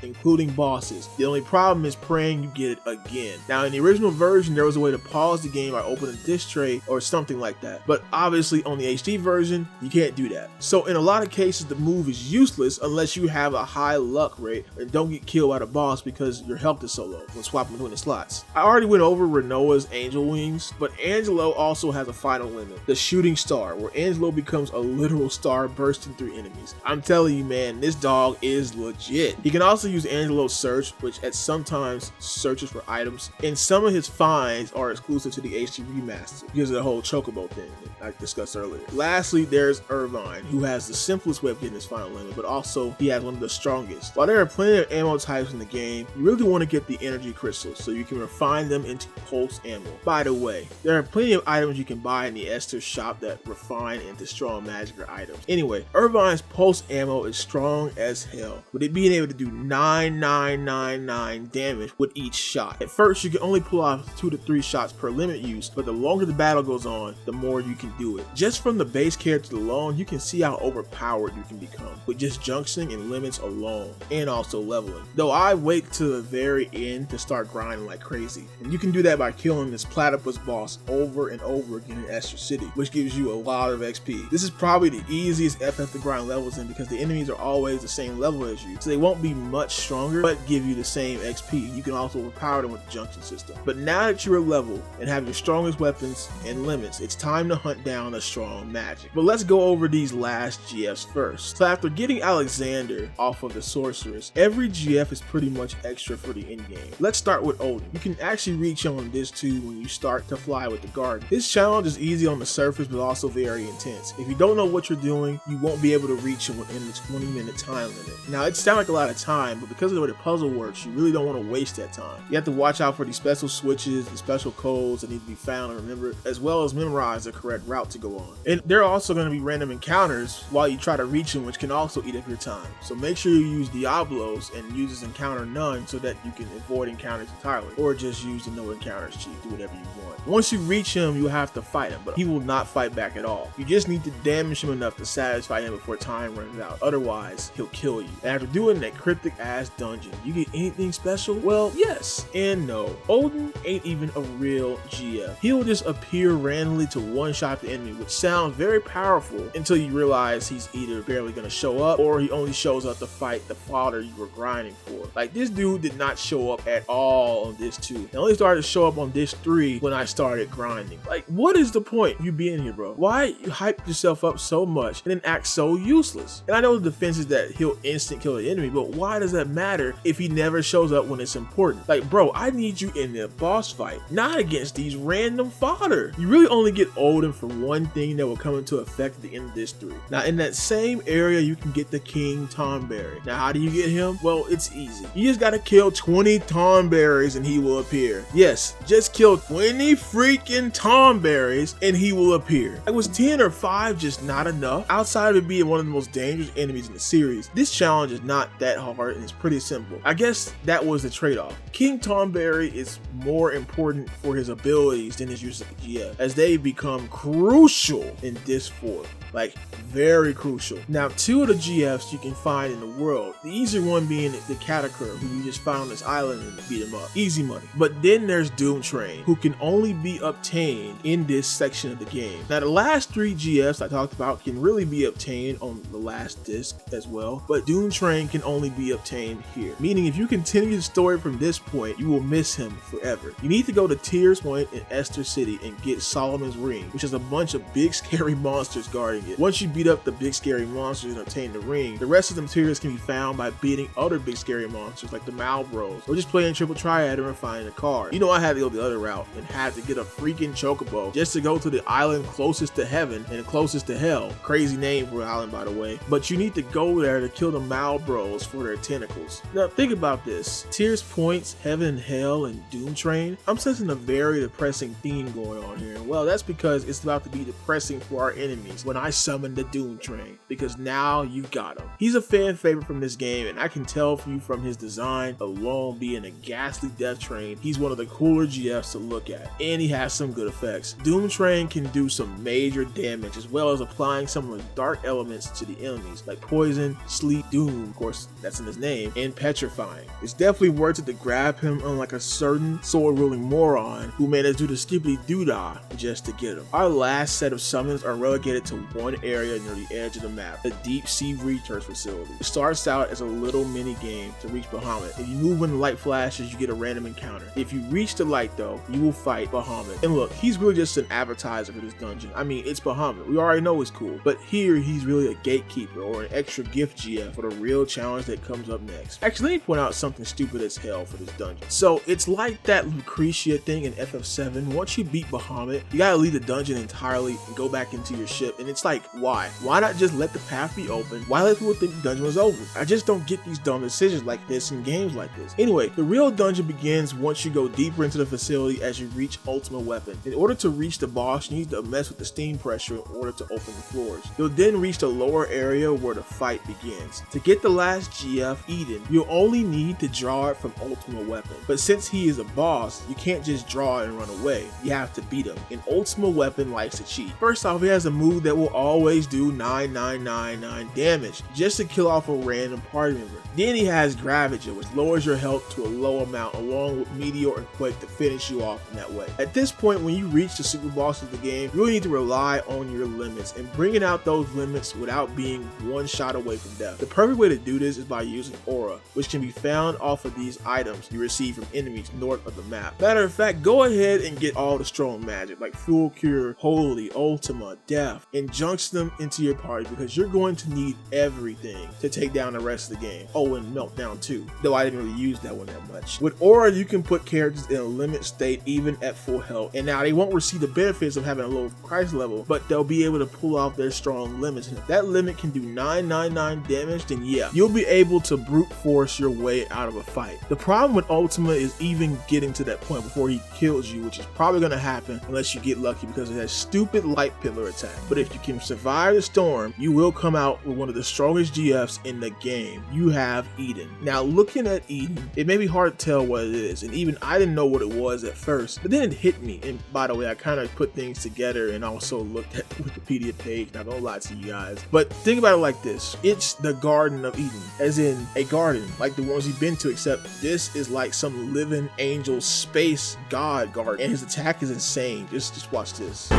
including bosses. The only problem is praying you get it again. Now, in the original version, there was a way to pause the game by opening a disc tray or something like that, but obviously on the HD version, you can't do that. So in a lot of cases, the move is useless unless you have a high luck rate and don't get killed by the boss because your health is so low when swapping between the slots. I already went over Renoa's Angel Wings, but Angelo also has a final limit, the Shooting Star, where Angelo becomes a literal star bursting through enemies. I'm telling you, man, this dog is legit. He can also use Angelo's Search, which at sometimes searches for items, and some of his finds are exclusive to the HD remaster because of the whole chocobo thing that I discussed earlier. Lastly, there's Irvine, who has the simplest way of getting his final limit, but also he has one of the strongest. While there are plenty of ammo types in the game, you really want to get the energy crystals so you can refine them into pulse ammo. By the way, there are plenty of items you can buy in the Esthar shop that refine into strong magic items. Anyway, Irvine's pulse ammo is strong as hell, with it being able to do 9,999 damage with each shot. At first, you can only pull off 2 to 3 shots per limit use, but the longer the battle goes on, the more you can do it. Just from the base character alone, you can see how overpowered you can become with just junctioning and limits alone, and also leveling. Though I wait to the very end to start grinding like crazy, and you can do that by killing this platypus boss over and over again in Esthar City, which gives you a lot of XP. This is probably the easiest FF to grind levels in because the enemies are always the same level as you, so they won't be much stronger, but give you the same XP. You can also overpower them with the junction system. But now that you're level and have your strongest weapons and limits, it's time to hunt down a strong magic. But let's go over these last GFs first. So after getting Alexander off of the sorceress, every GF is pretty much extra for the end game. Let's start with Odin. You can actually reach him on this too when you start to fly with the garden. This challenge is easy on the surface but also very intense. If you don't know what you're doing, you won't be able to reach him within the 20-minute time limit. Now it sounds like a lot of time, but because of the way the puzzle works, you really don't want to waste that time. You have to watch out for these special switches, the special codes that need to be found and remembered, as well as memorize the correct route to go on. And there are also going to be random encounters while you try to reach him, which can also eat up your time. So make sure you use Diablos and use his encounter none so that you can avoid encounters entirely, or just use the no encounters cheat, do whatever you want. Once you reach him, you have to fight him, but he will not fight back at all. You just need to damage him enough to satisfy him before time runs out, otherwise he'll kill you. And after doing that cryptic ass dungeon, you get anything special? Well, yes and no. Odin ain't even a real GF. He'll just appear randomly to one-shot the enemy, which sounds very powerful until you realize he's either barely gonna show up or he only shows up to fight the fodder you were grinding for. Like, this dude did not show up at all on disc 2. He only started to show up on disc 3 when I started grinding. Like, what is the point you being here, bro? Why you hype yourself up so much and then act so useless? And I know the defense is that he'll instant kill the enemy, but why does that matter if he never shows up when it's important? Like, bro, I need you in the boss fight, not against these random fodder. You really only get Odin for one thing that will come into effect at the end of disc 3. Now, in that same area, you can get the King Tomberry. Now, how do you get him? Well, it's easy. You just gotta kill 20 Tomberries and he will appear. Yes, just kill 20 freaking Tomberries and he will appear. Like, was 10 or 5 just not enough? Outside of it being one of the most dangerous enemies in the series, this challenge is not that hard and it's pretty simple. I guess that was the trade-off. King Tomberry is more important for his abilities than his use of the GF, as they become crucial in disc 4. Like, very crucial. Now, 2 of the GFs you can find in the world. The easier one being the Katakura, who you just found on this island and beat him up. Easy money. But then there's Doom Train, who can only be obtained in this section of the game. Now, the last 3 GFs I talked about can really be obtained on the last disc as well, but Doom Train can only be obtained here. Meaning, if you continue the story from this point, you will miss him forever. You need to go to Tears Point in Esthar City and get Solomon's Ring, which is a bunch of big scary monsters guarding it. Once you beat up the big scary monsters and obtain the ring, the rest of the materials can be found by beating other big scary monsters like the Malbros, or just playing Triple Triad and refining the card. You know, I had to go the other route and had to get a freaking chocobo just to go to the island closest to heaven and closest to hell. Crazy name for an island, by the way. But you need to go there to kill the Malbros for their tentacles. Now think about this. Tears Points, Heaven and Hell, and Doom Train. I'm sensing a very depressing theme going on here. Well, that's because it's about to be depressing for our enemies when I summoned the Doom Train, because now you've got him. He's a fan favorite from this game, and I can tell for you from his design alone being a ghastly death train, he's one of the cooler GFs to look at, and he has some good effects. Doom Train can do some major damage, as well as applying some of the dark elements to the enemies, like poison, sleep, doom, of course that's in his name, and petrifying. It's definitely worth it to grab him, unlike a certain sword-wielding moron who managed to do the skippity doodah just to get him. Our last set of summons are relegated to one area near the edge of the map, the Deep Sea Research Facility. It starts out as a little mini game to reach Bahamut. If you move when the light flashes, you get a random encounter. If you reach the light though, you will fight Bahamut. And look, he's really just an advertiser for this dungeon. I mean, it's Bahamut. We already know it's cool, but here he's really a gatekeeper or an extra gift GF for the real challenge that comes up next. Actually, let me point out something stupid as hell for this dungeon. So it's like that Lucretia thing in FF7. Once you beat Bahamut, you gotta leave the dungeon entirely and go back into your ship. And it's like, why? Why not just let the path be open? Why let people think the dungeon was over? I just don't get these dumb decisions like this in games like this. Anyway, the real dungeon begins once you go deeper into the facility as you reach Ultimate Weapon. In order to reach the boss, you need to mess with the steam pressure in order to open the floors. You'll then reach the lower area where the fight begins. To get the last GF, Eden, you'll only need to draw it from Ultimate Weapon. But since he is a boss, you can't just draw it and run away. You have to beat him. And Ultimate Weapon likes to cheat. First off, he has a move that will always do 9999 damage just to kill off a random party member. Then he has Gravager, which lowers your health to a low amount along with Meteor and Quake to finish you off in that way. At this point, when you reach the super boss of the game, you really need to rely on your limits and bringing out those limits without being one shot away from death. The perfect way to do this is by using Aura, which can be found off of these items you receive from enemies north of the map. Matter of fact, go ahead and get all the strong magic like Full Cure, Holy, Ultima, Death, and junction them into your party because you're going to need everything to take down the rest of the game. Oh, and Meltdown too, though I didn't really use that one that much. With Aura, you can put characters in a limit state even at full health, and now they won't receive the benefits of having a low price level, but they'll be able to pull off their strong limits. And if that limit can do 999 damage, then yeah, you'll be able to brute force your way out of a fight. The problem with Ultima is even getting to that point before he kills you, which is probably going to happen unless you get lucky because of that stupid light pillar attack. But if you can survive the storm, you will come out with one of the strongest GFs in the game. You have Eden. Now looking at Eden, it may be hard to tell what it is, and even I didn't know what it was at first, but then it hit me. And by the way, I kind of put things together and also looked at the Wikipedia page, not gonna lie to you guys, but think about it like this: it's the Garden of Eden, as in a garden like the ones you've been to, except this is like some living angel space god garden, and his attack is insane. Just watch this.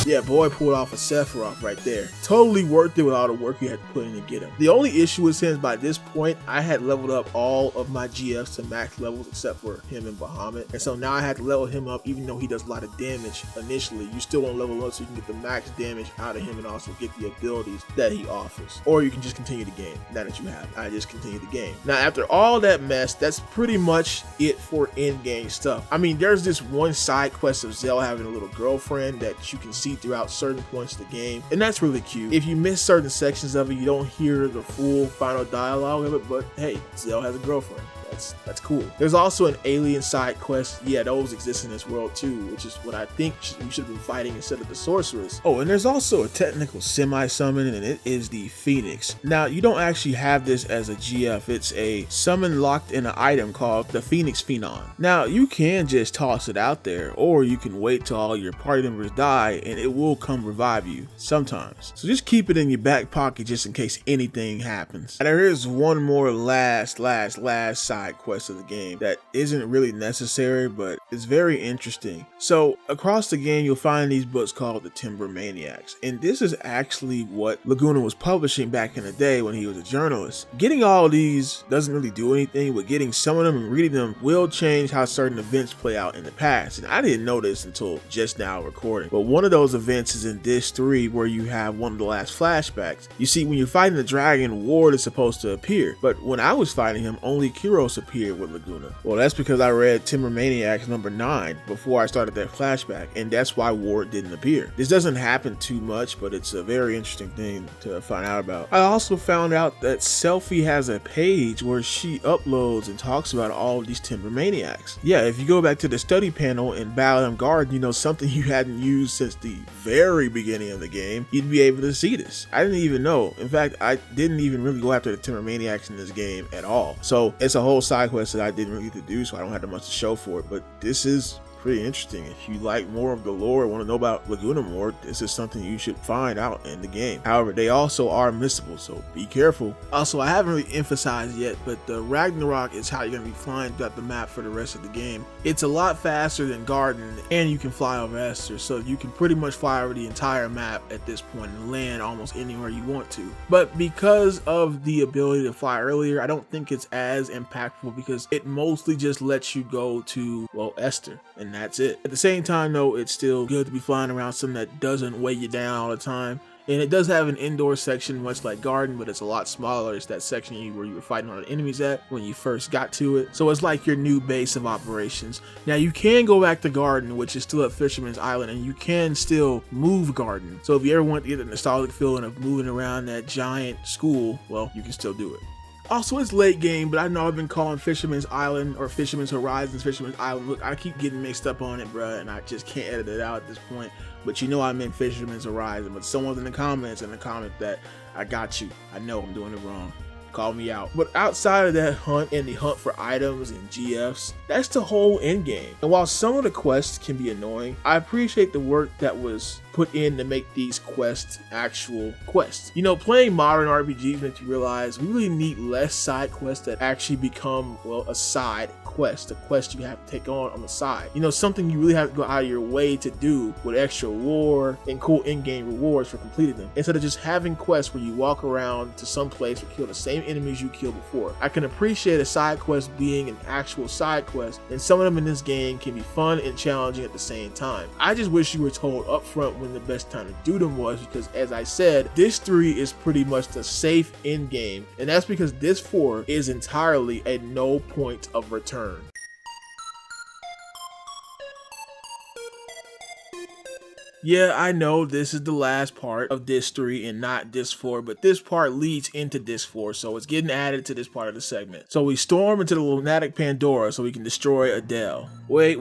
Yeah, boy pulled off a Sephiroth right there. Totally worth it with all the work you had to put in to get him. The only issue is since by this point, I had leveled up all of my GFs to max levels except for him and Bahamut. And so now I had to level him up even though he does a lot of damage initially. You still want to level up so you can get the max damage out of him and also get the abilities that he offers. Or you can just continue the game. Now that you have, I just continue the game. Now after all that mess, that's pretty much it for Endgame stuff. I mean, there's this one side quest of Zell having a little girlfriend that you can see throughout certain points of the game, and that's really cute. If you miss certain sections of it, you don't hear the full final dialogue of it, but hey, Zell has a girlfriend. that's cool. There's also an alien side quest. Yeah, those exist in this world too, which is what I think you should have been fighting instead of the sorceress. Oh, and there's also a technical semi-summon, and it is the Phoenix. Now, you don't actually have this as a GF. It's a summon locked in an item called the Phoenix Phenon. Now, you can just toss it out there, or you can wait till all your party members die, and it will come revive you sometimes. So just keep it in your back pocket just in case anything happens. And there is one more last side quest of the game that isn't really necessary, but it's very interesting. So across the game, you'll find these books called the Timber Maniacs, and this is actually what Laguna was publishing back in the day when he was a journalist. Getting all of these doesn't really do anything, but getting some of them and reading them will change how certain events play out in the past. And I didn't know this until just now recording, but one of those events is in Disc 3, where you have one of the last flashbacks. You see, when you're fighting the dragon, Ward is supposed to appear, but when I was fighting him, only Kyros appeared with Laguna. Well, that's because I read Timber Maniacs number 9 before I started that flashback, and that's why Ward didn't appear. This doesn't happen too much, but it's a very interesting thing to find out about. I also found out that Selphie has a page where she uploads and talks about all of these Timber Maniacs. Yeah, if you go back to the study panel in Bout Garden, you know, something you hadn't used since the very beginning of the game, you'd be able to see this. I didn't even know. In fact, I didn't even really go after the Timber Maniacs in this game at all. So it's a whole side quest that I didn't really get to do, so I don't have that much to show for it, but this is pretty interesting. If you like more of the lore, want to know about Laguna more, this is something you should find out in the game. However, they also are missable, so be careful. Also, I haven't really emphasized yet, but the Ragnarok is how you're going to be flying throughout the map for the rest of the game. It's a lot faster than Garden, and you can fly over Esthar, so you can pretty much fly over the entire map at this point and land almost anywhere you want to. But because of the ability to fly earlier, I don't think it's as impactful, because it mostly just lets you go to, well, Esthar, and that's it. At the same time though, it's still good to be flying around something that doesn't weigh you down all the time. And it does have an indoor section much like Garden, but it's a lot smaller. It's that section where you were fighting all the enemies at when you first got to it. So it's like your new base of operations. Now you can go back to Garden, which is still at Fisherman's Island, and you can still move Garden. So if you ever want to get the nostalgic feeling of moving around that giant school, well, you can still do it. Also, it's late game, but I know I've been calling Fisherman's Island or Fisherman's Horizons Fisherman's Island. Look, I keep getting mixed up on it, bruh, and I just can't edit it out at this point. But you know I meant Fisherman's Horizon. But someone's in the comments that I got you. I know I'm doing it wrong. Call me out. But outside of that hunt and the hunt for items and GFs, that's the whole endgame. And while some of the quests can be annoying, I appreciate the work that was put in to make these quests actual quests. You know, playing modern RPGs makes you realize we really need less side quests that actually become, well, a side quest, a quest you have to take on the side. You know, something you really have to go out of your way to do with extra lore and cool in-game rewards for completing them, instead of just having quests where you walk around to some place and kill the same enemies you killed before. I can appreciate a side quest being an actual side quest, and some of them in this game can be fun and challenging at the same time. I just wish you were told up front when the best time to do them was, because as I said, Disc 3 is pretty much the safe end game, and that's because Disc 4 is entirely a no point of return. Yeah, I know this is the last part of Disc 3 and not Disc 4, but this part leads into Disc 4, so it's getting added to this part of the segment. So we storm into the lunatic Pandora so we can destroy Adele. Wait,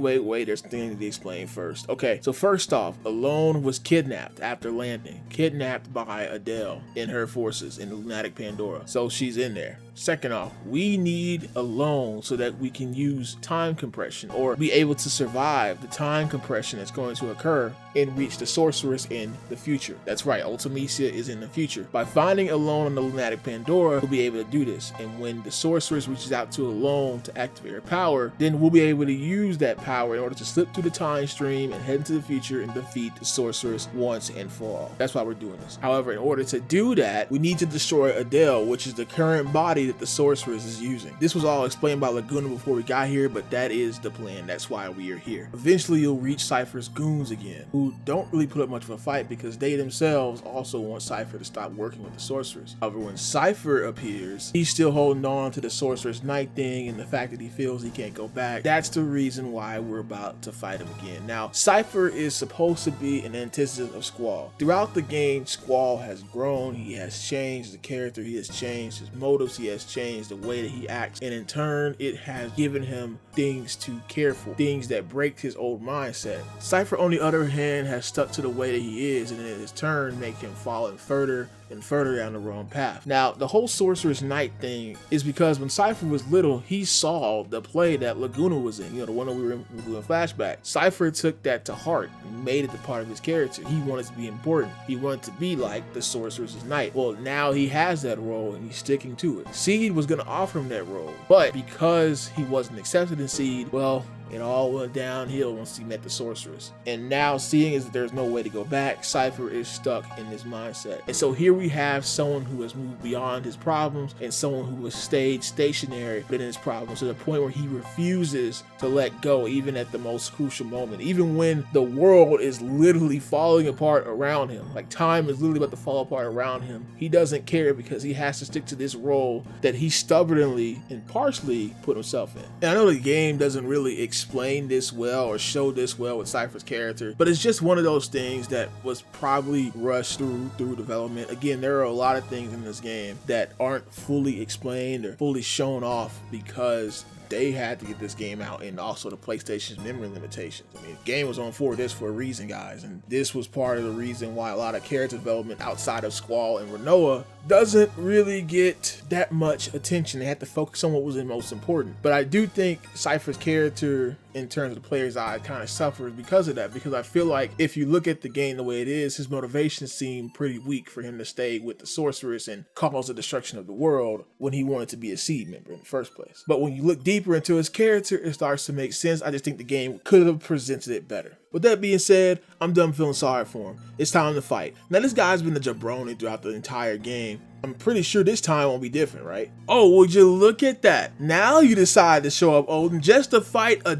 there's things to explain first. Okay, so first off, Alone was kidnapped after landing. Kidnapped by Adele and her forces in the lunatic Pandora, so she's in there. Second off, we need Alone so that we can use time compression, or be able to survive the time compression that's going to occur and reach the sorceress in the future. That's right, Ultimecia is in the future. By finding Alone on the lunatic Pandora, we'll be able to do this, and when the sorceress reaches out to Alone to activate her power, then we'll be able to use that power in order to slip through the time stream and head into the future and defeat the sorceress once and for all. That's why we're doing this. However, in order to do that, we need to destroy Adele, which is the current body that the sorceress is using. This was all explained by Laguna before we got here, but that is the plan. That's why we are here. Eventually, you'll reach Cypher's goons again, who don't really put up much of a fight because they themselves also want Cypher to stop working with the sorceress. However, when Cypher appears, he's still holding on to the sorceress night thing and the fact that he feels he can't go back. That's the reason why we're about to fight him again. Now, Cypher is supposed to be an antithesis of Squall. Throughout the game, Squall has grown, he has changed the character, he has changed his motives, he has has changed the way that he acts, and in turn it has given him things to care for, things that break his old mindset. Cypher, on the other hand, has stuck to the way that he is, and in his turn make him falling further and further down the wrong path. Now, the whole Sorcerer's Knight thing is because when Cypher was little, he saw the play that Laguna was in, the one that we were doing flashback. Cypher took that to heart and made it the part of his character. He wanted to be important. He wanted to be like the Sorcerer's Knight. Well, now he has that role and he's sticking to it. Seed was going to offer him that role, but because he wasn't accepted in Seed, well, it all went downhill once he met the sorceress. And now, seeing as there's no way to go back, Cypher is stuck in this mindset. And so here we have someone who has moved beyond his problems and someone who has stayed stationary within his problems to the point where he refuses to let go, even at the most crucial moment, even when the world is literally falling apart around him. Like, time is literally about to fall apart around him. He doesn't care because he has to stick to this role that he stubbornly and partially put himself in. And I know the game doesn't really explain this well or show this well with Cypher's character, but it's just one of those things that was probably rushed through development. Again, there are a lot of things in this game that aren't fully explained or fully shown off because they had to get this game out, and also the PlayStation's memory limitations. I mean, the game was on 4 discs for a reason, guys, and this was part of the reason why a lot of character development outside of Squall and Renoa doesn't really get that much attention. They had to focus on what was the most important. But I do think Cypher's character, in terms of the player's eye, kind of suffers because of that, because I feel like if you look at the game the way it is, his motivations seem pretty weak for him to stay with the sorceress and cause the destruction of the world when he wanted to be a Seed member in the first place. But when you look deeper into his character, it starts to make sense. I just think the game could have presented it better. With that being said, I'm done feeling sorry for him. It's time to fight. Now, this guy's been a jabroni throughout the entire game. I'm pretty sure this time won't be different, right? Oh, would you look at that? Now you decide to show up, Odin, just to fight a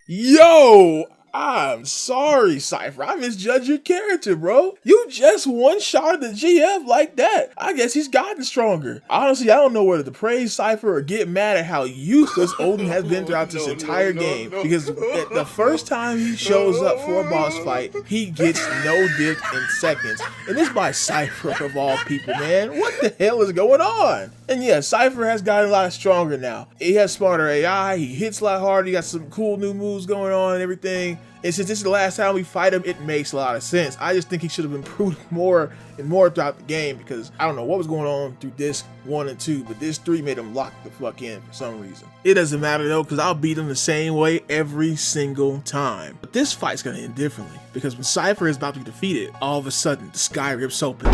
Yo! I'm sorry, Cypher. I misjudged your character, bro. You just one-shot the GF like that. I guess he's gotten stronger. Honestly, I don't know whether to praise Cypher or get mad at how useless Odin has been throughout this entire game. Because at the first time he shows up for a boss fight, he gets no dick in seconds. And this by Cypher of all people, man. What the hell is going on? And yeah, Cypher has gotten a lot stronger now. He has smarter AI, he hits a lot harder, he got some cool new moves going on and everything. And since this is the last time we fight him, it makes a lot of sense. I just think he should have improved more and more throughout the game, because I don't know what was going on through disc 1 and 2, but disc 3 made him lock the fuck in for some reason. It doesn't matter though, because I'll beat him the same way every single time. But this fight's gonna end differently, because when Cypher is about to be defeated, all of a sudden the sky rips open.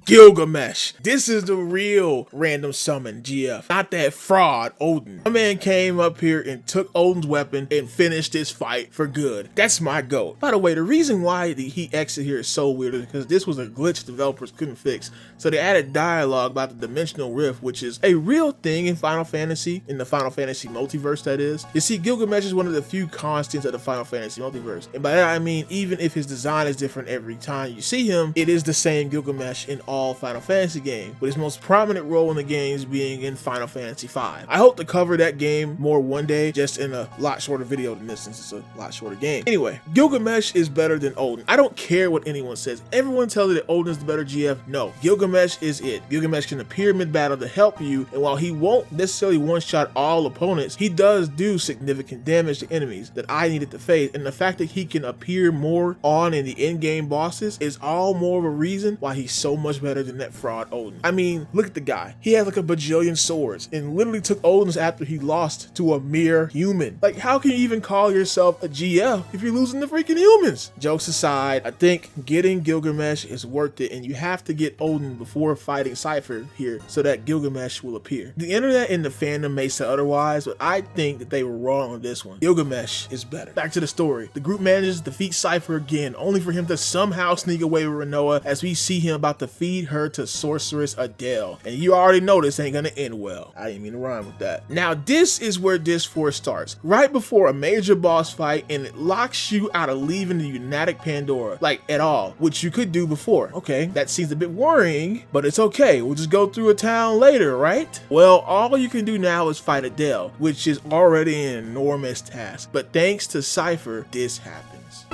Gilgamesh. This is the real random summon GF, not that fraud Odin. My man came up here and took Odin's weapon and finished this fight for good. That's my goat. By the way, the reason why he exit here is so weird is because this was a glitch developers couldn't fix. So they added dialogue about the dimensional rift, which is a real thing in Final Fantasy, in the Final Fantasy multiverse, that is. You see, Gilgamesh is one of the few constants of the Final Fantasy multiverse. And by that I mean, even if his design is different every time you see him, it is the same Gilgamesh in all Final Fantasy games, with his most prominent role in the games being in Final Fantasy V. I hope to cover that game more one day, just in a lot shorter video than this, since it's a lot shorter game. Anyway, Gilgamesh is better than Odin. I don't care what anyone says. Everyone tells you that Odin is the better GF. No, Gilgamesh is it. Gilgamesh can appear mid-battle to help you, and while he won't necessarily one-shot all opponents, he does do significant damage to enemies that I needed to face, and the fact that he can appear more on in the in-game bosses is all more of a reason why he's so much better better than that fraud Odin. I mean, look at the guy. He has like a bajillion swords and literally took Odin's after he lost to a mere human. Like, how can you even call yourself a GF if you're losing to freaking humans? Jokes aside, I think getting Gilgamesh is worth it, and you have to get Odin before fighting Cypher here so that Gilgamesh will appear. The internet and the fandom may say otherwise, but I think that they were wrong on this one. Gilgamesh is better. Back to the story. The group manages to defeat Cypher again, only for him to somehow sneak away with Rinoa as we see him about to feed her to sorceress Adele. And you already know this ain't gonna end well. I didn't mean to rhyme with that. Now this is where Disc 4 starts. Right before a major boss fight, and it locks you out of leaving the United Pandora, like at all, which you could do before. Okay, that seems a bit worrying, but it's okay. We'll just go through a town later, right? Well, all you can do now is fight Adele, which is already an enormous task. But thanks to Cypher, this happens.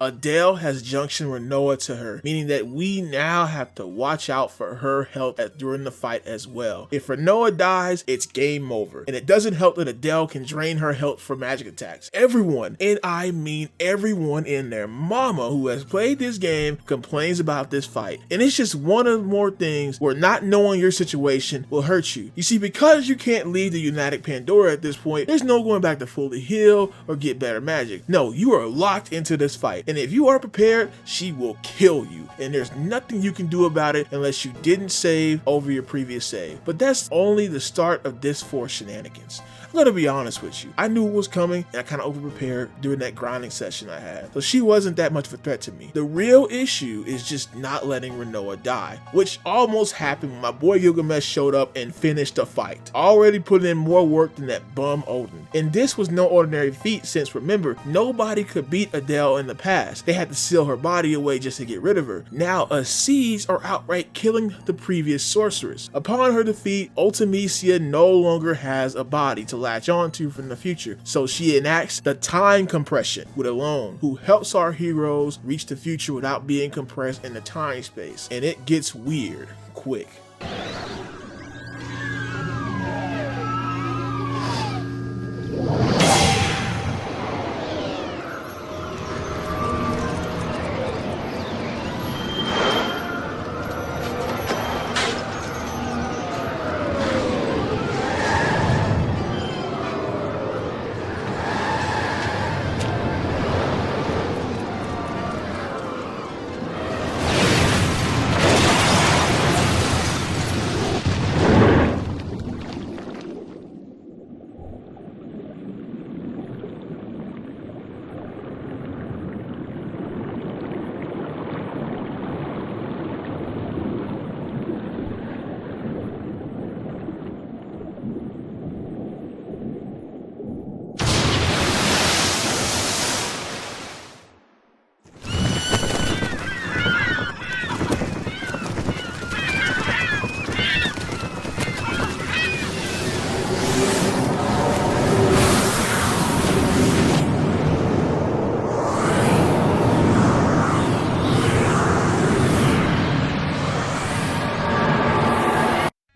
Adele has Junction Rinoa to her, meaning that we now have to watch out for her health during the fight as well. If Rinoa dies, it's game over, and it doesn't help that Adele can drain her health for magic attacks. Everyone, and I mean everyone in their mama who has played this game complains about this fight, and it's just one of more things where not knowing your situation will hurt you. You see, because you can't leave the United Pandora at this point, there's no going back to fully heal or get better magic. No, you are locked into this fight, and if you are prepared, she will kill you, and there's nothing you can do about it unless you didn't save over your previous save. But that's only the start of Disc 4 shenanigans. I'm gonna be honest with you. I knew it was coming, and I kind of over-prepared during that grinding session I had, so she wasn't that much of a threat to me. The real issue is just not letting Rinoa die, which almost happened when my boy Gilgamesh showed up and finished the fight. Already put in more work than that bum Odin. And this was no ordinary feat, since remember, nobody could beat Adele in the past. They had to seal her body away just to get rid of her. Now, Aziz are outright killing the previous sorceress. Upon her defeat, Ultimecia no longer has a body to latch onto from the future, so she enacts the time compression with Alone, who helps our heroes reach the future without being compressed in the time space, and it gets weird quick.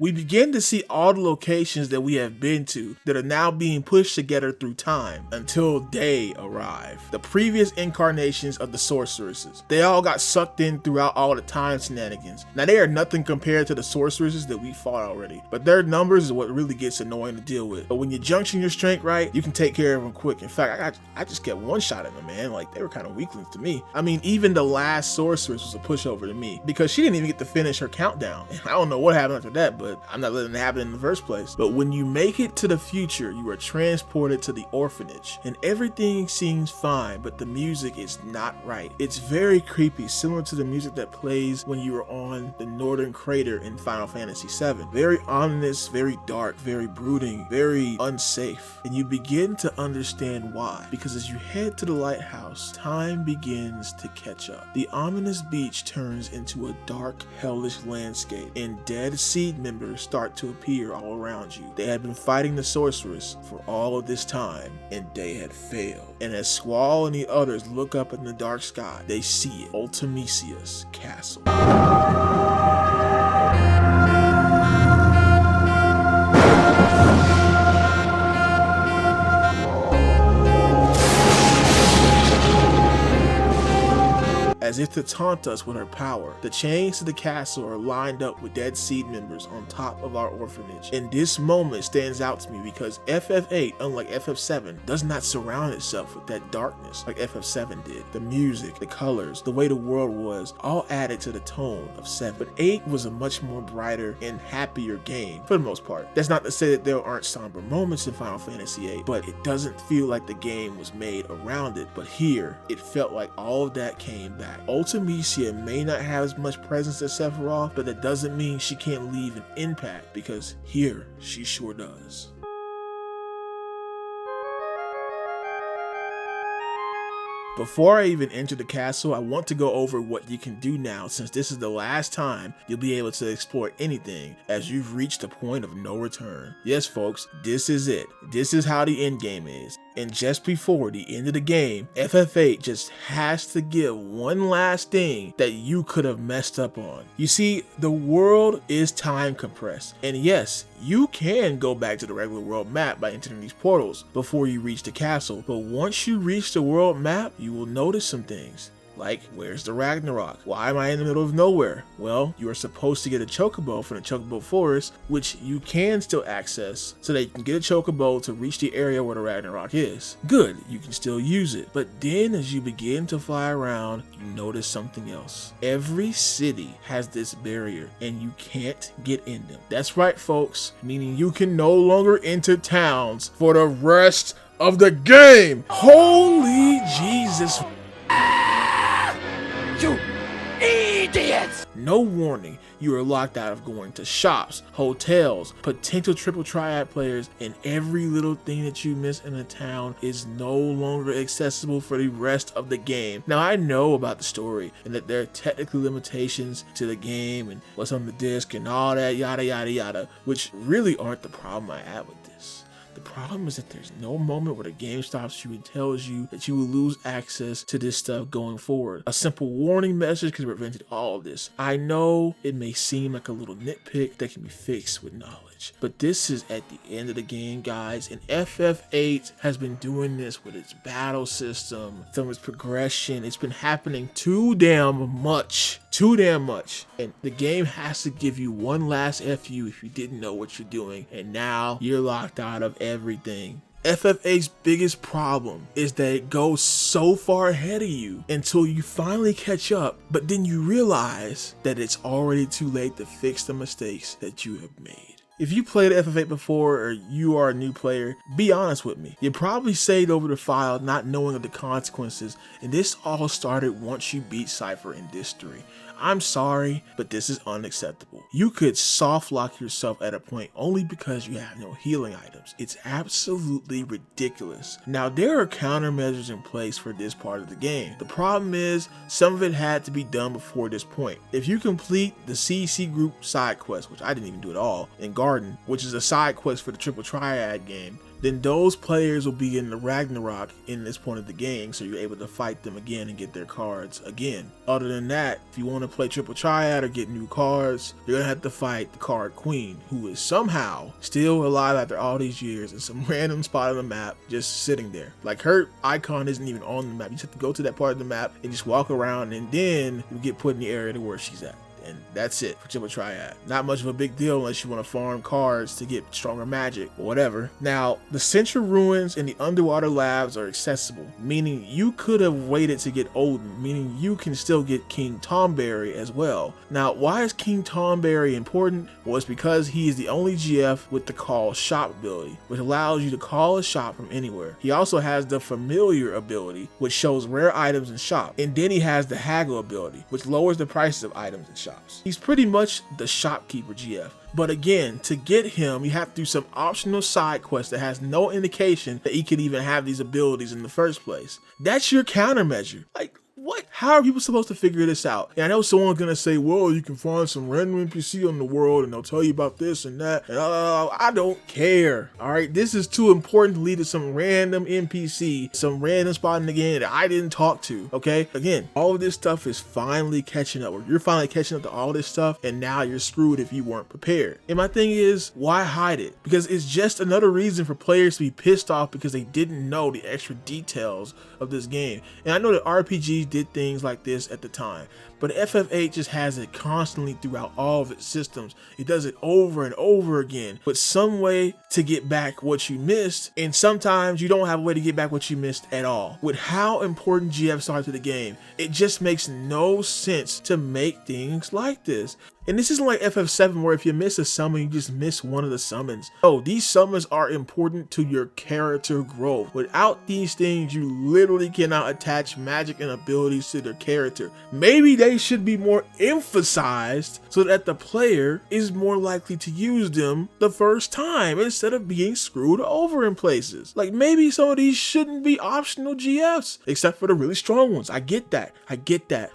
We begin to see all the locations that we have been to that are now being pushed together through time until they arrive. The previous incarnations of the sorceresses. They all got sucked in throughout all the time shenanigans. Now they are nothing compared to the sorceresses that we fought already, but their numbers is what really gets annoying to deal with. But when you junction your strength right, you can take care of them quick. In fact, I just kept one shot at them, man. Like, they were kind of weaklings to me. I mean, even the last sorceress was a pushover to me because she didn't even get to finish her countdown. I don't know what happened after that, but but I'm not letting it happen in the first place. But when you make it to the future, you are transported to the orphanage, and everything seems fine, but the music is not right. It's very creepy, similar to the music that plays when you are on the northern crater in Final Fantasy VII. Very ominous, very dark, very brooding, very unsafe. And you begin to understand why, because as you head to the lighthouse, time begins to catch up. The ominous beach turns into a dark, hellish landscape, and dead seed members start to appear all around you. They had been fighting the sorceress for all of this time, and they had failed. And as Squall and the others look up in the dark sky, they see it, Ultimisia's castle. As if to taunt us with her power, the chains to the castle are lined up with dead seed members on top of our orphanage. And this moment stands out to me because FF8, unlike FF7, does not surround itself with that darkness like FF7 did. The music, the colors, the way the world was, all added to the tone of 7. But 8 was a much more brighter and happier game, for the most part. That's not to say that there aren't somber moments in Final Fantasy 8, but it doesn't feel like the game was made around it. But here, it felt like all of that came back. Ultimisia may not have as much presence as Sephiroth, but that doesn't mean she can't leave an impact, because here she sure does. Before I even enter the castle, I want to go over what you can do now, since this is the last time you'll be able to explore anything, as you've reached a point of no return. Yes folks, this is it. This is how the endgame is. And just before the end of the game, FF8 just has to give one last thing that you could have messed up on. You see, the world is time compressed, and yes, you can go back to the regular world map by entering these portals before you reach the castle, but once you reach the world map, you will notice some things. Like, where's the Ragnarok? Why am I in the middle of nowhere? Well, you are supposed to get a chocobo from the chocobo forest, which you can still access so that you can get a chocobo to reach the area where the Ragnarok is. Good, you can still use it. But then as you begin to fly around, you notice something else. Every city has this barrier and you can't get in them. That's right folks, meaning you can no longer enter towns for the rest of the game. Holy Jesus. You idiots! No warning, you are locked out of going to shops, hotels, potential triple triad players, and every little thing that you miss in a town is no longer accessible for the rest of the game. Now I know about the story and that there are technical limitations to the game and what's on the disc and all that yada yada yada, which really aren't the problem I have with this. The problem is that there's no moment where the game stops you and tells you that you will lose access to this stuff going forward. A simple warning message could have prevented all of this. I know it may seem like a little nitpick that can be fixed with knowledge, but this is at the end of the game, guys, and FF8 has been doing this with its battle system, from its progression. It's been happening too damn much. And the game has to give you one last FU if you didn't know what you're doing, and now you're locked out of everything. FF8's biggest problem is that it goes so far ahead of you until you finally catch up, but then you realize that it's already too late to fix the mistakes that you have made. If you played FF8 before or you are a new player, be honest with me. You probably saved over the file not knowing of the consequences, and this all started once you beat Cypher in Disc 3. I'm sorry, but this is unacceptable. You could soft lock yourself at a point only because you have no healing items. It's absolutely ridiculous. Now there are countermeasures in place for this part of the game. The problem is some of it had to be done before this point. If you complete the CC group side quest, which I didn't even do at all, in Garden, which is a side quest for the Triple Triad game, then those players will be in the Ragnarok in this point of the game, so you're able to fight them again and get their cards again. Other than that, if you want to play Triple Triad or get new cards, you're gonna have to fight the Card Queen, who is somehow still alive after all these years in some random spot on the map, just sitting there. Like, her icon isn't even on the map. You just have to go to that part of the map and just walk around, and then you get put in the area to where she's at. and that's it for Triple Triad. Not much of a big deal unless you want to farm cards to get stronger magic or whatever. Now, the Central Ruins and the Underwater Labs are accessible, meaning you could have waited to get Odin, meaning you can still get King Tomberry as well. Now, why is King Tomberry important? Well, it's because he is the only GF with the Call Shop ability, which allows you to call a shop from anywhere. He also has the Familiar ability, which shows rare items in shop, and then he has the Haggle ability, which lowers the prices of items in shops. He's pretty much the shopkeeper GF. But again, to get him, you have to do some optional side quest that has no indication that he could even have these abilities in the first place. That's your countermeasure. Like, what? How are people supposed to figure this out? And I know someone's gonna say, well, you can find some random NPC on the world and they'll tell you about this and that. And I don't care. All right, this is too important to lead to some random NPC, some random spot in the game that I didn't talk to. Okay, again, all of this stuff is finally catching up. Or you're finally catching up to all this stuff, and now you're screwed if you weren't prepared. And my thing is, why hide it? Because it's just another reason for players to be pissed off because they didn't know the extra details of this game. And I know that RPGs did things like this at the time, but FF8 just has it constantly throughout all of its systems. It does it over and over again with some way to get back what you missed, and sometimes you don't have a way to get back what you missed at all. With how important GFs are to the game, it just makes no sense to make things like this. And this isn't like FF7 where if you miss a summon, you just miss one of the summons. Oh, these summons are important to your character growth. Without these things, you literally cannot attach magic and abilities to their character. Maybe they should be more emphasized so that the player is more likely to use them the first time instead of being screwed over in places. Like, maybe some of these shouldn't be optional GFs, except for the really strong ones. I get that.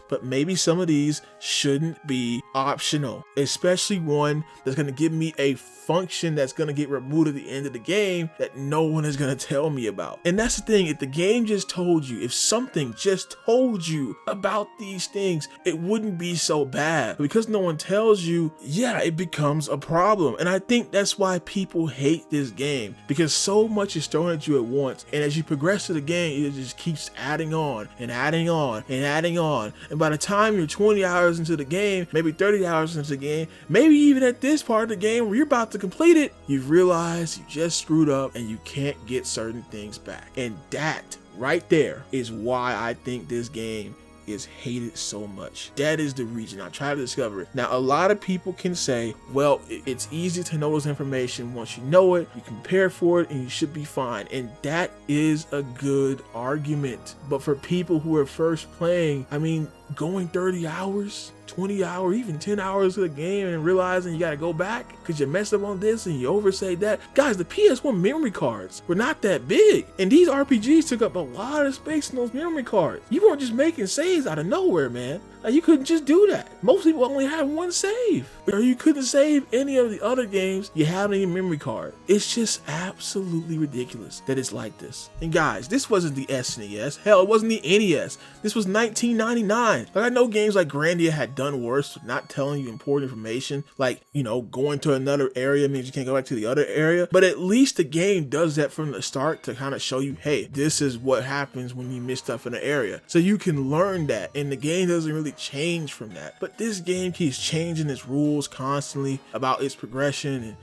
But maybe some of these shouldn't be optional, especially one that's going to give me a function that's going to get removed at the end of the game that no one is going to tell me about. And that's the thing, if the game just told you, if something just told you about these things, it wouldn't be so bad. But because no one tells you, yeah, it becomes a problem. And I think that's why people hate this game, because so much is thrown at you at once, and as you progress to the game, it just keeps adding on and adding on and adding on, and by the time you're 20 hours into the game, maybe 30 hours into the game, maybe even at this part of the game where you're about to complete it, you've realized you just screwed up and you can't get certain things back. And that right there is why I think this game is hated so much. That is the reason I try to discover it. Now, a lot of people can say, well, it's easy to know this information. Once you know it, you can prepare for it and you should be fine. And that is a good argument. But for people who are first playing, I mean, going 30 hours, 20 hours, even 10 hours of the game and realizing you got to go back because you messed up on this and you oversayed that. Guys, the PS1 memory cards were not that big, and these RPGs took up a lot of space in those memory cards. You weren't just making saves out of nowhere, man. Like, you couldn't just do that. Most people only had one save, or you couldn't save any of the other games you had on your memory card. It's just absolutely ridiculous that it's like this. And guys, this wasn't the SNES. Hell, it wasn't the NES. This was 1999. Like, I know games like Grandia had done worse with not telling you important information, like, you know, going to another area means you can't go back to the other area, but at least the game does that from the start to kind of show you, hey, this is what happens when you miss stuff in an area, so you can learn that, and the game doesn't really change from that. But this game keeps changing its rules constantly about its progression, and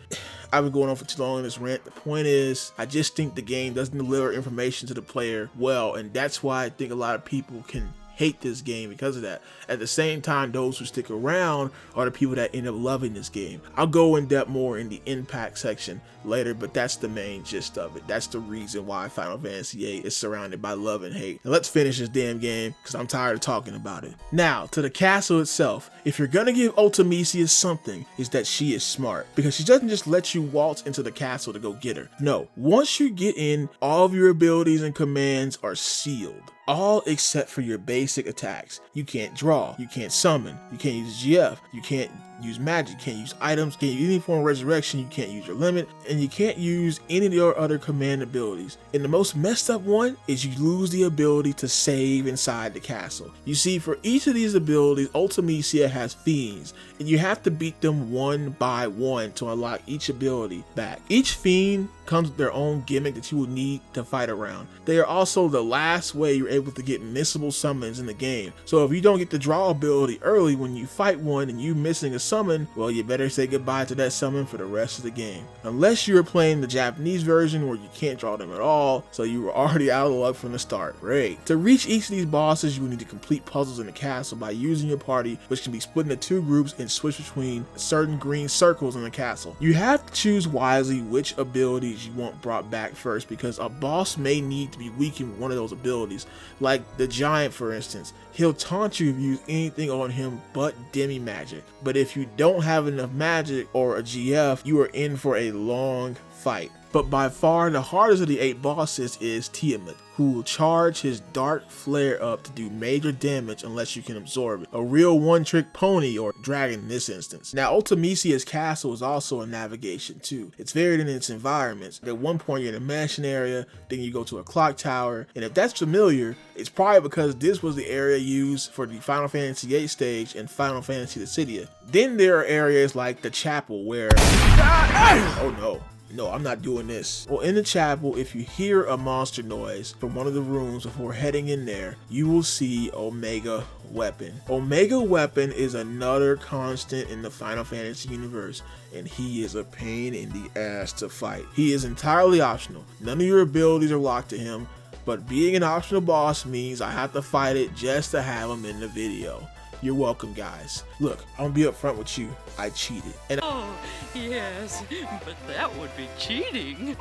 I've been going on for too long in this rant. The point is, I just think the game doesn't deliver information to the player well, and that's why I think a lot of people can hate this game because of that. At the same time, those who stick around are the people that end up loving this game. I'll go in depth more in the impact section later, but that's the main gist of it. That's the reason why Final Fantasy VIII is surrounded by love and hate. Now let's finish this damn game because I'm tired of talking about it. Now, to the castle itself. If you're gonna give Ultimisia something, is that she is smart, because she doesn't just let you waltz into the castle to go get her. No, once you get in, all of your abilities and commands are sealed. All except for your basic attacks. You can't draw, you can't summon, you can't use GF, you can't use magic, you can't use items, you can't use any form of resurrection, you can't use your limit, and you can't use any of your other command abilities. And the most messed up one is you lose the ability to save inside the castle. You see, for each of these abilities, Ultimisia has fiends, and you have to beat them one by one to unlock each ability back. Each fiend comes with their own gimmick that you will need to fight around. They are also the last way you're able to get missable summons in the game. So if you don't get the draw ability early when you fight one and you missing a summon, well, you better say goodbye to that summon for the rest of the game. Unless you're playing the Japanese version where you can't draw them at all, so you were already out of luck from the start. Great. To reach each of these bosses, you will need to complete puzzles in the castle by using your party, which can be split into 2 groups and switch between certain green circles in the castle. You have to choose wisely which abilities you want brought back first, because a boss may need to be weak in one of those abilities, like the giant for instance. He'll taunt you if you use anything on him but demi magic, but if you don't have enough magic or a GF, you are in for a long fight. But by far the hardest of the 8 bosses is Tiamat, who will charge his dark flare up to do major damage unless you can absorb it. A real one-trick pony, or dragon in this instance. Now Ultimecia's castle is also a navigation too. It's varied in its environments. At one point you're in a mansion area, then you go to a clock tower, and if that's familiar, it's probably because this was the area used for the Final Fantasy VIII stage and Final Fantasy Dissidia. Then there are areas like the chapel where... oh no. No, I'm not doing this. Well, in the chapel, if you hear a monster noise from one of the rooms before heading in there, you will see Omega Weapon. Omega Weapon is another constant in the Final Fantasy universe, and he is a pain in the ass to fight. He is entirely optional. None of your abilities are locked to him, but being an optional boss means I have to fight it just to have him in the video. You're welcome, guys. Look, I'm gonna be up front with you. I cheated. And Oh, yes, but that would be cheating.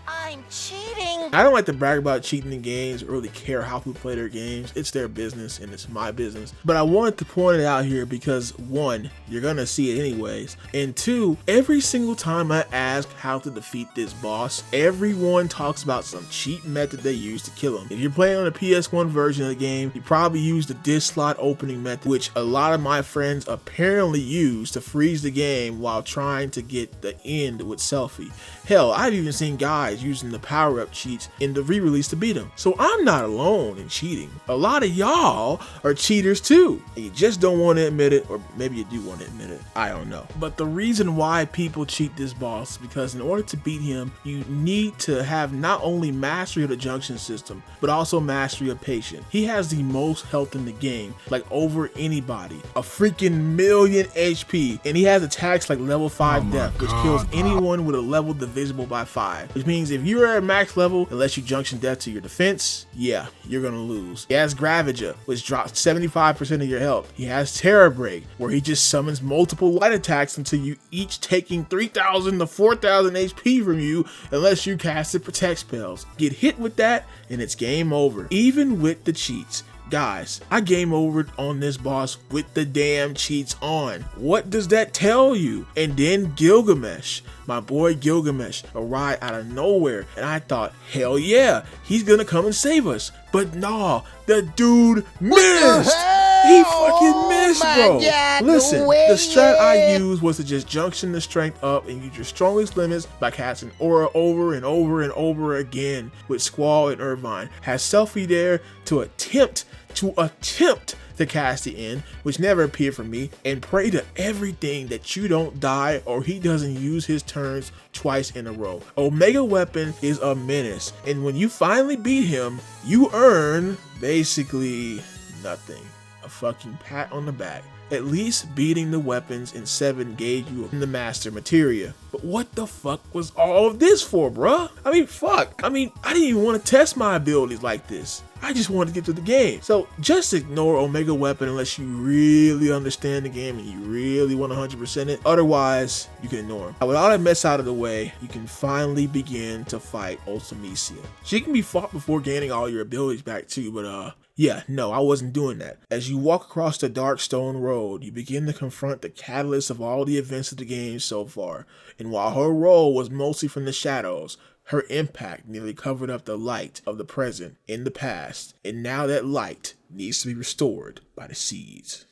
I'm cheating. I don't like to brag about cheating in games or really care how people play their games. It's their business and it's my business. But I wanted to point it out here because 1, you're gonna see it anyways, and 2, every single time I ask how to defeat this boss, everyone talks about some cheat method they use to kill him. If you're playing on a PS1 version of the game, you probably use the disc slot opening method, which a lot of my friends apparently use to freeze the game while trying to get the end with Selfie. Hell, I've even seen guys using the power-up cheats in the re-release to beat him. So I'm not alone in cheating. A lot of y'all are cheaters too, and you just don't want to admit it, or maybe you do want to admit it. I don't know. But the reason why people cheat this boss is because in order to beat him, you need to have not only mastery of the junction system, but also mastery of patient. He has the most health in the game, like over anybody. A freaking million HP, and he has attacks like level 5 death, which kills anyone with a level divisible by 5. Which means if you're at max level, unless you junction death to your defense, yeah, you're gonna lose. He has Gravaja, which drops 75% of your health. He has Terra Break, where he just summons multiple light attacks until you each taking 3,000 to 4,000 HP from you unless you casted protect spells. Get hit with that and it's game over, even with the cheats. Guys, I game over on this boss with the damn cheats on. What does that tell you? And then Gilgamesh, my boy Gilgamesh, arrived out of nowhere, and I thought, hell yeah, he's gonna come and save us. But nah, the dude missed. He fucking missed, bro. God, Listen, the strat I used was to just junction the strength up and use your strongest limits by casting Aura over and over and over again with Squall and Irvine. Has Selfie there to attempt to cast the end, which never appeared for me, and pray to everything that you don't die or he doesn't use his turns twice in a row. Omega Weapon is a menace, and when you finally beat him, you earn basically nothing. A fucking pat on the back. At least beating the weapons in 7 gave you the master materia. But what the fuck was all of this for, bruh? I mean, fuck. I mean, I didn't even want to test my abilities like this. I just wanted to get to the game. So just ignore Omega Weapon unless you really understand the game and you really want 100% it. Otherwise, you can ignore him. Now, with all that mess out of the way, you can finally begin to fight Ultimecia. She can be fought before gaining all your abilities back too, but yeah, no, I wasn't doing that. As you walk across the dark stone road, you begin to confront the catalyst of all the events of the game so far. And while her role was mostly from the shadows, her impact nearly covered up the light of the present in the past. And now that light needs to be restored by the seeds.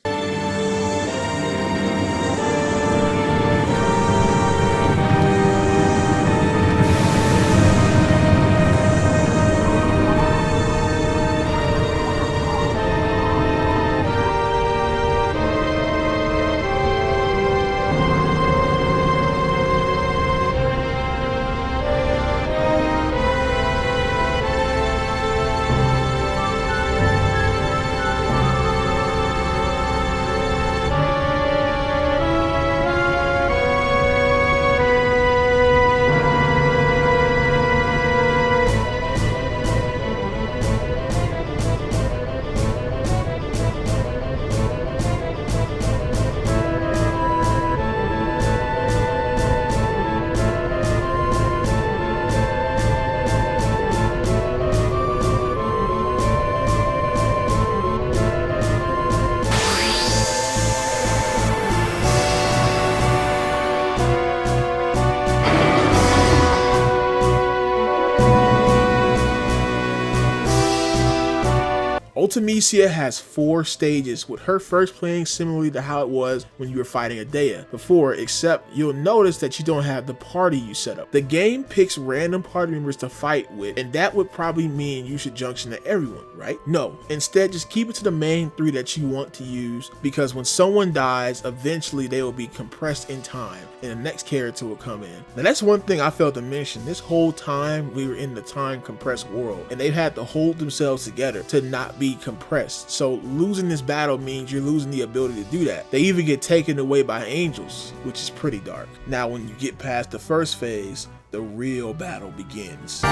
Ultimecia has 4 stages, with her first playing similarly to how it was when you were fighting Adea before, except you'll notice that you don't have the party you set up. The game picks random party members to fight with, and that would probably mean you should junction to everyone, right? No, instead just keep it to the main 3 that you want to use, because when someone dies, eventually they will be compressed in time and the next character will come in. Now that's one thing I failed to mention. This whole time we were in the time compressed world, and they've had to hold themselves together to not be compressed. So losing this battle means you're losing the ability to do that. They even get taken away by angels, which is pretty dark. Now when you get past the first phase, the real battle begins.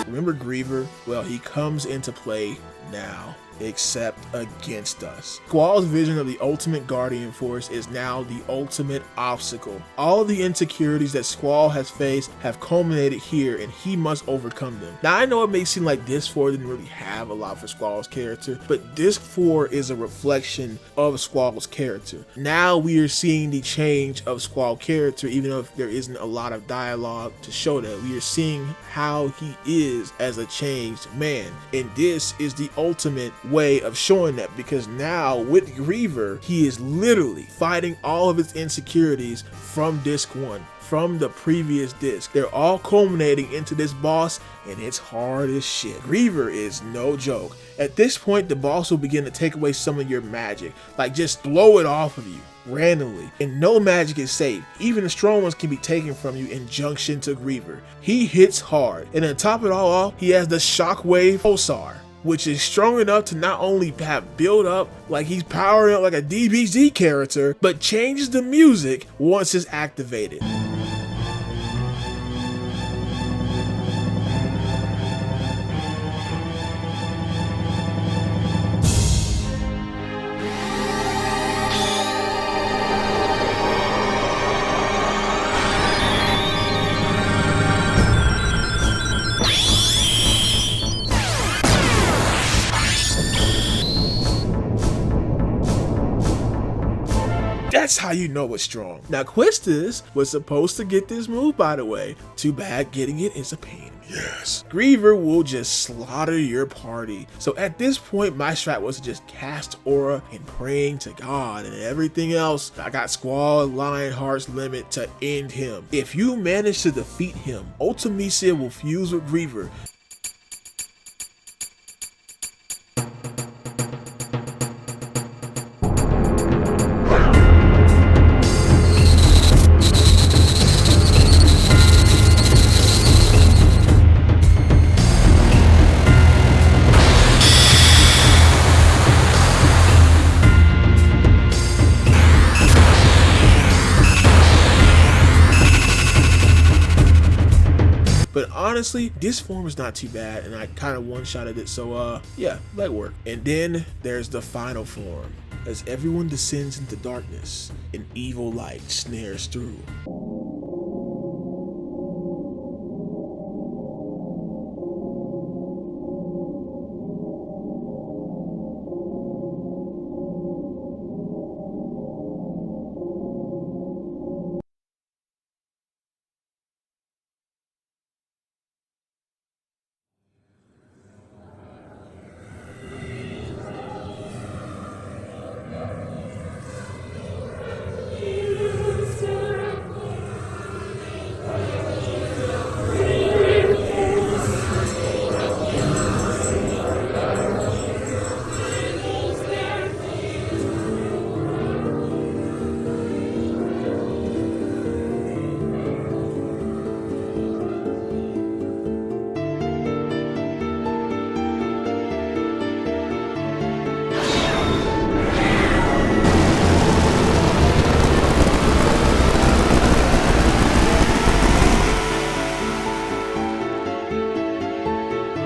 Remember Griever? Well, he comes into play now, except against us. Squall's vision of the ultimate guardian force is now the ultimate obstacle. All the insecurities that Squall has faced have culminated here, and he must overcome them. Now I know it may seem like Disc 4 didn't really have a lot for Squall's character, but Disc 4 is a reflection of Squall's character. Now we are seeing the change of Squall's character, even though there isn't a lot of dialogue to show that. We are seeing how he is as a changed man, and this is the ultimate way of showing that, because now with Griever, he is literally fighting all of his insecurities from Disc 1, from the previous disc. They're all culminating into this boss, and it's hard as shit. Griever is no joke. At this point, the boss will begin to take away some of your magic, like just blow it off of you randomly, and no magic is safe. Even the strong ones can be taken from you in junction to Griever. He hits hard, and to top it all off, he has the Shockwave Pulsar, which is strong enough to not only have build up like he's powering up like a DBZ character, but changes the music once it's activated. That's how you know it's strong. Now Quistis was supposed to get this move, by the way. Too bad getting it is a pain. Yes. Griever will just slaughter your party. So at this point, my strat was to just cast Aura and praying to God, and everything else, I got Squall Lionheart's limit to end him. If you manage to defeat him, Ultimecia will fuse with Griever. But honestly, this form is not too bad, and I kind of one-shotted it, so yeah, that worked. And then there's the final form. As everyone descends into darkness, an evil light snares through.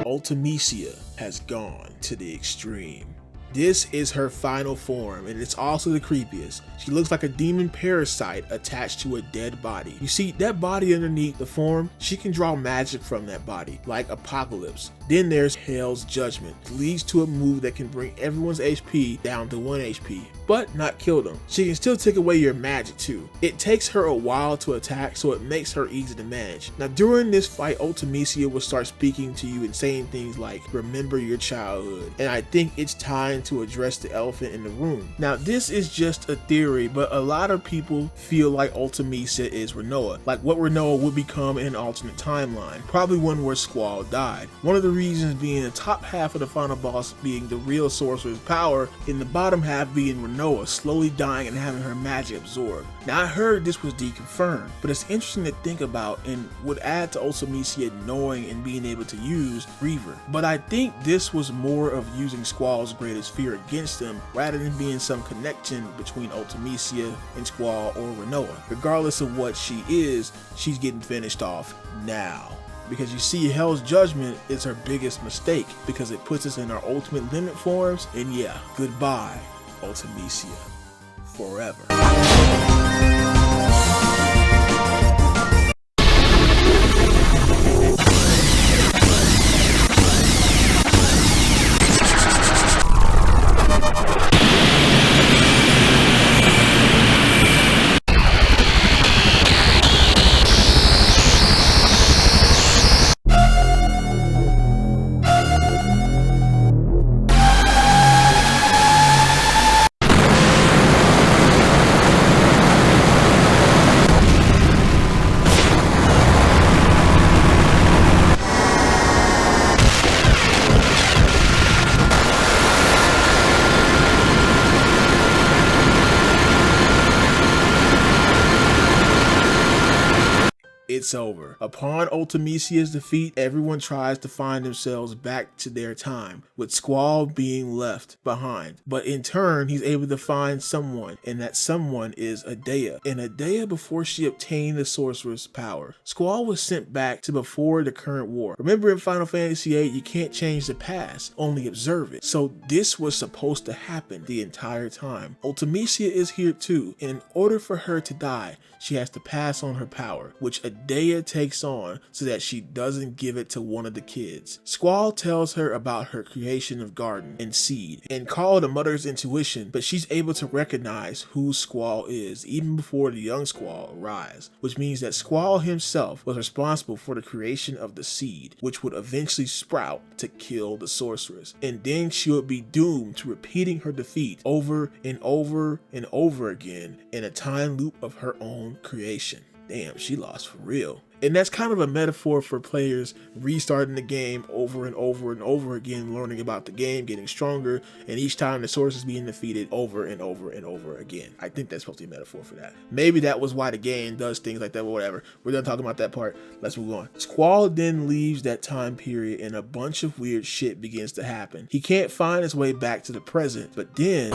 Ultimecia has gone to the extreme. This is her final form, and it's also the creepiest. She looks like a demon parasite attached to a dead body. You see, that body underneath the form, she can draw magic from that body, like Apocalypse. Then there's Hell's Judgment. It leads to a move that can bring everyone's HP down to 1 HP, but not kill them. She can still take away your magic too. It takes her a while to attack, so it makes her easy to manage. Now during this fight, Ultimecia will start speaking to you and saying things like, remember your childhood. And I think it's time to address the elephant in the room. Now this is just a theory, but a lot of people feel like Ultimecia is Renoa, like what Renoa would become in an alternate timeline, probably one where Squall died. One of the reasons being the top half of the final boss being the real sorcerer's power, and the bottom half being Renoa slowly dying and having her magic absorbed. Now I heard this was deconfirmed, but it's interesting to think about and would add to Ultimecia knowing and being able to use Reaver. But I think this was more of using Squall's greatest fear against him rather than being some connection between Ultimecia and Squall or Renoa. Regardless of what she is, she's getting finished off now. Because you see, Hell's Judgment is her biggest mistake because it puts us in our ultimate limit forms, and yeah, goodbye, Ultimecia, forever. It's over. Upon Ultimecia's defeat, everyone tries to find themselves back to their time, with Squall being left behind. But in turn, he's able to find someone, and that someone is Adea. And Adea, before she obtained the sorcerer's power, Squall was sent back to before the current war. Remember in Final Fantasy VIII, you can't change the past, only observe it. So this was supposed to happen the entire time. Ultimecia is here too, and in order for her to die, she has to pass on her power, which Adea takes on so that she doesn't give it to one of the kids. Squall tells her about her creation of Garden and Seed and called a mother's intuition, but she's able to recognize who Squall is even before the young Squall arrives, which means that Squall himself was responsible for the creation of the Seed, which would eventually sprout to kill the sorceress. And then she would be doomed to repeating her defeat over and over and over again in a time loop of her own creation. Damn, she lost for real. And that's kind of a metaphor for players restarting the game over and over and over again, learning about the game, getting stronger, and each time the source is being defeated over and over and over again. I think that's supposed to be a metaphor for that. Maybe that was why the game does things like that, or whatever. We're done talking about that part. Let's move on. Squall then leaves that time period and a bunch of weird shit begins to happen. He can't find his way back to the present, but then...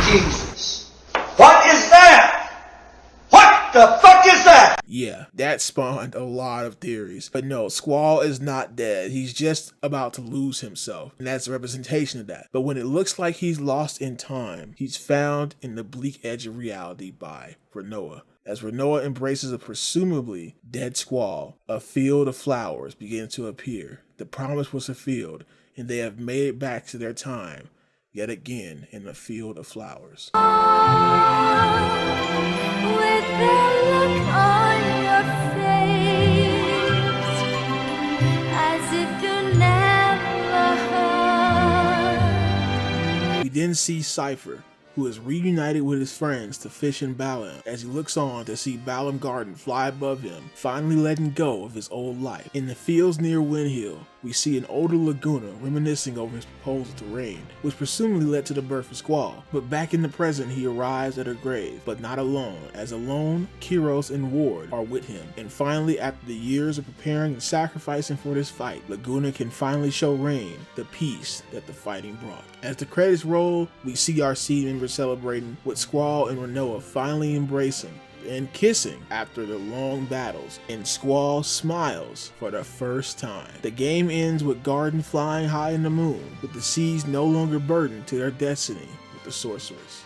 Jesus. What is that? What the fuck is that? Yeah, that spawned a lot of theories. But no, Squall is not dead. He's just about to lose himself. And that's a representation of that. But when it looks like he's lost in time, he's found in the bleak edge of reality by Renoa. As Renoa embraces a presumably dead Squall, a field of flowers begins to appear. The promise was fulfilled, and they have made it back to their time. Yet again in a field of flowers. With that look on your face, as if you're then see Cypher, who is reunited with his friends to fish in Balam, as he looks on to see Balam Garden fly above him, finally letting go of his old life. In the fields near Wind Hill, we see an older Laguna reminiscing over his proposal to Rain, which presumably led to the birth of Squall. But back in the present, he arrives at her grave, but not alone, as Alone, Kiros, and Ward are with him. And finally, after the years of preparing and sacrificing for this fight, Laguna can finally show Rain the peace that the fighting brought. As the credits roll, we see our seed members celebrating, with Squall and Renoa finally embracing and kissing after the long battles, and Squall smiles for the first time. The game ends with Garden flying high in the moon, with the seas no longer burdened to their destiny with the sorceress.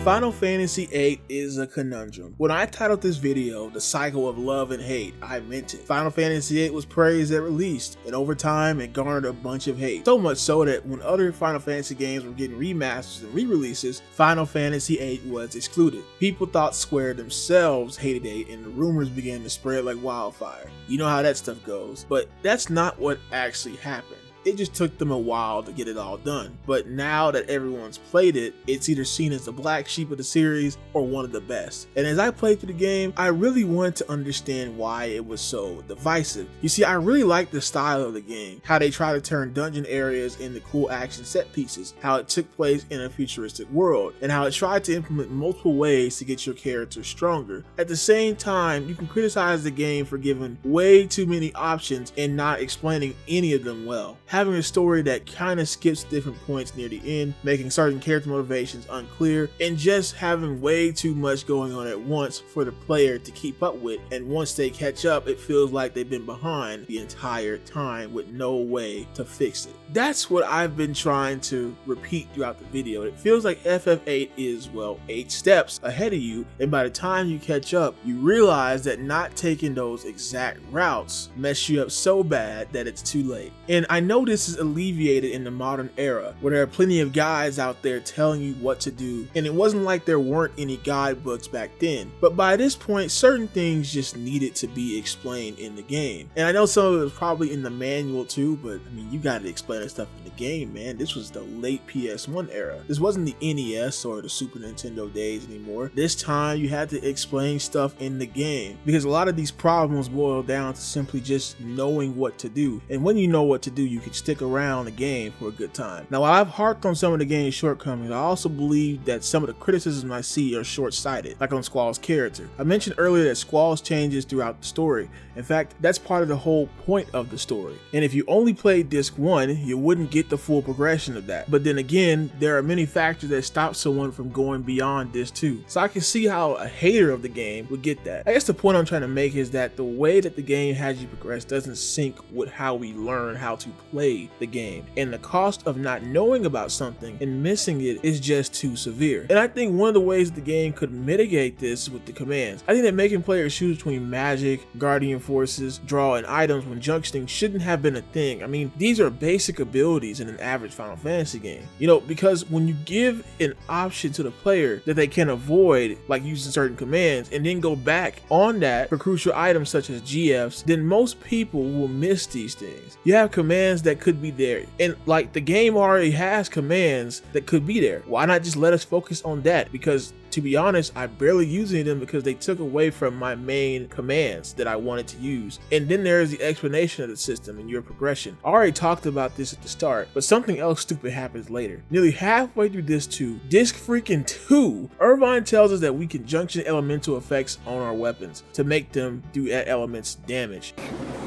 Final Fantasy VIII is a conundrum. When I titled this video, The Cycle of Love and Hate, I meant it. Final Fantasy VIII was praised at release, and over time it garnered a bunch of hate. So much so that when other Final Fantasy games were getting remasters and re-releases, Final Fantasy VIII was excluded. People thought Square themselves hated VIII, and the rumors began to spread like wildfire. You know how that stuff goes. But that's not what actually happened. It just took them a while to get it all done. But now that everyone's played it, it's either seen as the black sheep of the series or one of the best. And as I played through the game, I really wanted to understand why it was so divisive. You see, I really like the style of the game, how they try to turn dungeon areas into cool action set pieces, how it took place in a futuristic world, and how it tried to implement multiple ways to get your character stronger. At the same time, you can criticize the game for giving way too many options and not explaining any of them well. Having a story that kind of skips different points near the end, making certain character motivations unclear, and just having way too much going on at once for the player to keep up with, and once they catch up, it feels like they've been behind the entire time with no way to fix it. That's what I've been trying to repeat throughout the video. It feels like FF8 is, well, 8 steps ahead of you, and by the time you catch up, you realize that not taking those exact routes mess you up so bad that it's too late. And I know this is alleviated in the modern era, where there are plenty of guides out there telling you what to do, and it wasn't like there weren't any guidebooks back then, but by this point certain things just needed to be explained in the game. And I know some of it was probably in the manual too, but I mean, you gotta explain that stuff in the game, man. This was the late PS1 era. This wasn't the NES or the Super Nintendo days anymore. This time you had to explain stuff in the game, because a lot of these problems boil down to simply just knowing what to do, and when you know what to do, you can stick around the game for a good time. Now, while I've harped on some of the game's shortcomings, I also believe that some of the criticisms I see are short-sighted, like on Squall's character. I mentioned earlier that Squall's changes throughout the story. In fact, that's part of the whole point of the story. And if you only played disc 1, you wouldn't get the full progression of that. But then again, there are many factors that stop someone from going beyond disc 2. So I can see how a hater of the game would get that. I guess the point I'm trying to make is that the way that the game has you progress doesn't sync with how we learn how to play the game, and the cost of not knowing about something and missing it is just too severe. And I think one of the ways the game could mitigate this with the commands. I think that making players choose between magic, guardian forces, draw, and items when junctioning shouldn't have been a thing. I mean, these are basic abilities in an average Final Fantasy game, you know, because when you give an option to the player that they can avoid, like using certain commands, and then go back on that for crucial items such as GFs, then most people will miss these things. You have commands that could be there, and like the game already has commands that could be there. Why not just let us focus on that? Because to be honest, I barely use any of them because they took away from my main commands that I wanted to use. And then there is the explanation of the system and your progression. I already talked about this at the start, but something else stupid happens later. Nearly halfway through disc 2, disc freaking 2, Irvine tells us that we can junction elemental effects on our weapons to make them do that element's damage.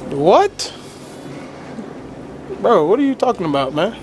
What? Bro, what are you talking about, man?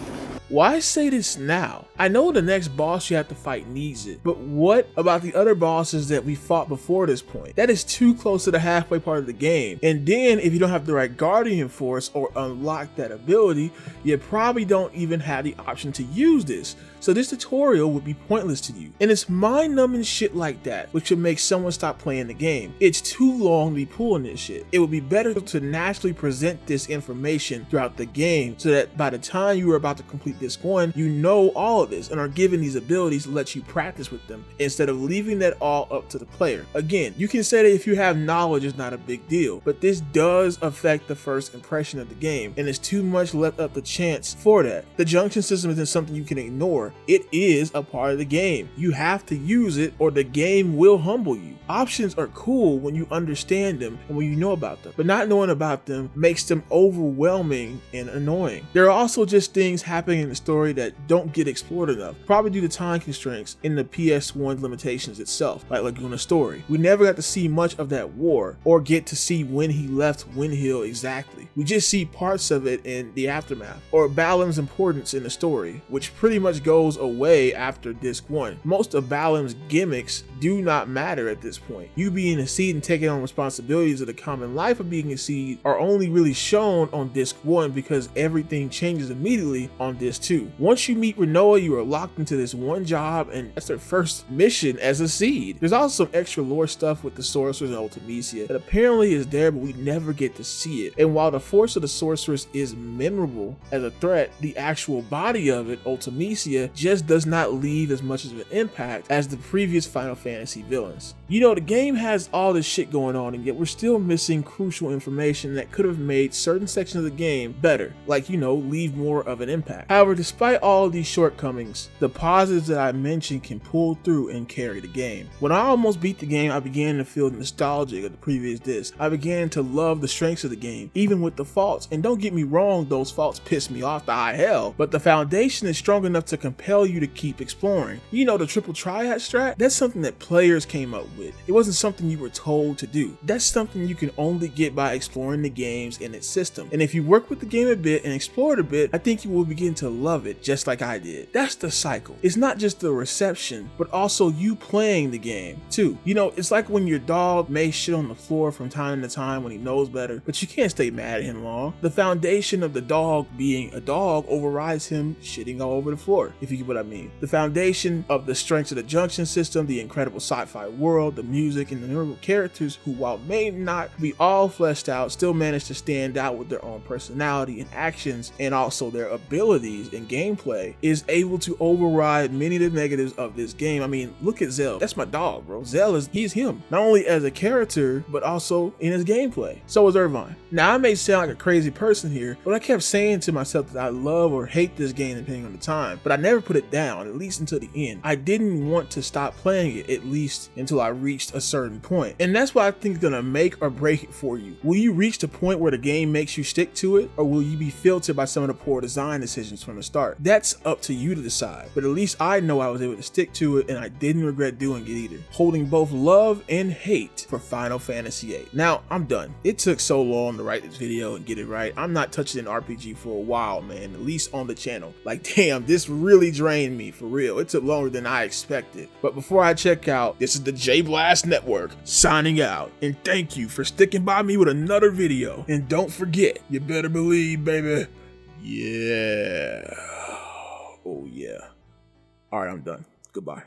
Why say this now? I know the next boss you have to fight needs it, but what about the other bosses that we fought before this point? That is too close to the halfway part of the game. And then if you don't have the right Guardian Force or unlock that ability, you probably don't even have the option to use this. So this tutorial would be pointless to you. And it's mind-numbing shit like that which would make someone stop playing the game. It's too long to be pulling this shit. It would be better to naturally present this information throughout the game so that by the time you are about to complete Disc 1, you know all of this and are given these abilities to let you practice with them instead of leaving that all up to the player. Again, you can say that if you have knowledge it's not a big deal, but this does affect the first impression of the game and it's too much left up the chance for that. The junction system isn't something you can ignore. It is a part of the game. You have to use it or the game will humble you. Options are cool when you understand them and when you know about them, but not knowing about them makes them overwhelming and annoying. There are also just things happening in the story that don't get explored enough, probably due to time constraints in the PS1 limitations itself, like Laguna Story. We never got to see much of that war or get to see when he left Windhill exactly. We just see parts of it in the aftermath or Balam's importance in the story, which pretty much goes away after Disc 1. Most of Balam's gimmicks do not matter at this point. You being a seed and taking on responsibilities of the common life of being a seed are only really shown on Disc 1 because everything changes immediately on Disc 2. Once you meet Rinoa, you are locked into this one job and that's their first mission as a seed. There's also some extra lore stuff with the sorcerers and Ultimecia that apparently is there but we never get to see it. And while the force of the sorceress is memorable as a threat, the actual body of it, Ultimecia, just does not leave as much of an impact as the previous Final Fantasy villains. You know, the game has all this shit going on and yet we're still missing crucial information that could have made certain sections of the game better, like, you know, leave more of an impact. However, despite all of these shortcomings, the positives that I mentioned can pull through and carry the game. When I almost beat the game, I began to feel nostalgic of the previous disc. I began to love the strengths of the game, even with the faults. And don't get me wrong, those faults piss me off to high hell, but the foundation is strong enough to compel you to keep exploring. You know, the triple triad strat, that's something that players came up with. It wasn't something you were told to do. That's something you can only get by exploring the games and its system. And if you work with the game a bit and explore it a bit, I think you will begin to love it just like I did. That's the cycle. It's not just the reception, but also you playing the game too. You know, it's like when your dog may shit on the floor from time to time when he knows better, but you can't stay mad at him long. The foundation of the dog being a dog overrides him shitting all over the floor, if you get what I mean. The foundation of the strengths of the junction system, the incredible sci-fi world, the music, and the memorable characters who, while may not be all fleshed out, still manage to stand out with their own personality and actions and also their abilities and gameplay, is able to override many of the negatives of this game. I mean, look at Zell. That's my dog, bro. Zell he's him. Not only as a character, but also in his gameplay. So is Irvine. Now, I may sound like a crazy person here, but I kept saying to myself that I love or hate this game depending on the time, but I never put it down, at least until the end. I didn't want to stop playing it, at least until I reached a certain point. And that's what I think is gonna make or break it for you. Will you reach the point where the game makes you stick to it, or will you be filtered by some of the poor design decisions from the start? That's up to you to decide, but at least I know I was able to stick to it and I didn't regret doing it either. Holding both love and hate for Final Fantasy VIII. Now, I'm done. It took so long to write this video and get it right. I'm not touching an RPG for a while, man, at least on the channel. Like, damn, this really drained me, for real. It took longer than I expected. But before I check out, this is the JayBlastNetwork signing out, and thank you for sticking by me with another video. And don't forget, you better believe, baby. Yeah. Oh yeah. All right, I'm done. Goodbye.